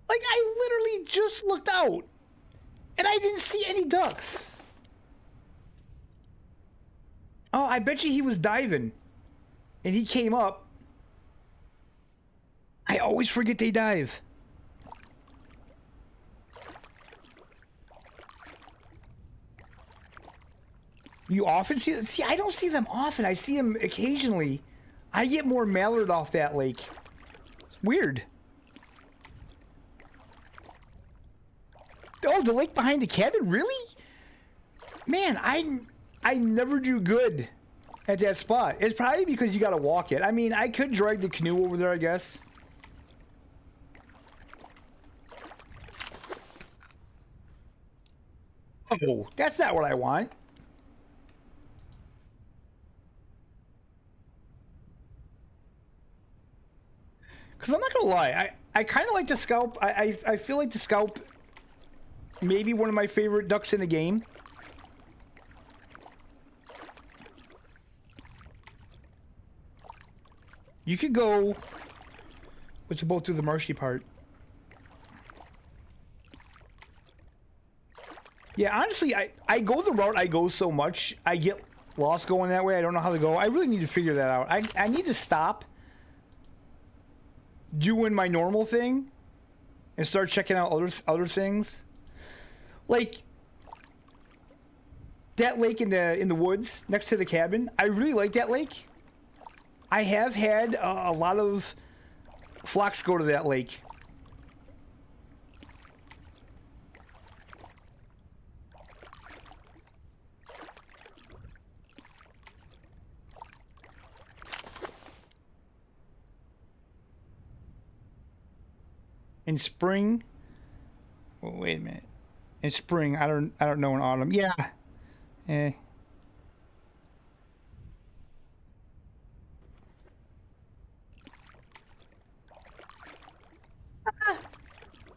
Like, I literally just looked out. And I didn't see any ducks. Oh, I bet you he was diving. And he came up. I always forget they dive. You often see them? See, I don't see them often. I see them occasionally. I get more mallard off that lake. It's weird. Oh, the lake behind the cabin? Really? Man, I never do good at that spot. It's probably because you gotta walk it. I mean, I could drag the canoe over there, I guess. Oh, that's not what I want. Because I'm not gonna lie, I kind of like the scalp. I feel like the scalp maybe one of my favorite ducks in the game. You could go, let's both do the marshy part. Yeah, honestly, I go the route I go so much, I get lost going that way. I don't know how to go. I really need to figure that out. I need to stop doing my normal thing and start checking out other things. Like that lake in the woods next to the cabin. I really like that lake. I have had a lot of flocks go to that lake. In spring, oh, wait a minute. In spring, I don't know. In autumn, yeah. Eh.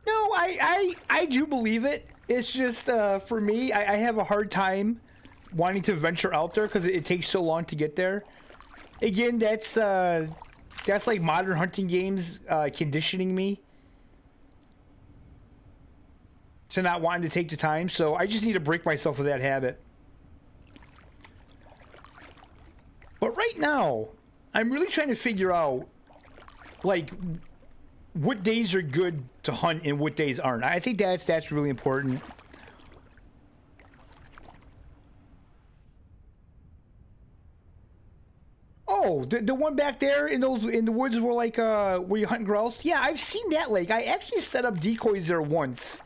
No, I do believe it. It's just for me, I have a hard time wanting to venture out there because it takes so long to get there. Again, that's like modern hunting games conditioning me to not wanting to take the time. So I just need to break myself of that habit. But right now, I'm really trying to figure out, like, what days are good to hunt and what days aren't. I think that's really important. Oh, the one back there in the woods where like where you hunt grouse. Yeah, I've seen that lake. I actually set up decoys there once,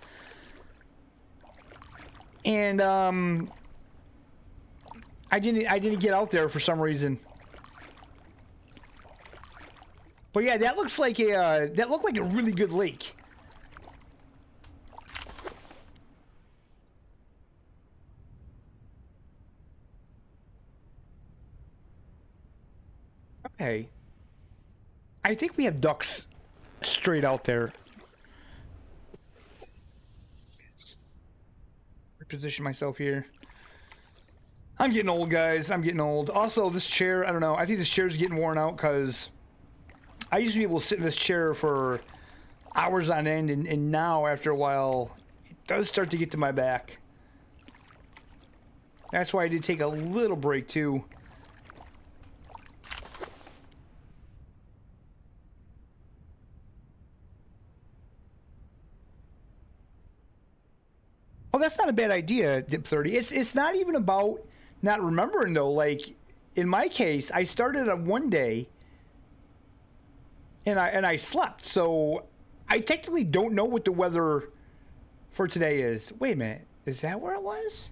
and I didn't get out there for some reason. But yeah, that looks like that looked like a really good lake. Okay. I think we have ducks straight out there. Reposition myself here. I'm getting old, guys. I'm getting old. Also, this chair, I don't know. I think this chair is getting worn out because I used to be able to sit in this chair for hours on end, and now, after a while, it does start to get to my back. That's why I did take a little break, too. Oh, that's not a bad idea, Dip 30. It's not even about not remembering, though. Like, in my case, I started on one day, and I slept, so I technically don't know what the weather for today is. Wait a minute, is that where it was?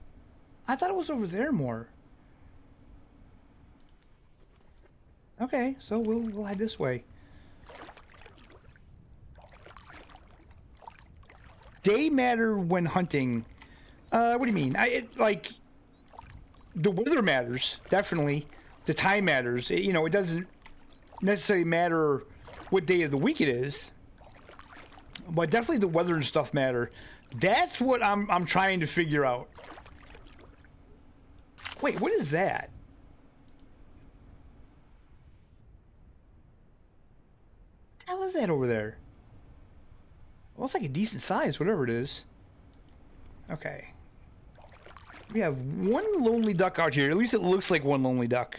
I thought it was over there more. Okay, so we'll head this way. Day matter when hunting. What do you mean? Like the weather matters, definitely. The time matters. You know, it doesn't necessarily matter what day of the week it is, but definitely the weather and stuff matter. That's what I'm trying to figure out. Wait, what is that? What the hell is that over there? Well, it's like a decent size, whatever it is. Okay. We have one lonely duck out here. At least it looks like one lonely duck.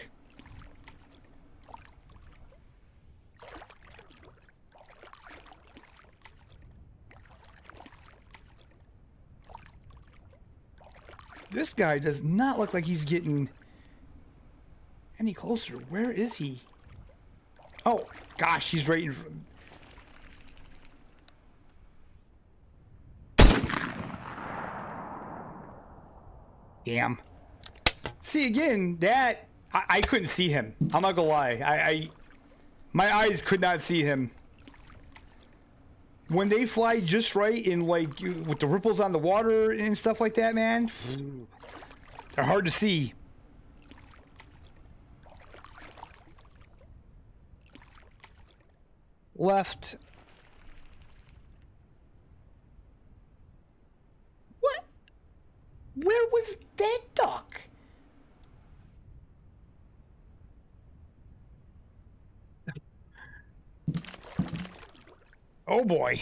This guy does not look like he's getting any closer. Where is he? Oh, gosh, he's right in front. Damn. See, again, that I couldn't see him. I'm not gonna lie. My eyes could not see him. When they fly just right in, like, with the ripples on the water and stuff like that, man, they're hard to see. Left. What? Where was that duck? Oh boy.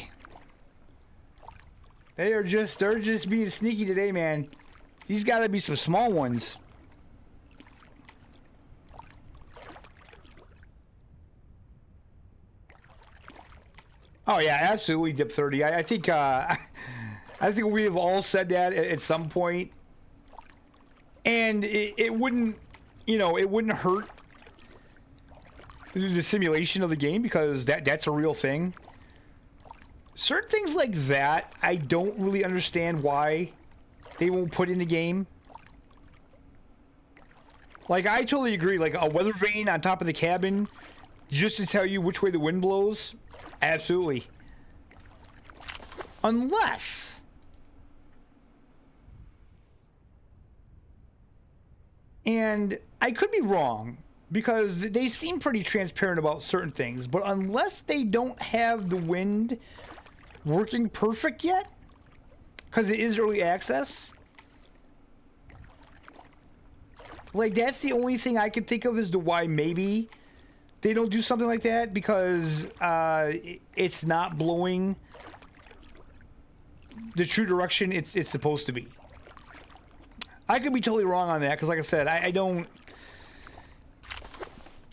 They're just being sneaky today, man. These gotta be some small ones. Oh yeah, absolutely dip 30. I think I think we have all said that at some point. And it wouldn't, you know, it wouldn't hurt the simulation of the game because that's a real thing. Certain things like that, I don't really understand why they won't put in the game. Like, I totally agree. Like, a weather vane on top of the cabin just to tell you which way the wind blows. Absolutely. Unless... And I could be wrong, because they seem pretty transparent about certain things, but unless they don't have the wind working perfect yet, because it is early access, like, that's the only thing I could think of as to why maybe they don't do something like that, because it's not blowing the true direction it's supposed to be. I could be totally wrong on that, because like I said, I don't...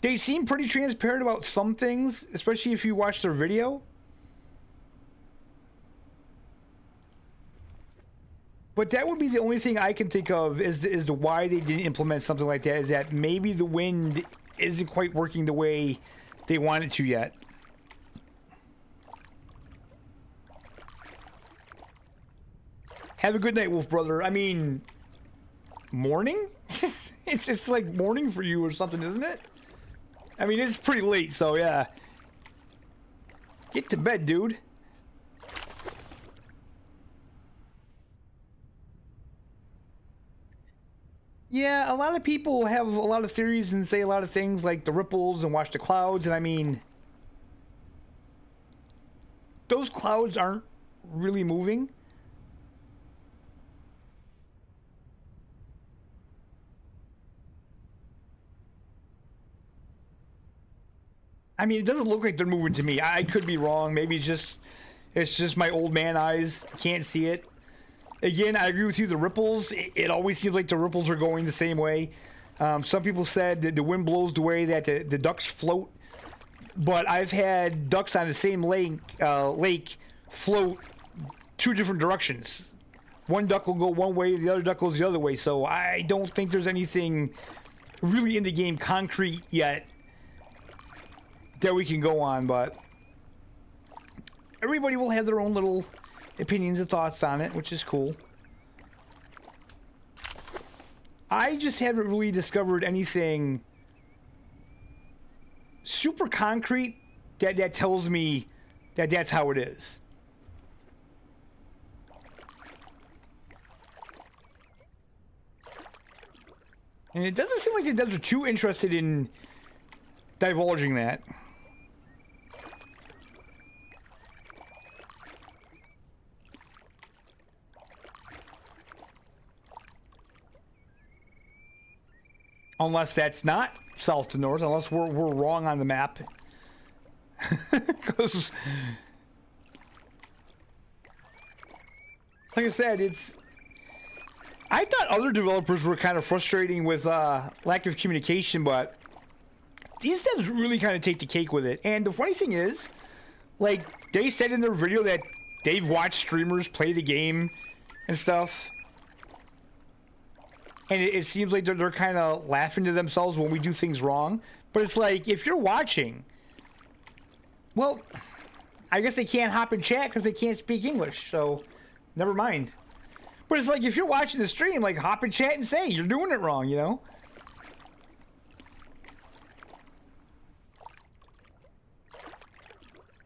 They seem pretty transparent about some things, especially if you watch their video. But that would be the only thing I can think of is the why they didn't implement something like that, is that maybe the wind isn't quite working the way they want it to yet. Have a good night, Wolf Brother. I mean... Morning? it's like morning for you or something, isn't it? I mean, it's pretty late, so yeah. Get to bed, dude. Yeah, a lot of people have a lot of theories and say a lot of things like the ripples and watch the clouds, and I mean... Those clouds aren't really moving. I mean, it doesn't look like they're moving to me. I could be wrong. Maybe it's just my old man eyes. I can't see it. Again, I agree with you. The ripples, it always seems like the ripples are going the same way. Some people said that the wind blows the way that the ducks float. But I've had ducks on the same lake float two different directions. One duck will go one way, the other duck goes the other way. So I don't think there's anything really in the game concrete yet that we can go on, but everybody will have their own little opinions and thoughts on it, which is cool. I just haven't really discovered anything super concrete that tells me that that's how it is. And it doesn't seem like the devs are too interested in divulging that. Unless that's not south to north, unless we're wrong on the map. Because, like I said, I thought other developers were kind of frustrating with lack of communication, but these devs really kind of take the cake with it. And the funny thing is, like, they said in their video that they've watched streamers play the game and stuff. And it seems like they're kind of laughing to themselves when we do things wrong. But it's like, if you're watching, well, I guess they can't hop in chat because they can't speak English. So, never mind. But it's like, if you're watching the stream, like, hop in chat and say, you're doing it wrong, you know?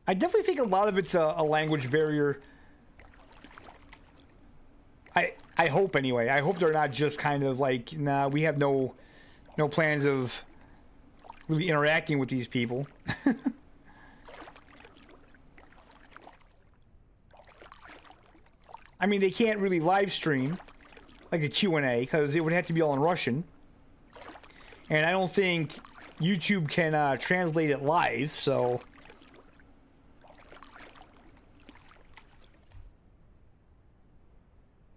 I definitely think a lot of it's a language barrier. I hope anyway. I hope they're not just kind of like, nah, we have no plans of really interacting with these people. I mean, they can't really live stream like a Q&A because it would have to be all in Russian. And I don't think YouTube can translate it live, so...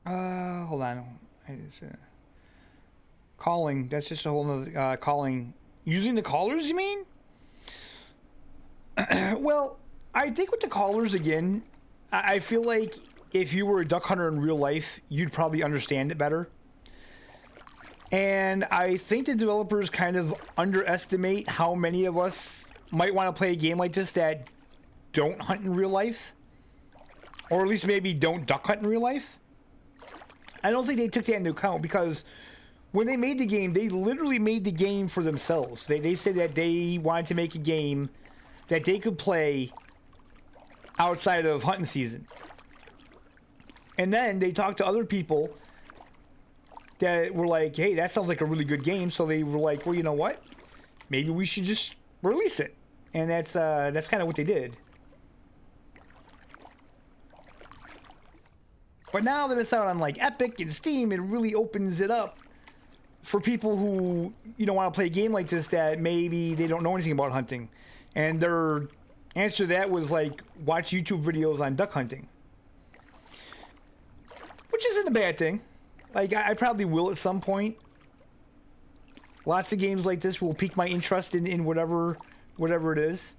Hold on. Calling. That's just a whole nother calling. Using the callers, you mean? Well, I think with the callers again, I feel like if you were a duck hunter in real life, you'd probably understand it better. And I think the developers kind of underestimate how many of us might want to play a game like this that don't hunt in real life. Or at least maybe don't duck hunt in real life. I don't think they took that into account because when they made the game, they literally made the game for themselves. They said that they wanted to make a game that they could play outside of hunting season. And then they talked to other people that were like, hey, that sounds like a really good game. So they were like, well, you know what? Maybe we should just release it. And that's kind of what they did. But now that it's out on like Epic and Steam, it really opens it up for people who, you know, want to play a game like this that maybe they don't know anything about hunting. And their answer to that was like, watch YouTube videos on duck hunting. Which isn't a bad thing. Like, I probably will at some point. Lots of games like this will pique my interest in whatever it is.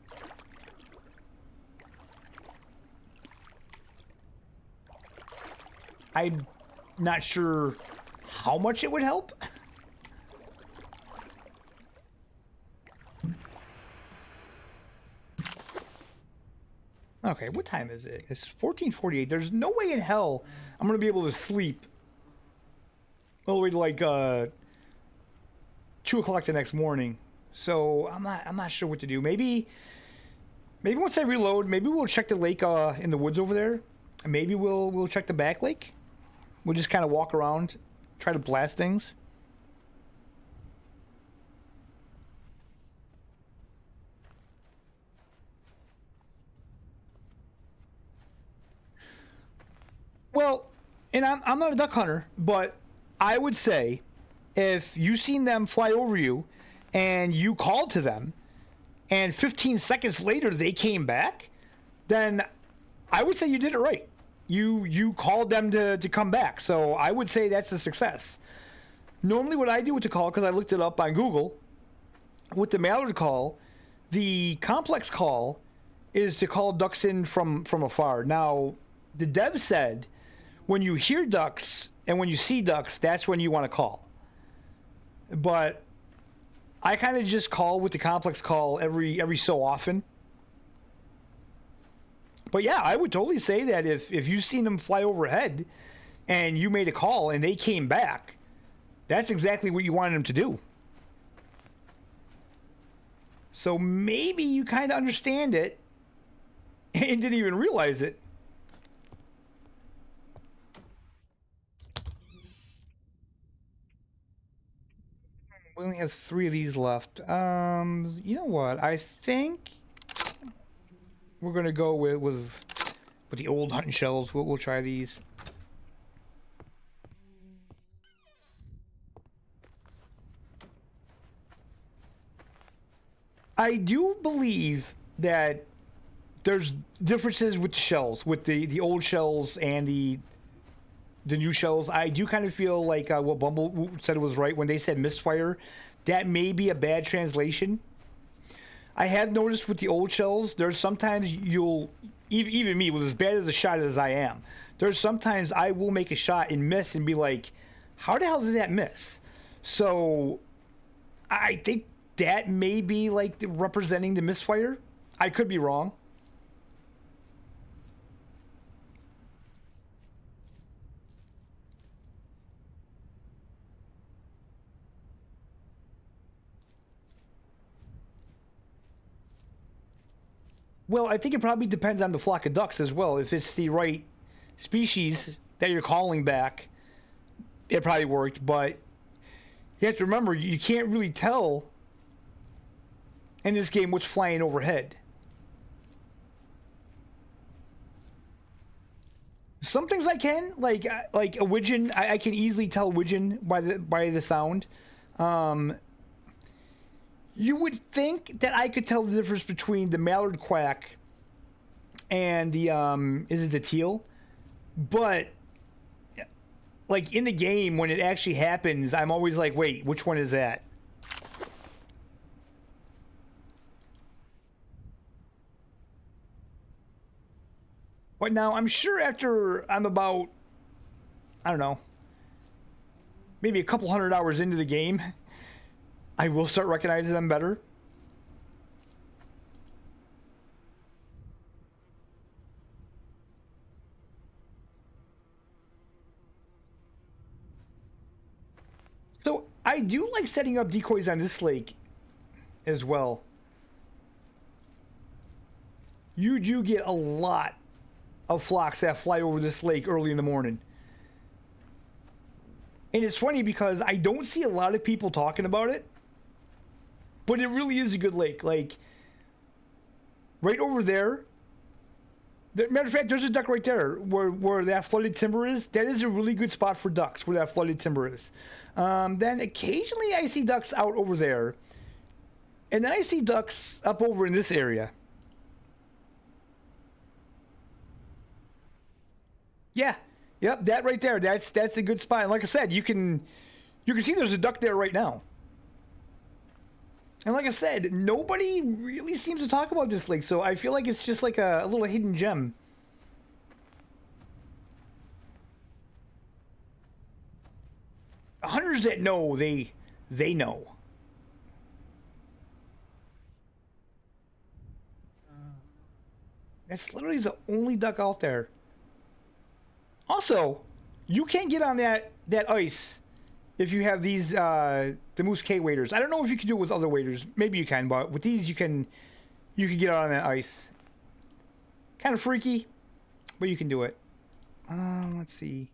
I'm not sure how much it would help. Okay, what time is it? It's 14:48. There's no way in hell I'm gonna be able to sleep all the way to like 2 o'clock the next morning. So I'm not sure what to do. Maybe once I reload, maybe we'll check the lake in the woods over there. And maybe we'll check the back lake. We'll just kind of walk around, try to blast things. Well, and I'm not a duck hunter, but I would say if you seen them fly over you and you called to them and 15 seconds later they came back, then I would say you did it right. You called them to come back. So I would say that's a success. Normally what I do with the call, because I looked it up on Google, with the mallard call, the complex call is to call ducks in from afar. Now, the dev said when you hear ducks and when you see ducks, that's when you want to call. But I kind of just call with the complex call every so often. But yeah, I would totally say that if you've seen them fly overhead and you made a call and they came back, that's exactly what you wanted them to do. So maybe you kind of understand it and didn't even realize it. We only have 3 of these left. You know what? I think we're gonna go with the old hunting shells. We'll try these. I do believe that there's differences with the shells, with the old shells and the new shells. I do kind of feel like what Bumble said was right when they said misfire. That may be a bad translation. I have noticed with the old shells, there's sometimes even me, with as bad as a shot as I am, there's sometimes I will make a shot and miss and be like, how the hell did that miss? So I think that may be like representing the misfire. I could be wrong. Well, I think it probably depends on the flock of ducks as well. If it's the right species that you're calling back, it probably worked. But you have to remember, you can't really tell in this game what's flying overhead. Some things I can, like a widgeon, I can easily tell widgeon by the sound. You would think that I could tell the difference between the mallard quack and the is it the teal? But like in the game when it actually happens, I'm always like, wait, which one is that? But now I'm sure after I'm about, I don't know, maybe a couple hundred hours into the game, I will start recognizing them better. So I do like setting up decoys on this lake as well. You do get a lot of flocks that fly over this lake early in the morning. And it's funny because I don't see a lot of people talking about it, but it really is a good lake. Like, right over there, matter of fact, there's a duck right there where that flooded timber is. That is a really good spot for ducks, where that flooded timber is. Then occasionally I see ducks out over there. And then I see ducks up over in this area. Yeah. Yep, that right there. That's a good spot. And like I said, you can see there's a duck there right now. And like I said, nobody really seems to talk about this lake, so I feel like it's just like a little hidden gem. Hunters that know, they know. That's literally the only duck out there. Also, you can't get on that ice if you have these the Moose K waders. I don't know if you can do it with other waders. Maybe you can, but with these you can get out on that ice. Kind of freaky, but you can do it. Let's see.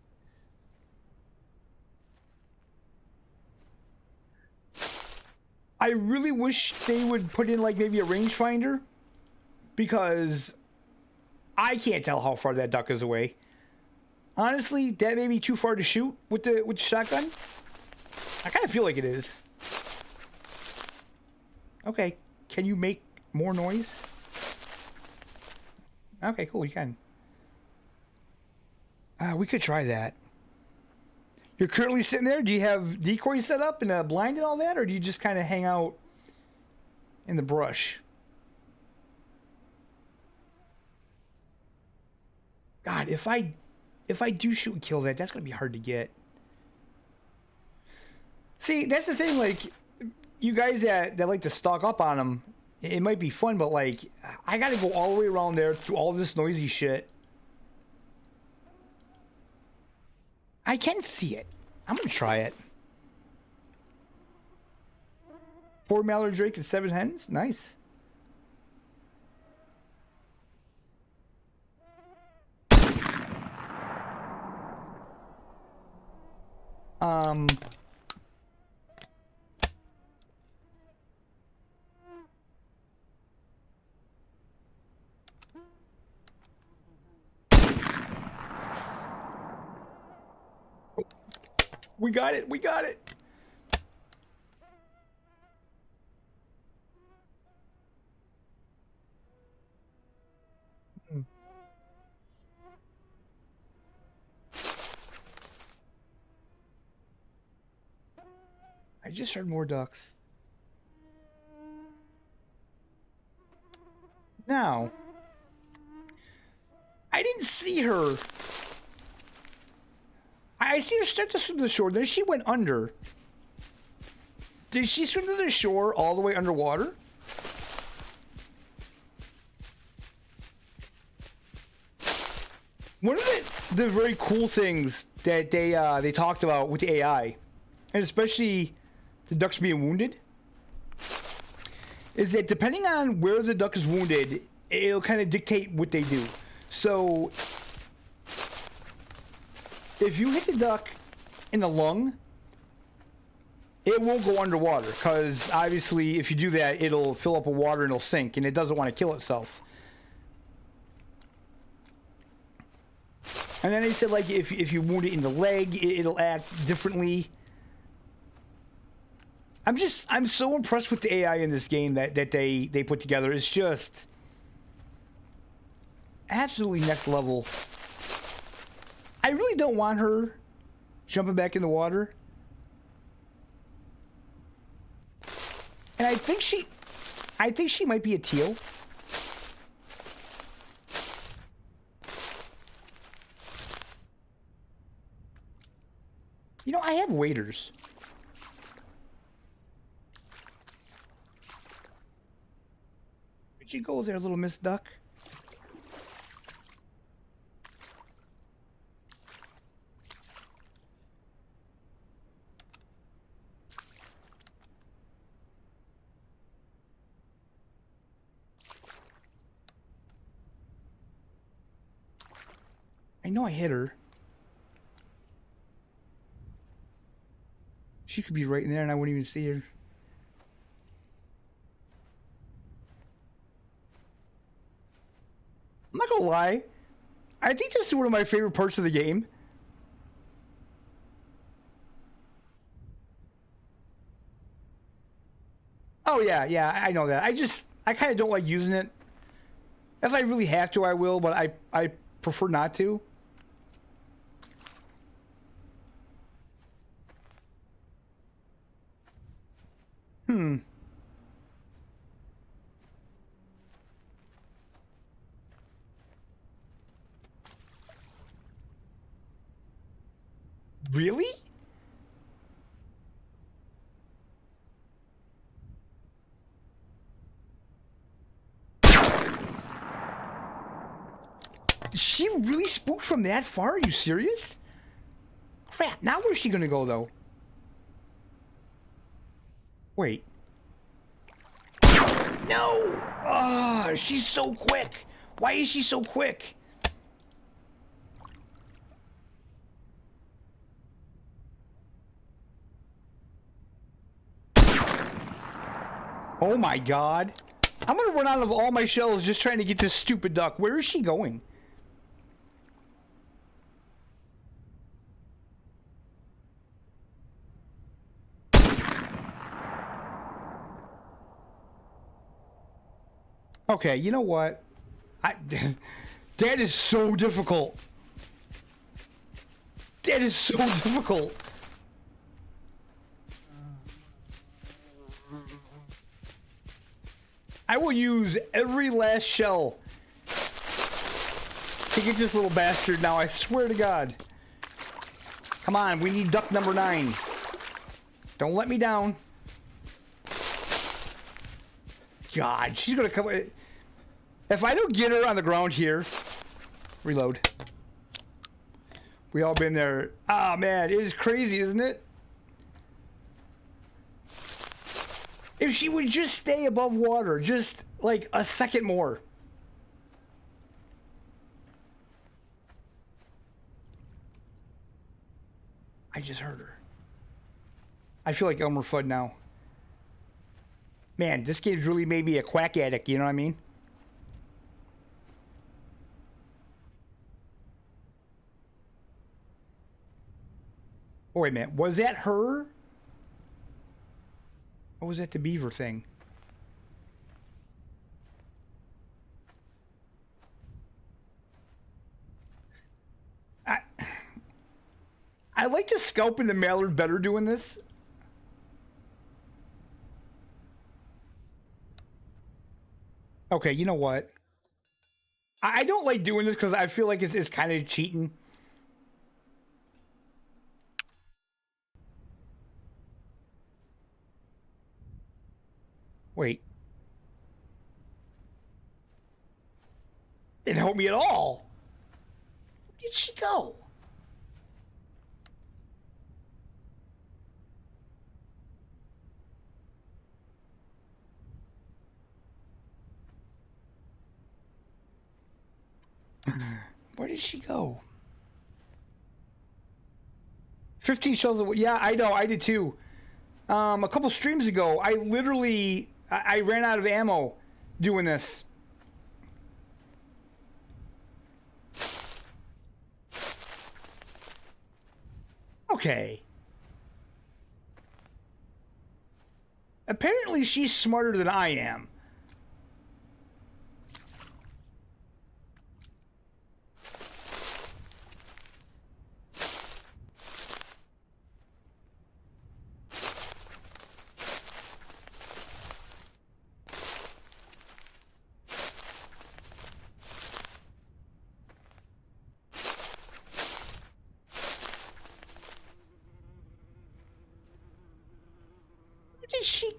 I really wish they would put in like maybe a rangefinder, because I can't tell how far that duck is away. Honestly, that may be too far to shoot with the shotgun. I kind of feel like it is. Okay, can you make more noise? Okay, cool, you can. We could try that. You're currently sitting there? Do you have decoys set up and a blind and all that? Or do you just kind of hang out in the brush? God, if I do shoot and kill that, that's going to be hard to get. See, that's the thing, like, you guys that like to stalk up on them, it might be fun, but, like, I got to go all the way around there through all this noisy shit. I can see it. I'm going to try it. 4 mallard drake and 7 hens? Nice. We got it. We got it. I just heard more ducks. Now, I didn't see her. I see her start to swim to the shore, then she went under. Did she swim to the shore all the way underwater? One of the very cool things that they talked about with the AI, and especially the ducks being wounded, is that depending on where the duck is wounded, it'll kind of dictate what they do. So if you hit the duck in the lung, it won't go underwater, because obviously if you do that, it'll fill up with water and it'll sink, and it doesn't want to kill itself. And then they said, like, if you wound it in the leg, it'll act differently. I'm so impressed with the AI in this game that they put together. It's just absolutely next level. I really don't want her jumping back in the water. And I think she might be a teal. I have waders. Where'd you go there, little Miss Duck? I know I hit her. She could be right in there and I wouldn't even see her. I'm not gonna lie. I think this is one of my favorite parts of the game. Oh yeah, yeah, I know that. I kind of don't like using it. If I really have to, I will, but I prefer not to. Really? She really spooked from that far? Are you serious? Crap, now where's she gonna go though? Wait. No! Ah, she's so quick. Why is she so quick? Oh my god. I'm gonna run out of all my shells just trying to get this stupid duck. Where is she going? Okay, you know what? That is so difficult. That is so difficult. I will use every last shell to get this little bastard now, I swear to God. Come on, we need duck number 9. Don't let me down. God, she's gonna come. If I don't get her on the ground here, reload. We all been there. Ah, man, it is crazy, isn't it? If she would just stay above water, just like a second more. I just heard her. I feel like Elmer Fudd now. Man, this game's really made me a quack addict, you know what I mean? Oh, wait a minute. Was that her? Or was that the beaver thing? I like the scalp and the mallard better doing this. Okay, you know what? I don't like doing this because I feel like it's kind of cheating. Wait. Didn't help me at all. Where did she go? Where did she go? 15 shells of... Yeah, I know. I did too. A couple streams ago, I literally... I ran out of ammo doing this. Okay. Apparently she's smarter than I am. What did she?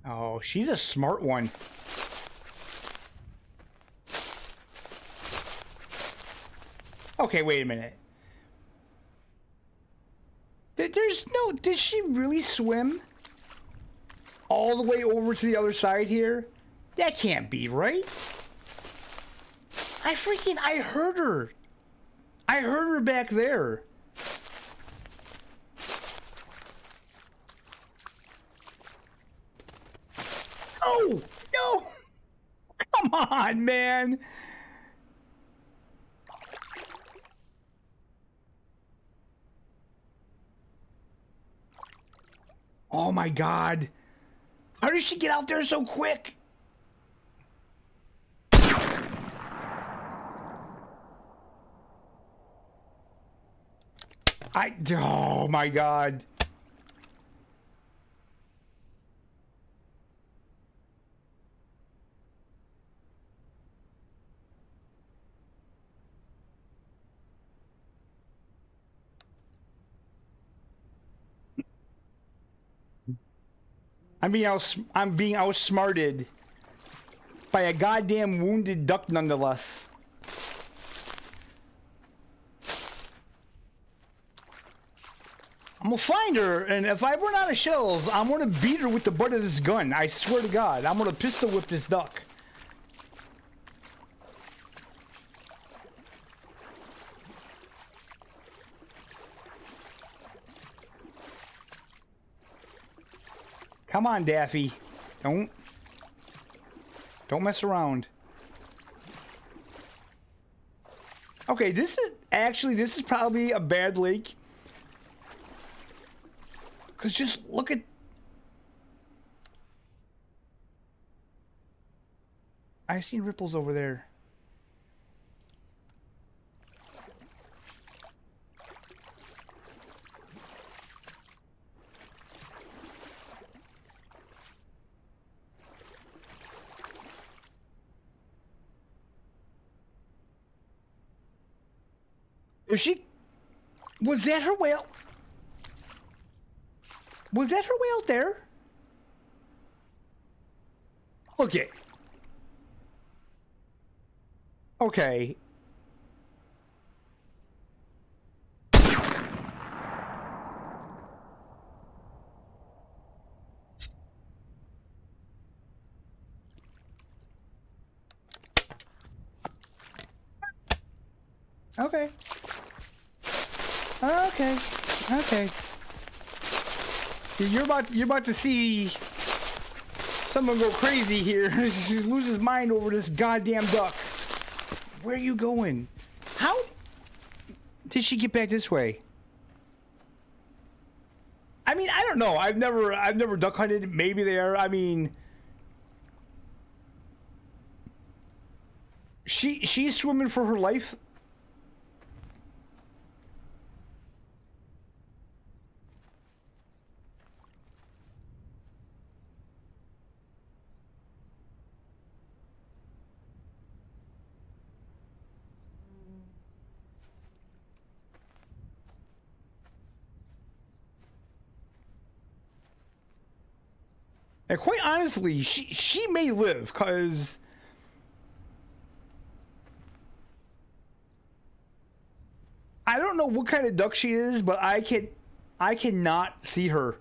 Oh, she's a smart one. Okay, wait a minute. There's no... Did she really swim all the way over to the other side here? That can't be, right? I heard her. I heard her back there. Oh, no. Come on, man. Oh my God. How did she get out there so quick? Oh my God. I'm being outsmarted by a goddamn wounded duck nonetheless. I'm gonna find her, and if I run out of shells, I'm gonna beat her with the butt of this gun. I swear to God, I'm gonna pistol whip this duck. Come on, Daffy. Don't mess around. Okay, this is probably a bad lake. Cause just look at... I seen ripples over there. If she... Was that her whale? Was that her way out there? Okay. Okay. Okay. Okay. Okay. You're about to see someone go crazy here. Lose his mind over this goddamn duck. Where are you going? How did she get back this way? I mean, I don't know. I've never duck hunted. Maybe they are. I mean, she's swimming for her life. And quite honestly, she may live, cause I don't know what kind of duck she is, but I cannot see her.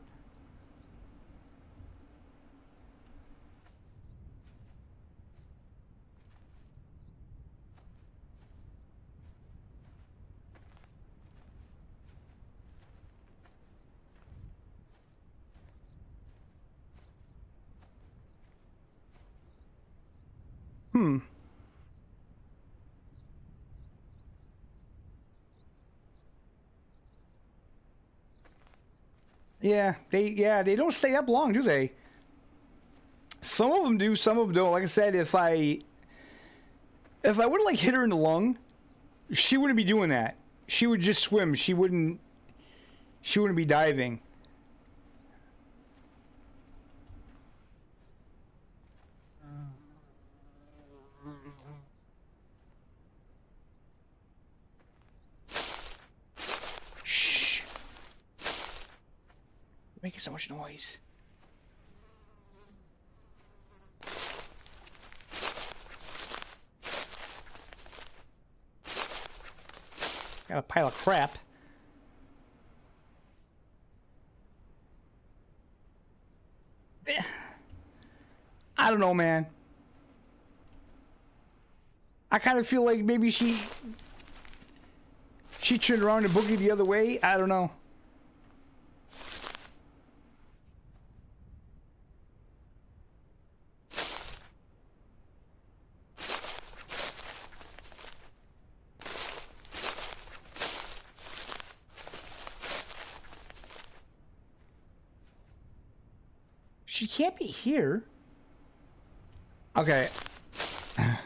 Hmm. Yeah, they don't stay up long, do they? Some of them do, some of them don't. Like I said, if I would have like hit her in the lung, she wouldn't be doing that. She would just swim. She wouldn't be diving. Making so much noise. Got a pile of crap. I don't know, man. I kind of feel like maybe she turned around and boogied the other way. I don't know. She can't be here. Okay. I'm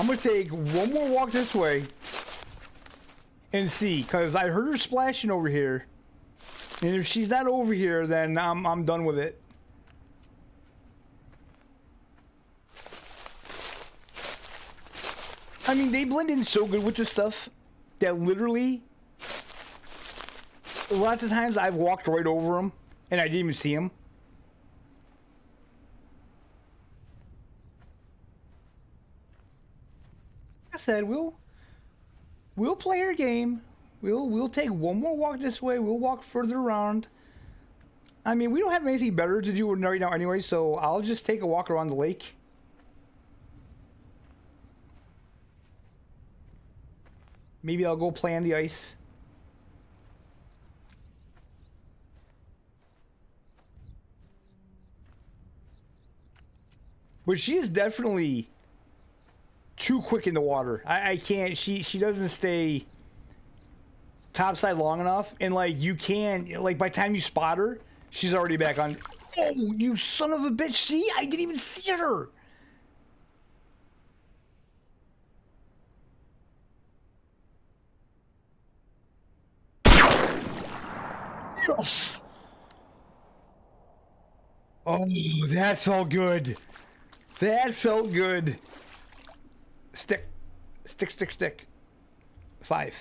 gonna take one more walk this way and see, because I heard her splashing over here. And if she's not over here, then I'm done with it. I mean, they blend in so good with this stuff that literally lots of times I've walked right over them and I didn't even see them. I said we'll play our game. We'll take one more walk this way. We'll walk further around. I mean, we don't have anything better to do right now anyway, so I'll just take a walk around the lake. Maybe I'll go play on the ice. But she is definitely too quick in the water. I can't. She doesn't stay topside long enough, and like you can, like by the time you spot her, she's already back on. Oh, you son of a bitch! See, I didn't even see her. Oh, that felt good. That felt good. Stick. Stick, stick, stick. 5.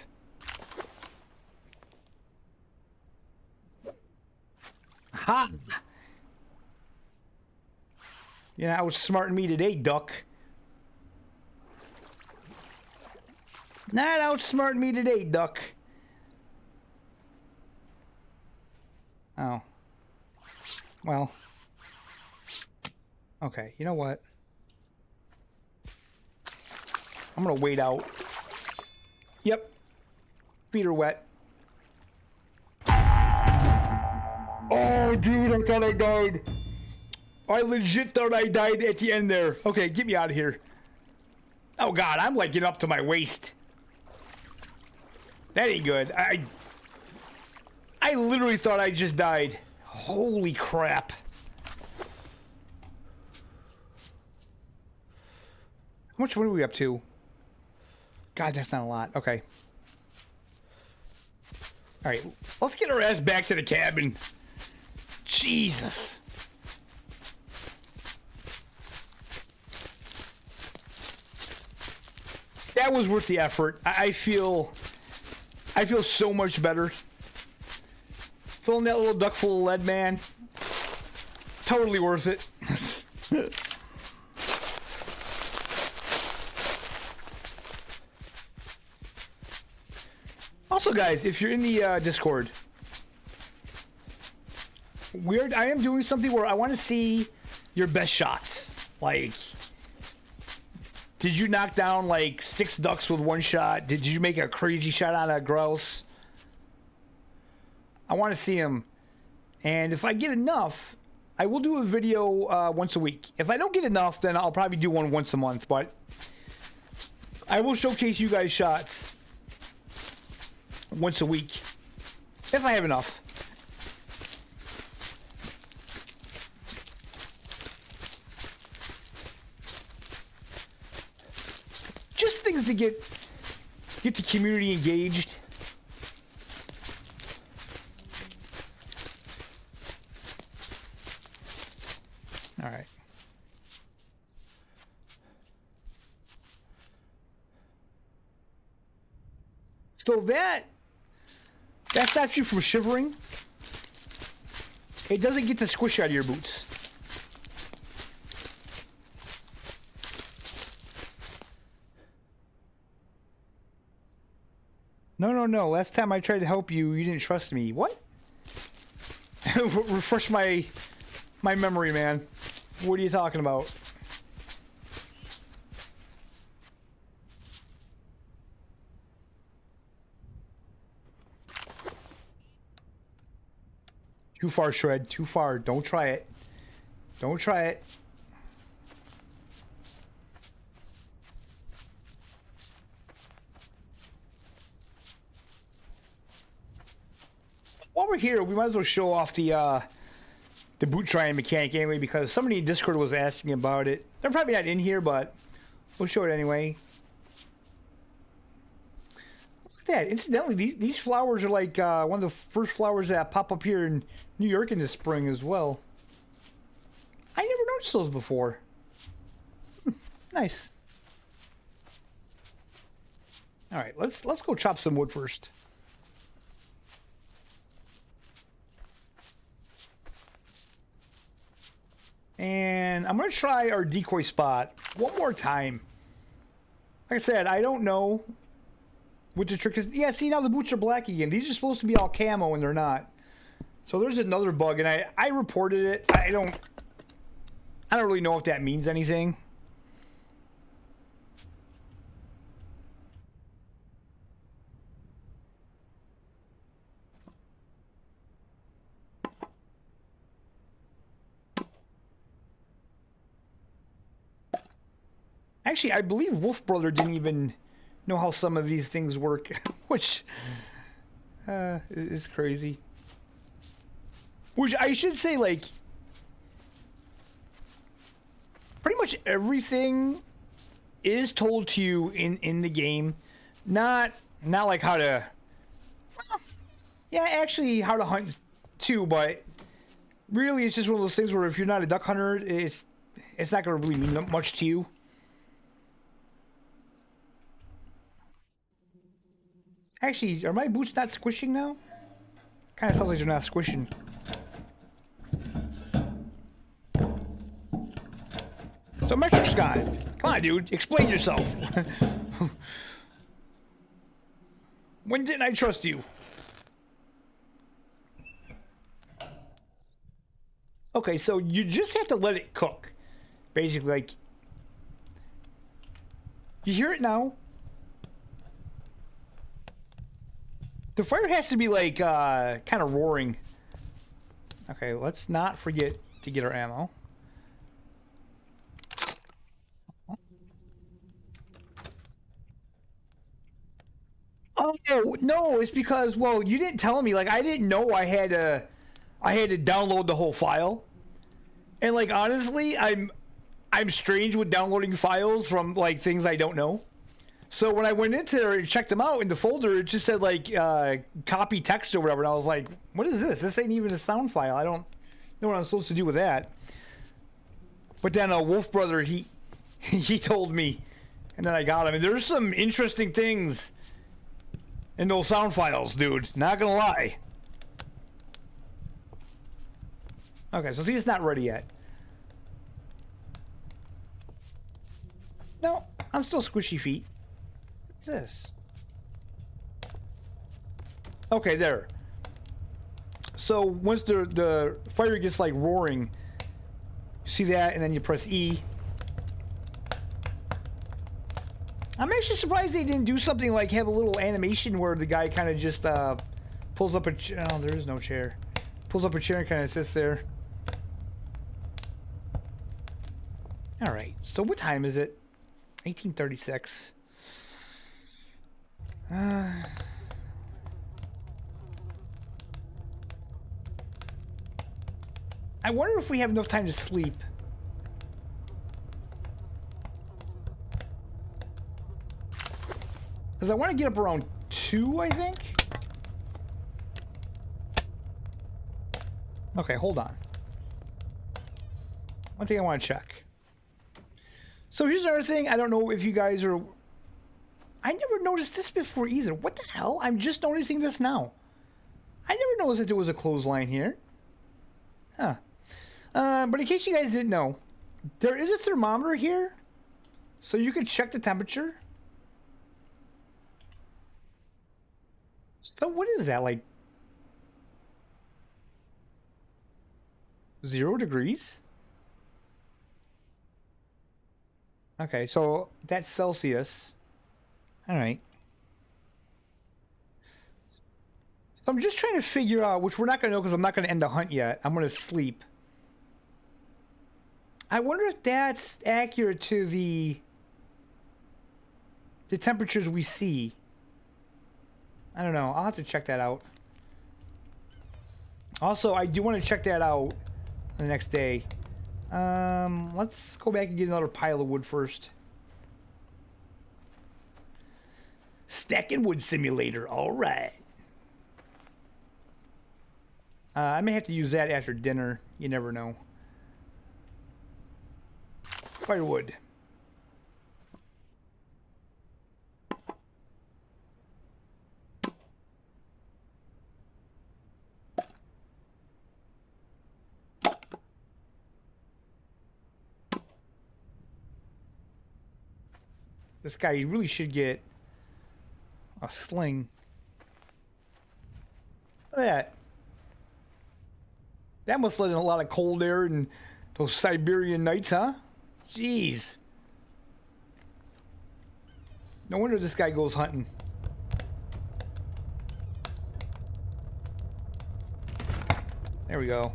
Ha! You're not outsmarting me today, duck. Not outsmarting me today, duck. Oh. Well. Okay, you know what? I'm gonna wait out. Yep. Feet are wet. Oh, dude, I thought I died. I legit thought I died at the end there. Okay, get me out of here. Oh, God, I'm like getting up to my waist. That ain't good. I literally thought I just died. Holy crap. How much money are we up to? God, that's not a lot. Okay. Alright, let's get our ass back to the cabin. Jesus. That was worth the effort. I feel so much better. Filling that little duck full of lead, man. Totally worth it. Also, guys, if you're in the Discord, I am doing something where I want to see your best shots. Like, did you knock down like 6 ducks with one shot? Did you make a crazy shot on a grouse? I want to see them. And if I get enough, I will do a video once a week. If I don't get enough, then I'll probably do one once a month. But I will showcase you guys shots once a week, if I have enough. Just things to get the community engaged. All right. So that stops you from shivering. it doesn't get the squish out of your boots. No. Last time I tried to help you, you didn't trust me. What? Refresh my memory, man. What are you talking about? Too far, Shred. Too far. Don't try it. Don't try it. While we're here, we might as well show off the boot trying mechanic anyway, because somebody in Discord was asking about it. They're probably not in here, but we'll show it anyway. Look at that. Incidentally, these flowers are like one of the first flowers that pop up here in New York in the spring as well. I never noticed those before. Nice. All right, let's go chop some wood first. And I'm going to try our decoy spot one more time. Like I said, I don't know what the trick is. Yeah, see, now the boots are black again. These are supposed to be all camo, and they're not. So there's another bug, and I reported it. I don't really know if that means anything. Actually, I believe Wolf Brother didn't even know how some of these things work, which is crazy. Which I should say, like, pretty much everything is told to you in the game. Not like how to, well, yeah, actually how to hunt too, but really it's just one of those things where if you're not a duck hunter, it's not going to really mean much to you. Actually, are my boots not squishing now? Kind of sounds like they're not squishing. So Metric Scott, come on, dude, explain yourself. When didn't I trust you? Okay, so you just have to let it cook. Basically, like, you hear it now? The fire has to be like kind of roaring. Okay, let's not forget to get our ammo. Oh no, it's because, well, you didn't tell me. Like, I didn't know I had to download the whole file. And like, honestly, I'm strange with downloading files from like things I don't know. So when I went into there and checked them out in the folder, it just said like copy text or whatever, and I was like, what is this? This ain't even a sound file. I don't know what I'm supposed to do with that. But then Wolf Brother, he told me, and then I got him. And there's some interesting things in those sound files, dude. Not gonna lie. Okay, so see, it's not ready yet. No, I'm still squishy feet. What's this? Okay, there. So once the fire gets like roaring, you see that, and then you press E. I'm actually surprised they didn't do something like have a little animation where the guy kind of just pulls up a chair. Oh, there is no chair. Pulls up a chair and kind of sits there. All right. So what time is it? 1836. I wonder if we have enough time to sleep. Because I want to get up around 2, I think. Okay, hold on. One thing I want to check. So here's another thing. I don't know if you guys are... I never noticed this before either. What the hell? I'm just noticing this now. I never noticed that there was a clothesline here. Huh. But in case you guys didn't know, there is a thermometer here, so you can check the temperature. So what is that, like 0 degrees? Okay, so that's Celsius. All right. So I'm just trying to figure out, which we're not going to know because I'm not going to end the hunt yet. I'm going to sleep. I wonder if that's accurate to the temperatures we see. I don't know. I'll have to check that out. Also, I do want to check that out the next day. Let's go back and get another pile of wood first. Stacking wood simulator. All right. I may have to use that after dinner. You never know. Firewood. This guy, he really should get a sling. Look at that. That must let in a lot of cold air and those Siberian nights, huh? Jeez. No wonder this guy goes hunting. There we go.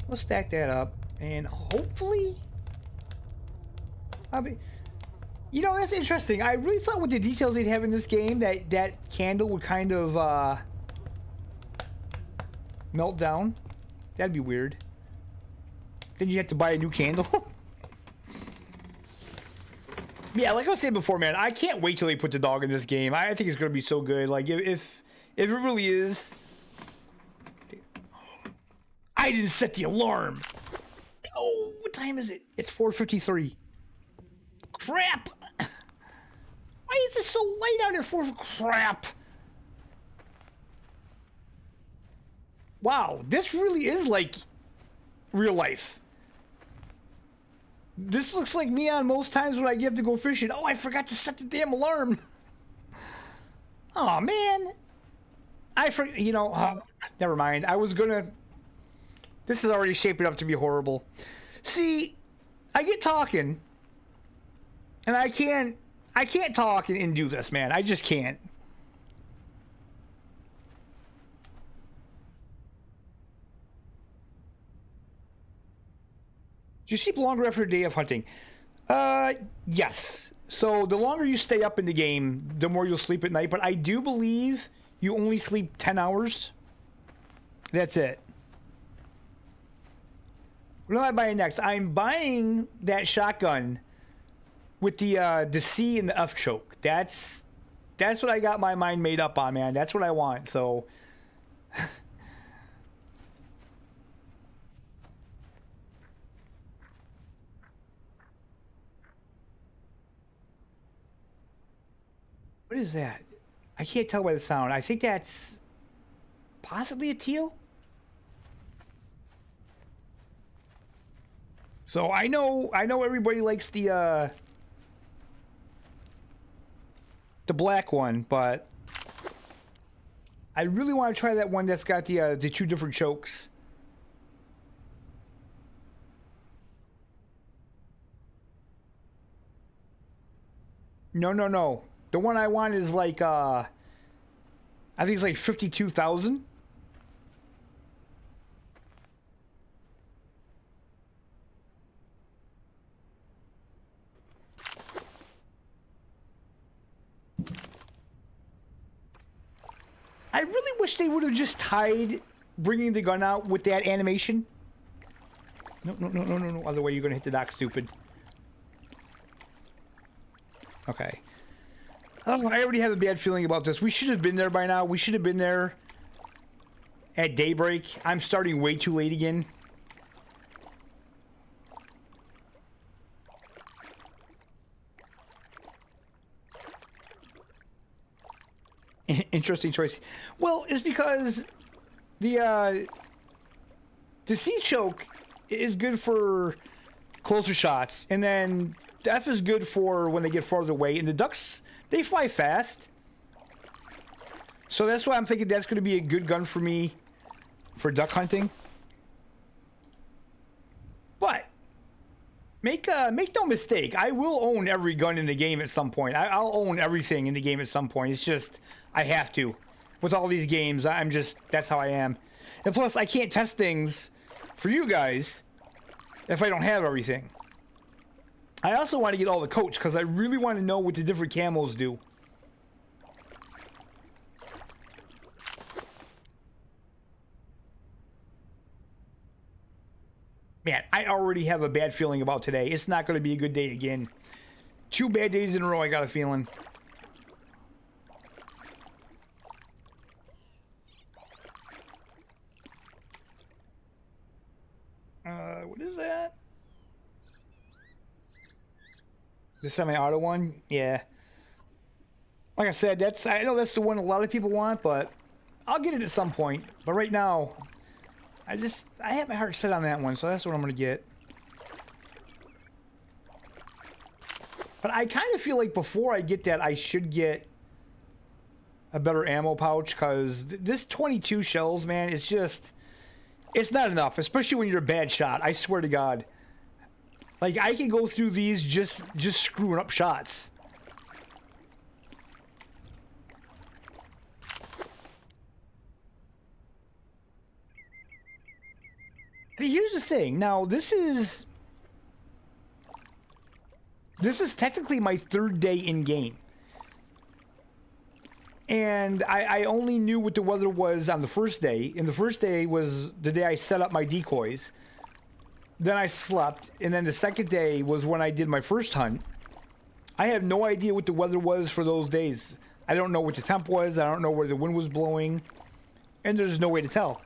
We'll stack that up, and hopefully I'll be... You know, that's interesting. I really thought with the details they'd have in this game that that candle would kind of melt down. That'd be weird. Then you have to buy a new candle. Yeah, like I was saying before, man, I can't wait till they put the dog in this game. I think it's going to be so good. Like, if it really is... I didn't set the alarm. Oh, what time is it? It's 4:53. Crap! Why is it so light out here for crap? Wow, this really is like real life. This looks like me on most times when I have to go fishing. Oh, I forgot to set the damn alarm. Oh man, you know, never mind. I was gonna. This is already shaping up to be horrible. See, I get talking, and I can't talk and do this, man. I just can't. Do you sleep longer after a day of hunting? Yes. So the longer you stay up in the game, the more you'll sleep at night. But I do believe you only sleep 10 hours. That's it. What am I buying next? I'm buying that shotgun with the C and the F choke. That's what I got my mind made up on, man. That's what I want. So what is that? I can't tell by the sound. I think that's possibly a teal. So I know everybody likes the black one, but I really want to try that one that's got the two different chokes. No. The one I want is like I think it's like 52,000. I really wish they would have just tied bringing the gun out with that animation. No. Other way, you're going to hit the dock, stupid. Okay. Oh, I already have a bad feeling about this. We should have been there by now. We should have been there at daybreak. I'm starting way too late again. Interesting choice. Well, it's because the the C choke is good for closer shots, and then the F is good for when they get farther away. And the ducks, they fly fast, so that's why I'm thinking that's going to be a good gun for me for duck hunting. But make no mistake, I will own every gun in the game at some point. I'll own everything in the game at some point. It's just I have to. With all these games, that's how I am. And plus, I can't test things for you guys if I don't have everything. I also want to get all the coats because I really want to know what the different camos do. Man, I already have a bad feeling about today. It's not going to be a good day again. 2 bad days in a row, I got a feeling. What is that? The semi-auto one? Yeah. Like I said, I know that's the one a lot of people want, but I'll get it at some point. But right now, I have my heart set on that one, so that's what I'm going to get. But I kind of feel like before I get that, I should get a better ammo pouch, because this 22 shells, man, it's not enough, especially when you're a bad shot. I swear to God. Like, I can go through these just screwing up shots. Here's the thing. Now, this is technically my 3rd day in game. And I only knew what the weather was on the first day. And the first day was the day I set up my decoys. Then I slept. And then the second day was when I did my first hunt. I have no idea what the weather was for those days. I don't know what the temp was. I don't know where the wind was blowing. And there's no way to tell.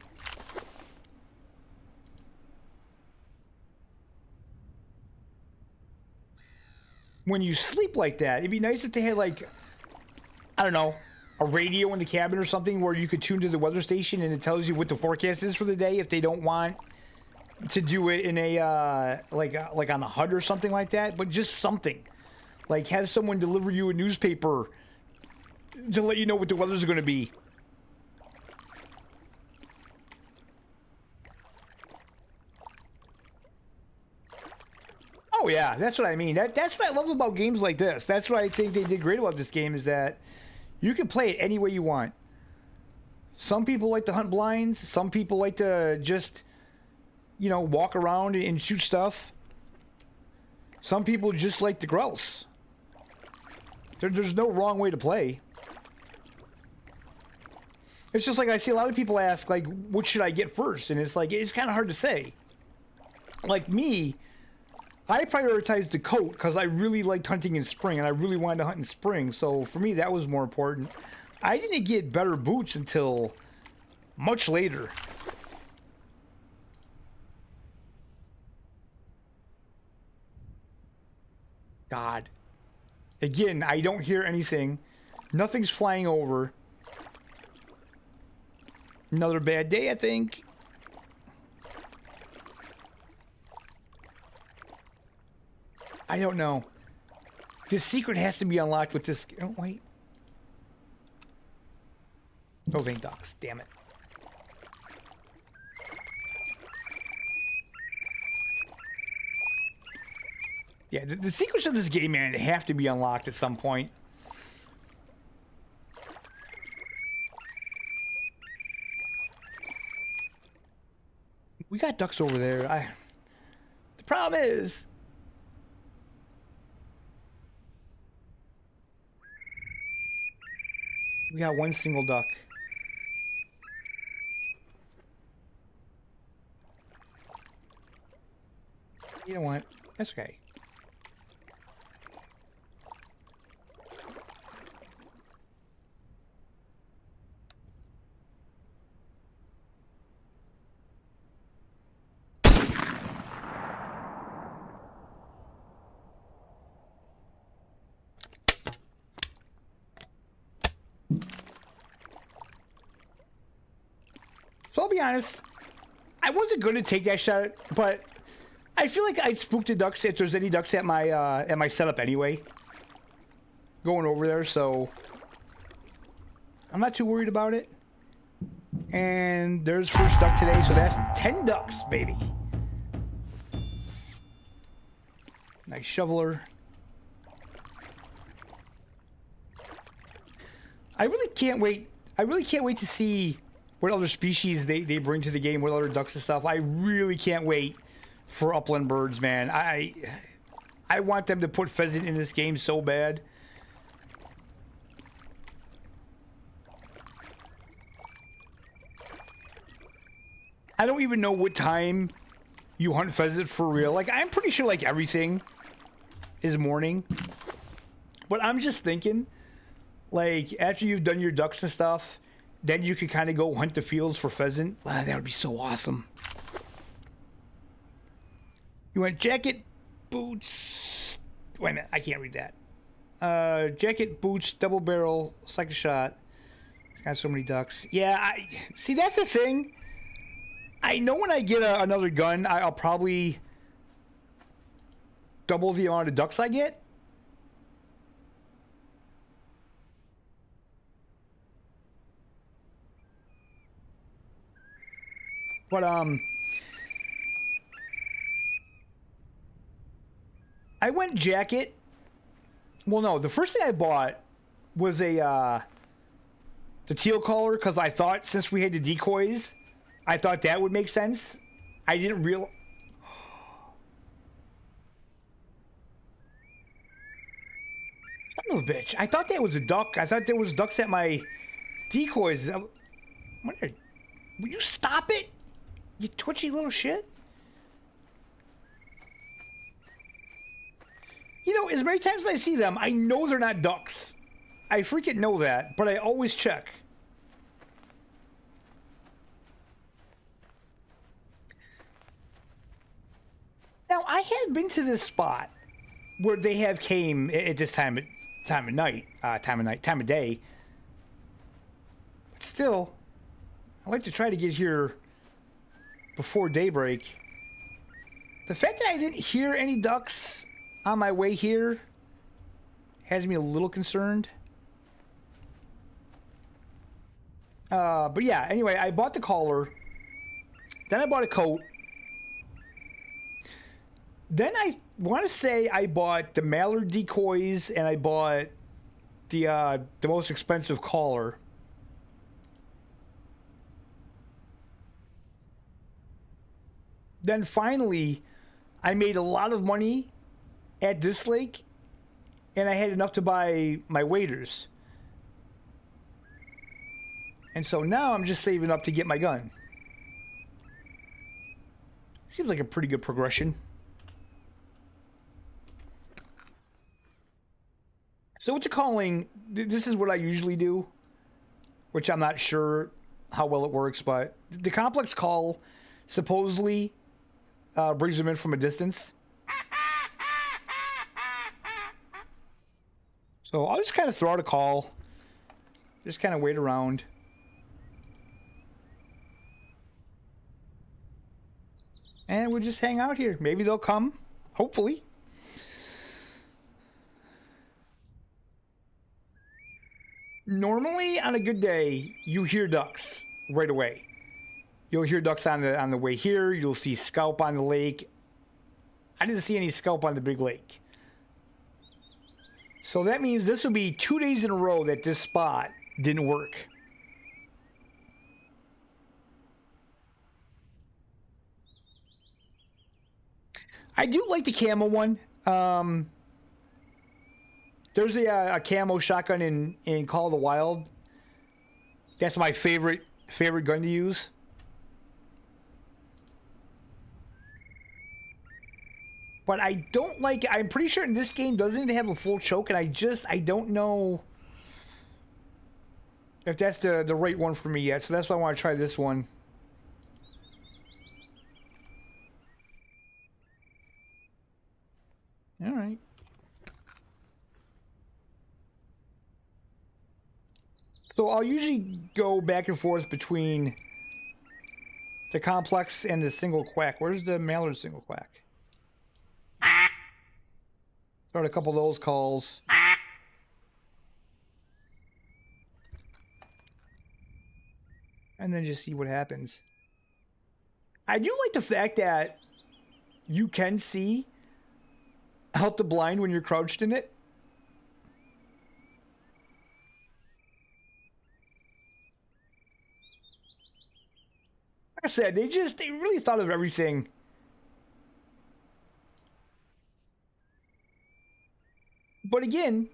When you sleep like that, it'd be nice if they had, like, I don't know, a radio in the cabin or something where you could tune to the weather station and it tells you what the forecast is for the day if they don't want to do it in a like on a HUD or something like that. But just something, like have someone deliver you a newspaper to let you know what the weather's going to be. Oh yeah, that's what I mean. That's what I love about games like this. That's what I think they did great about this game, is that you can play it any way you want. Some people like to hunt blinds. Some people like to just, you know, walk around and shoot stuff. Some people just like to grouse. There's no wrong way to play. It's just like I see a lot of people ask, like, what should I get first? And it's like, it's kind of hard to say. Like me, I prioritized the coat because I really liked hunting in spring, and I really wanted to hunt in spring. So for me, that was more important. I didn't get better boots until much later. God. Again, I don't hear anything. Nothing's flying over. Another bad day, I think. I don't know. This secret has to be unlocked with this. Oh, wait. Those ain't ducks. Damn it. Yeah, the secrets of this game, man, have to be unlocked at some point. We got ducks over there. The problem is, we got one single duck. You know what? That's okay. So I'll be honest, I wasn't going to take that shot, but I feel like I'd spook the ducks if there's any ducks at my setup anyway. Going over there, so I'm not too worried about it. And there's first duck today, so that's 10 ducks, baby. Nice shoveler. I really can't wait. I really can't wait to see what other species they bring to the game, what other ducks and stuff. I really can't wait for upland birds, man. I want them to put pheasant in this game so bad. I don't even know what time you hunt pheasant for real. Like, I'm pretty sure like everything is morning. But I'm just thinking, like, after you've done your ducks and stuff, then you could kind of go hunt the fields for pheasant. Wow, that would be so awesome. You want jacket, boots. Wait a minute, I can't read that. Jacket, boots, double barrel, second shot. Got so many ducks. Yeah, see, that's the thing. I know when I get another gun, I'll probably double the amount of ducks I get. But I went jacket. Well, no, the first thing I bought was the teal collar, because I thought since we had the decoys, I thought that would make sense. I didn't realize. Son of a bitch. I thought that was a duck. I thought there was ducks at my decoys. Will you stop it? You twitchy little shit. You know, as many times as I see them, I know they're not ducks. I freaking know that, but I always check. Now, I had been to this spot where they have came at this time of day. But still, I like to try to get here before daybreak. The fact that I didn't hear any ducks on my way here has me a little concerned. But yeah, anyway, I bought the collar. Then I bought a coat. Then I want to say I bought the mallard decoys and I bought the most expensive collar. Then finally, I made a lot of money at this lake, and I had enough to buy my waders. And so now I'm just saving up to get my gun. Seems like a pretty good progression. So what you're calling, this is what I usually do, which I'm not sure how well it works, but the complex call supposedly brings them in from a distance. So I'll just kind of throw out a call, just kind of wait around. And we'll just hang out here. Maybe they'll come, hopefully. Normally, on a good day, you hear ducks right away. You'll hear ducks on the way here. You'll see scaup on the lake. I didn't see any scaup on the big lake. So that means this will be 2 days in a row that this spot didn't work. I do like the camo one. There's a camo shotgun in Call of the Wild. That's my favorite gun to use. But I don't like. I'm pretty sure in this game doesn't have a full choke, and I don't know if that's the right one for me yet. So that's why I want to try this one. All right. So I'll usually go back and forth between the complex and the single quack. Where's the mallard single quack? Start a couple of those calls. And then just see what happens. I do like the fact that you can see out the blind when you're crouched in it. Like I said, they really thought of everything. But again,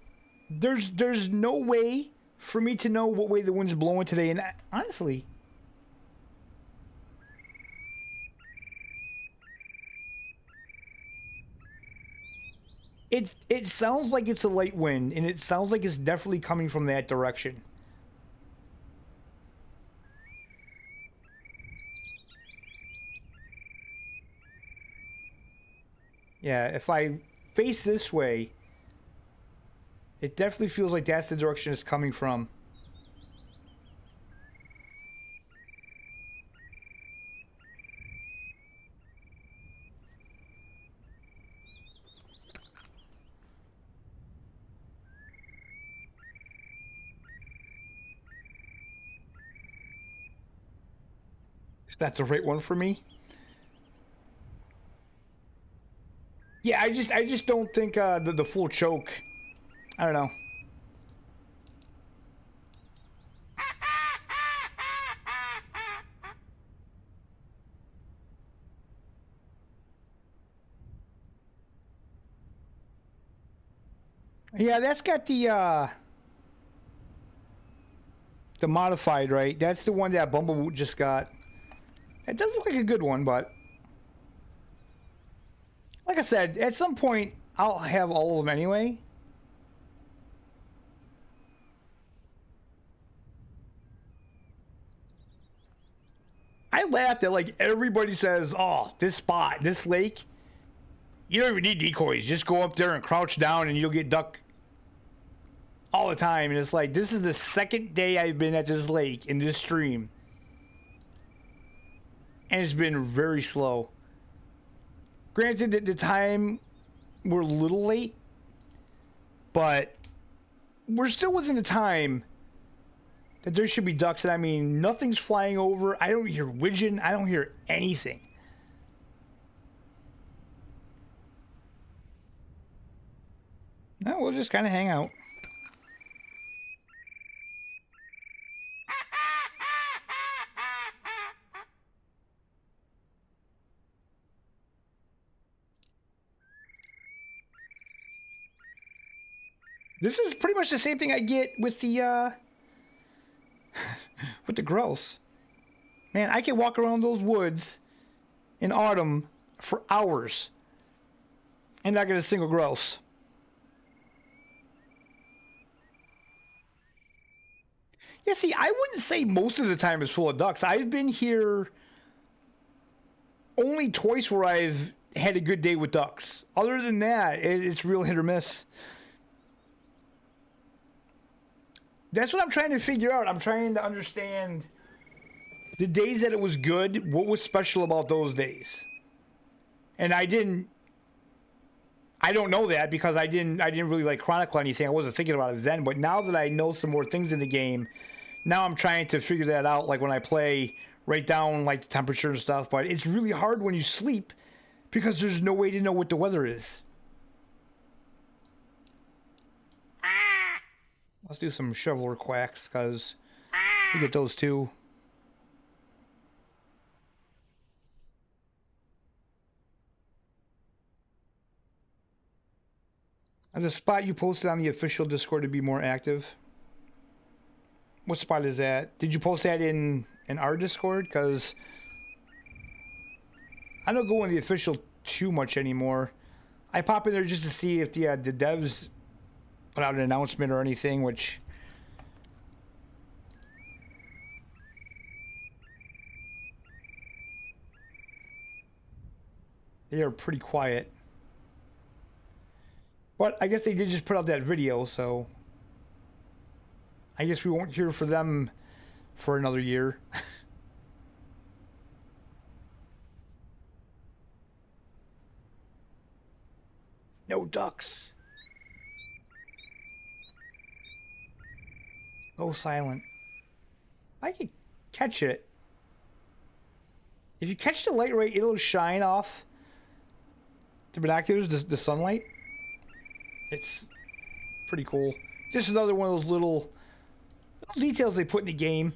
there's no way for me to know what way the wind's blowing today, and honestly, it sounds like it's a light wind, and it sounds like it's definitely coming from that direction. Yeah, if I face this way, it definitely feels like that's the direction it's coming from. If that's the right one for me. Yeah, I just don't think the full choke. I don't know. Yeah, that's got the modified, right? That's the one that Bumbleboot just got. It does look like a good one, but like I said, at some point I'll have all of them anyway. I laughed at like everybody says, oh, this spot, this lake, you don't even need decoys. Just go up there and crouch down and you'll get duck all the time. And it's like, this is the second day I've been at this lake in this stream. And it's been very slow. Granted that the time we're a little late, but we're still within the time that there should be ducks. And I mean, nothing's flying over. I don't hear widgeon. I don't hear anything. No, we'll just kind of hang out. This is pretty much the same thing I get with the with the grouse. Man, I can walk around those woods in autumn for hours and not get a single grouse. Yeah, see, I wouldn't say most of the time is full of ducks. I've been here only twice where I've had a good day with ducks. Other than that, it's real hit or miss. That's what I'm trying to figure out. I'm trying to understand the days that it was good, what was special about those days. And I don't know that because I didn't really like chronicle anything. I wasn't thinking about it then, but now that I know some more things in the game, now I'm trying to figure that out, like when I play, write down like the temperature and stuff. But it's really hard when you sleep because there's no way to know what the weather is. Let's do some shoveler quacks because we get those too. There's a spot you posted on the official Discord to be more active. What spot is that? Did you post that in our Discord? Because I don't go in the official too much anymore. I pop in there just to see if the devs put out an announcement or anything, which they are pretty quiet. But I guess they did just put out that video, so I guess we won't hear from them for another year. No ducks. Go silent. I can catch it. If you catch the light right, it'll shine off the binoculars, the sunlight. It's pretty cool. Just another one of those little details they put in the game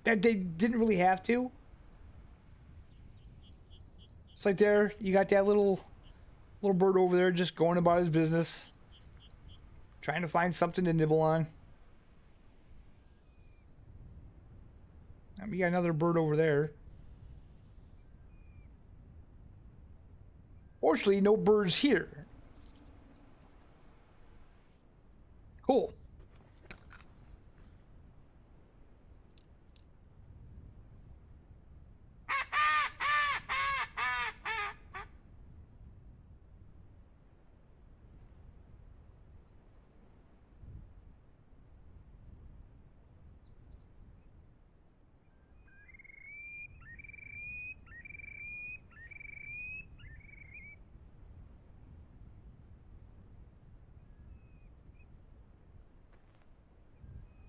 that they didn't really have to. It's like there, you got that little bird over there just going about his business, trying to find something to nibble on. You got another bird over there. Fortunately, no birds here. Cool.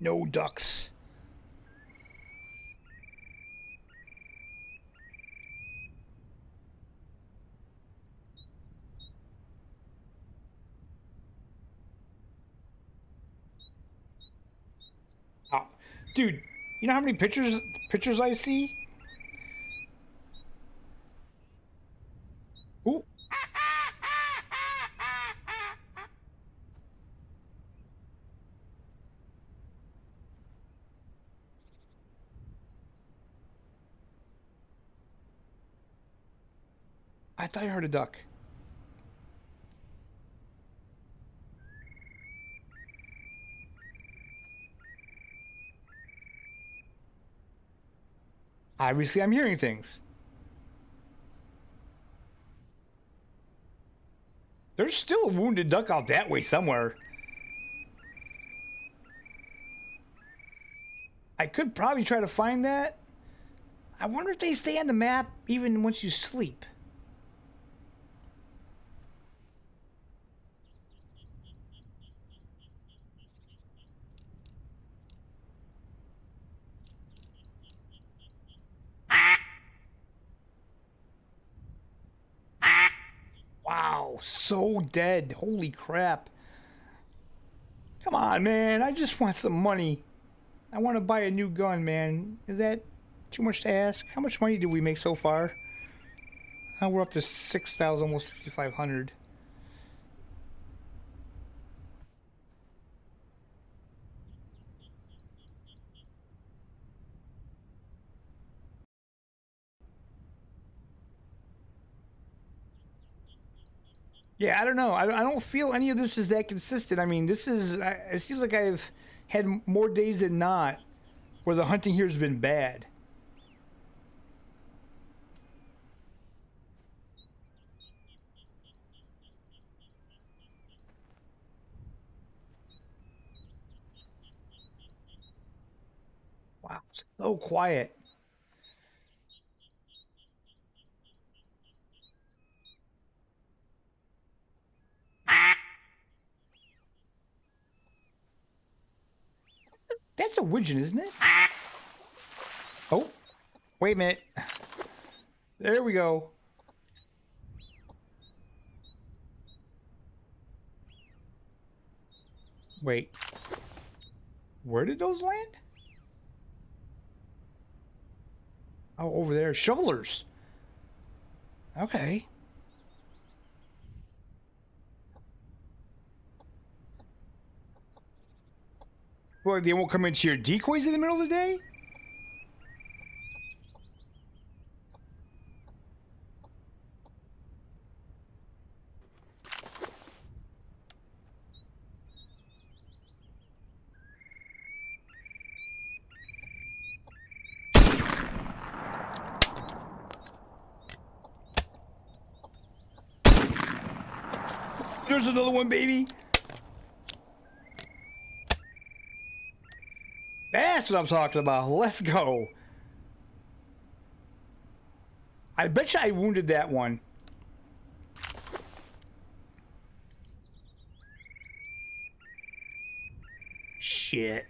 No ducks. Oh, dude, you know how many pictures I see? Ooh. I thought I heard a duck. Obviously, I'm hearing things. There's still a wounded duck out that way somewhere. I could probably try to find that. I wonder if they stay on the map even once you sleep. Wow, so dead. Holy crap. Come on, man. I just want some money. I want to buy a new gun, man. Is that too much to ask? How much money did we make so far? We're up to 6,000, almost 6,500. Yeah, I don't know. I don't feel any of this is that consistent. I mean, this is... it seems like I've had more days than not where the hunting here has been bad. Wow, so quiet. That's a widgeon, isn't it? Oh, wait a minute. There we go. Wait. Where did those land? Oh, over there. Shovelers. Okay. Well, they won't come into your decoys in the middle of the day? There's another one, baby. That's what I'm talking about. Let's go. I bet you I wounded that one. shit.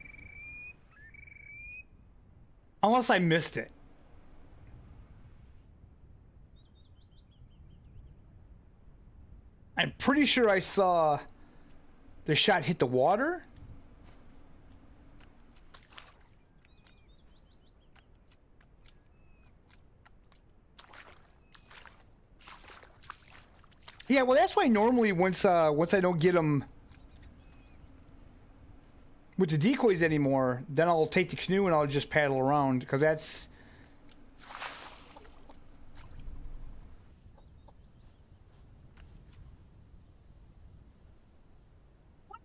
Unless I missed it. I'm pretty sure I saw the shot hit the water. Yeah, well, that's why normally once I don't get them with the decoys anymore, then I'll take the canoe and I'll just paddle around, because that's... Where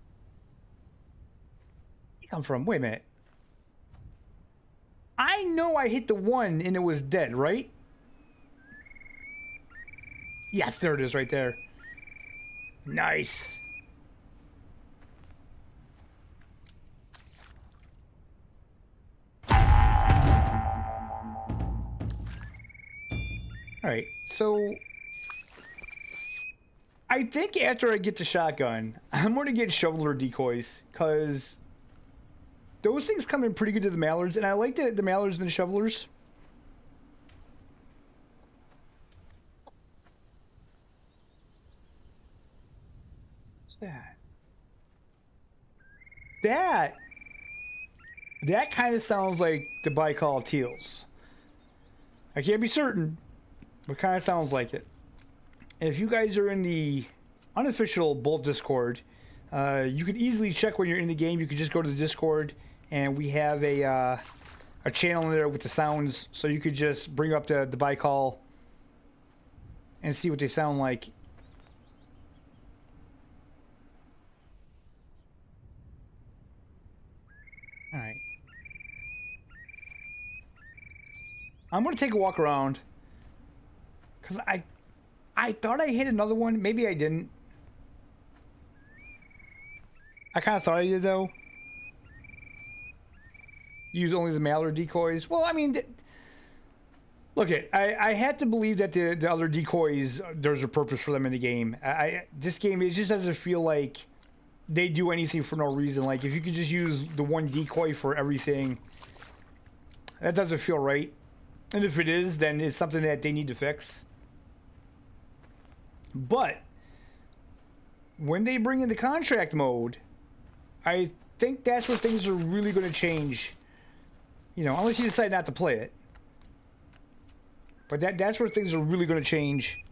you come from? Wait a minute. I know I hit the one and it was dead, right? Yes, there it is right there. Nice. Alright, so I think after I get the shotgun, I'm going to get shoveler decoys, because those things come in pretty good to the mallards, and I like the mallards and the shovelers. That kind of sounds like the Baikal teals. I can't be certain, but kind of sounds like it. And if you guys are in the unofficial BULT Discord, you can easily check when you're in the game. You can just go to the Discord, and we have a channel in there with the sounds, so you could just bring up the Baikal and see what they sound like. All right. I'm going to take a walk around, because I thought I hit another one. Maybe I didn't. I kind of thought I did, though. Use only the mallard decoys. Well, I mean, look, I had to believe that the other decoys, there's a purpose for them in the game. This game, it just doesn't feel like they do anything for no reason. Like, if you could just use the one decoy for everything, that doesn't feel right. And if it is, then it's something that they need to fix. But when they bring in the contract mode, I think that's where things are really going to change. You know, unless you decide not to play it. But that's where things are really going to change.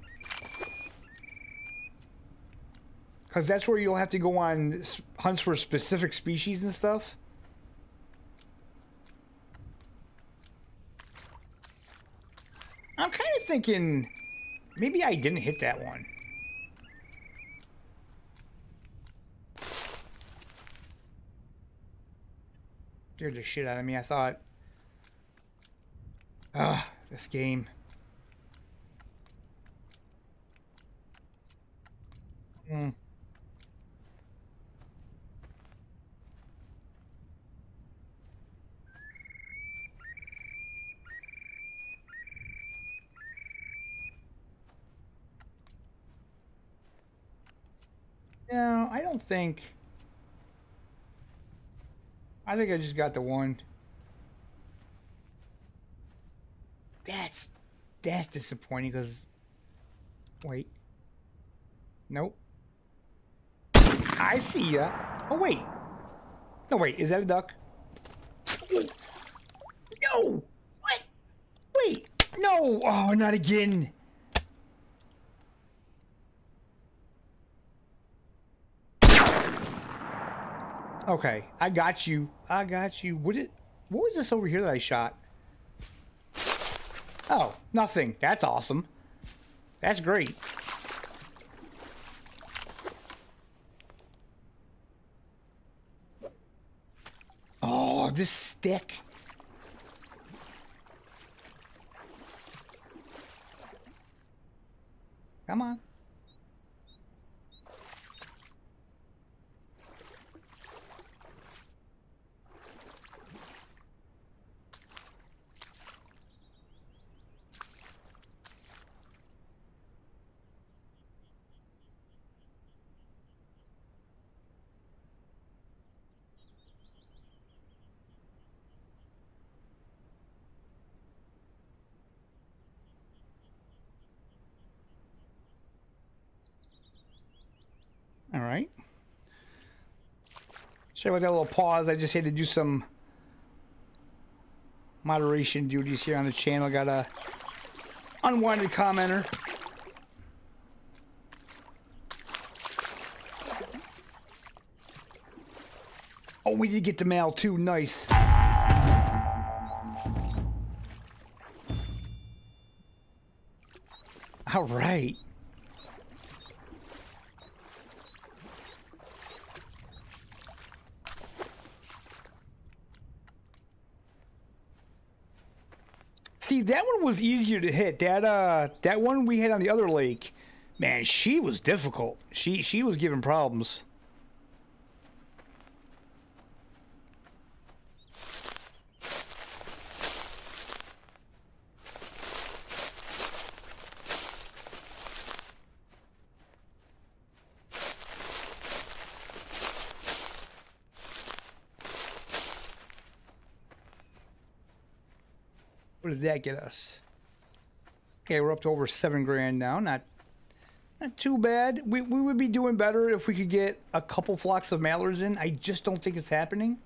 Because that's where you'll have to go on hunts for specific species and stuff. I'm kind of thinking maybe I didn't hit that one. Scared the shit out of me. I thought, this game. No, I don't think. I think I just got the one. That's disappointing, because... Wait. Nope. I see ya. Oh, wait. No, wait. Is that a duck? No! What? Wait. No! Oh, not again. Okay, I got you. I got you. What was this over here that I shot? Oh, nothing. That's awesome. That's great. Oh, this stick. Come on. right. Sorry about that little pause. I just had to do some moderation duties here on the channel. Got a unwanted commenter. Oh, we did get the mail too. Nice. All right. See, that one was easier to hit. That one we had on the other lake, man, she was difficult. She was giving problems. What did that get us? Okay, we're up to over $7,000 now. Not too bad. We would be doing better if we could get a couple flocks of mallards in. I just don't think it's happening.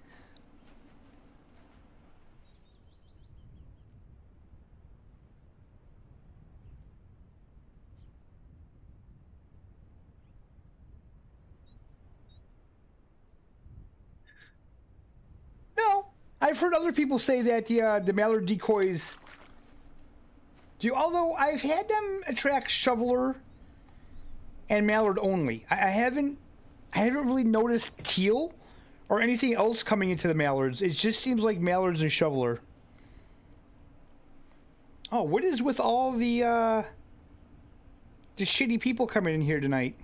No, I've heard other people say that the mallard decoys do. Although I've had them attract shoveler and mallard only. I haven't really noticed teal or anything else coming into the mallards. It just seems like mallards and shoveler. Oh, what is with all the shitty people coming in here tonight?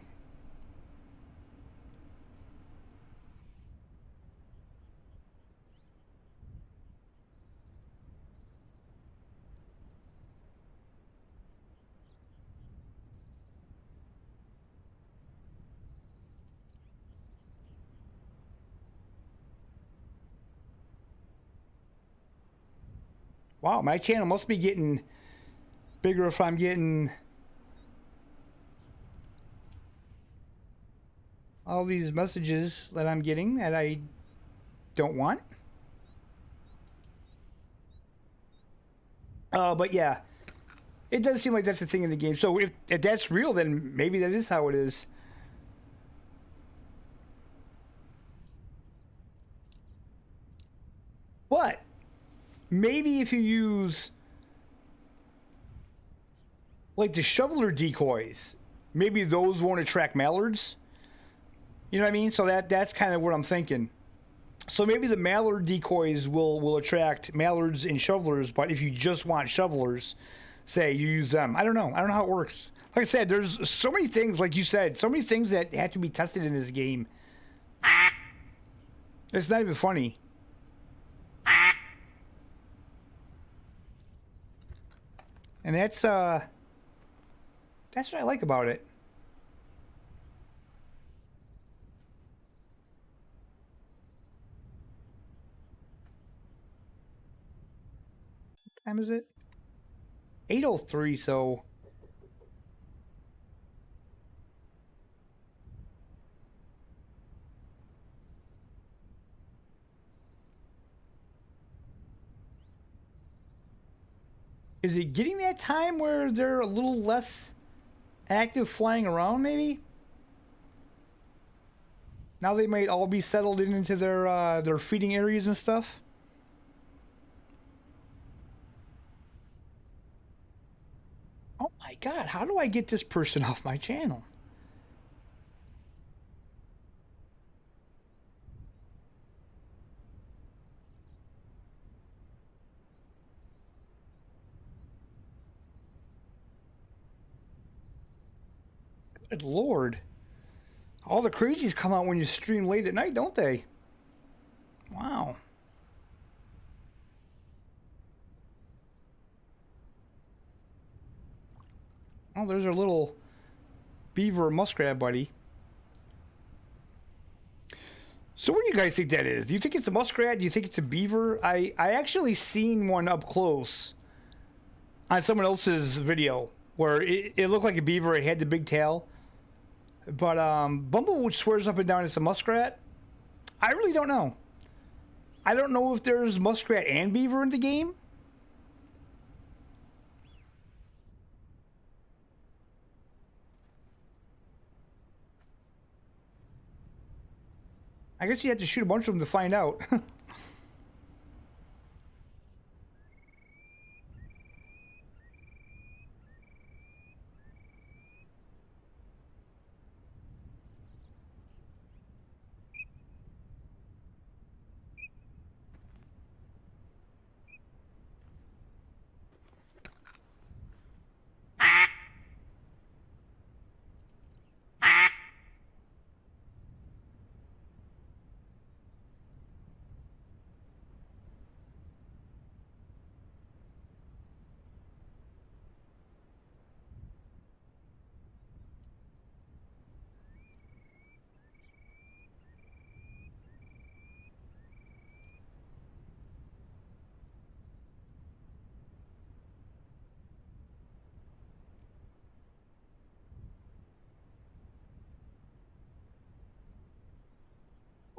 Wow, my channel must be getting bigger if I'm getting all these messages that I'm getting that I don't want. But yeah, it does seem like that's the thing in the game. So if that's real, then maybe that is how it is. But maybe if you use like the shoveler decoys, maybe those won't attract mallards. You know what I mean? So that's kind of what I'm thinking. So maybe the mallard decoys will attract mallards and shovelers, but if you just want shovelers, say you use them. I don't know how it works. Like I said, there's so many things, like you said, so many things that have to be tested in this game. It's not even funny. And that's what I like about it. What time is it? 8:03, so is it getting that time where they're a little less active flying around, maybe? Now they might all be settled into their feeding areas and stuff. Oh my god, how do I get this person off my channel? Good lord. All the crazies come out when you stream late at night, don't they? Wow. Oh, there's our little beaver muskrat buddy. So what do you guys think that is? Do you think it's a muskrat? Do you think it's a beaver? I actually seen one up close on someone else's video where it looked like a beaver. It had the big tail. But Bumblewood swears up and down it's a muskrat. I really don't know. I don't know if there's muskrat and beaver in the game. I guess you have to shoot a bunch of them to find out.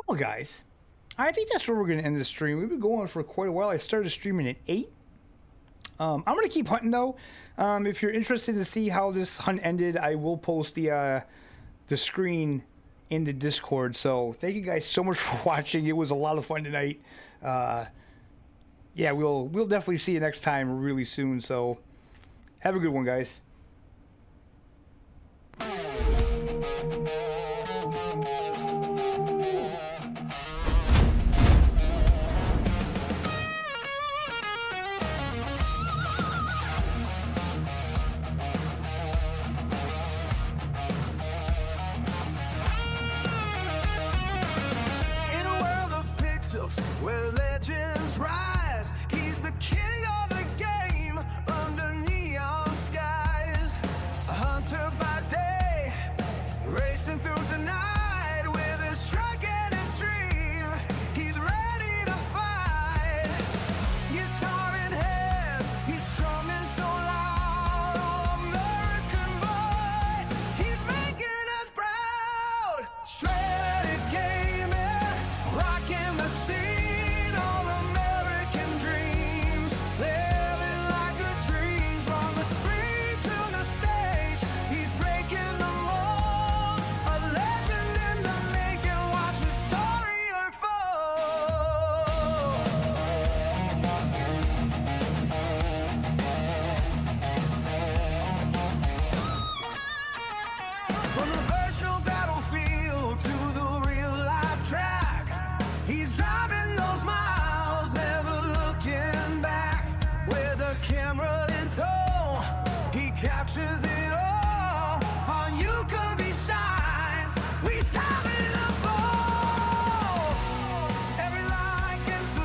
Well, guys, I think that's where we're going to end the stream. We've been going for quite a while. I started streaming at 8. I'm going to keep hunting, though. If you're interested to see how this hunt ended, I will post the screen in the Discord. So thank you guys so much for watching. It was a lot of fun tonight. Yeah, we'll definitely see you next time really soon. So have a good one, guys. Where legends rise, he's the king of the game under neon skies. A hunter by day, racing through the night with his truck and his dream. He's ready to fight. Guitar in hand, he's strumming so loud. All American boy, he's making us proud. Shredded gaming, rocking the scene. Captures it all, on you could be shines. We shine in the ball. Every line gets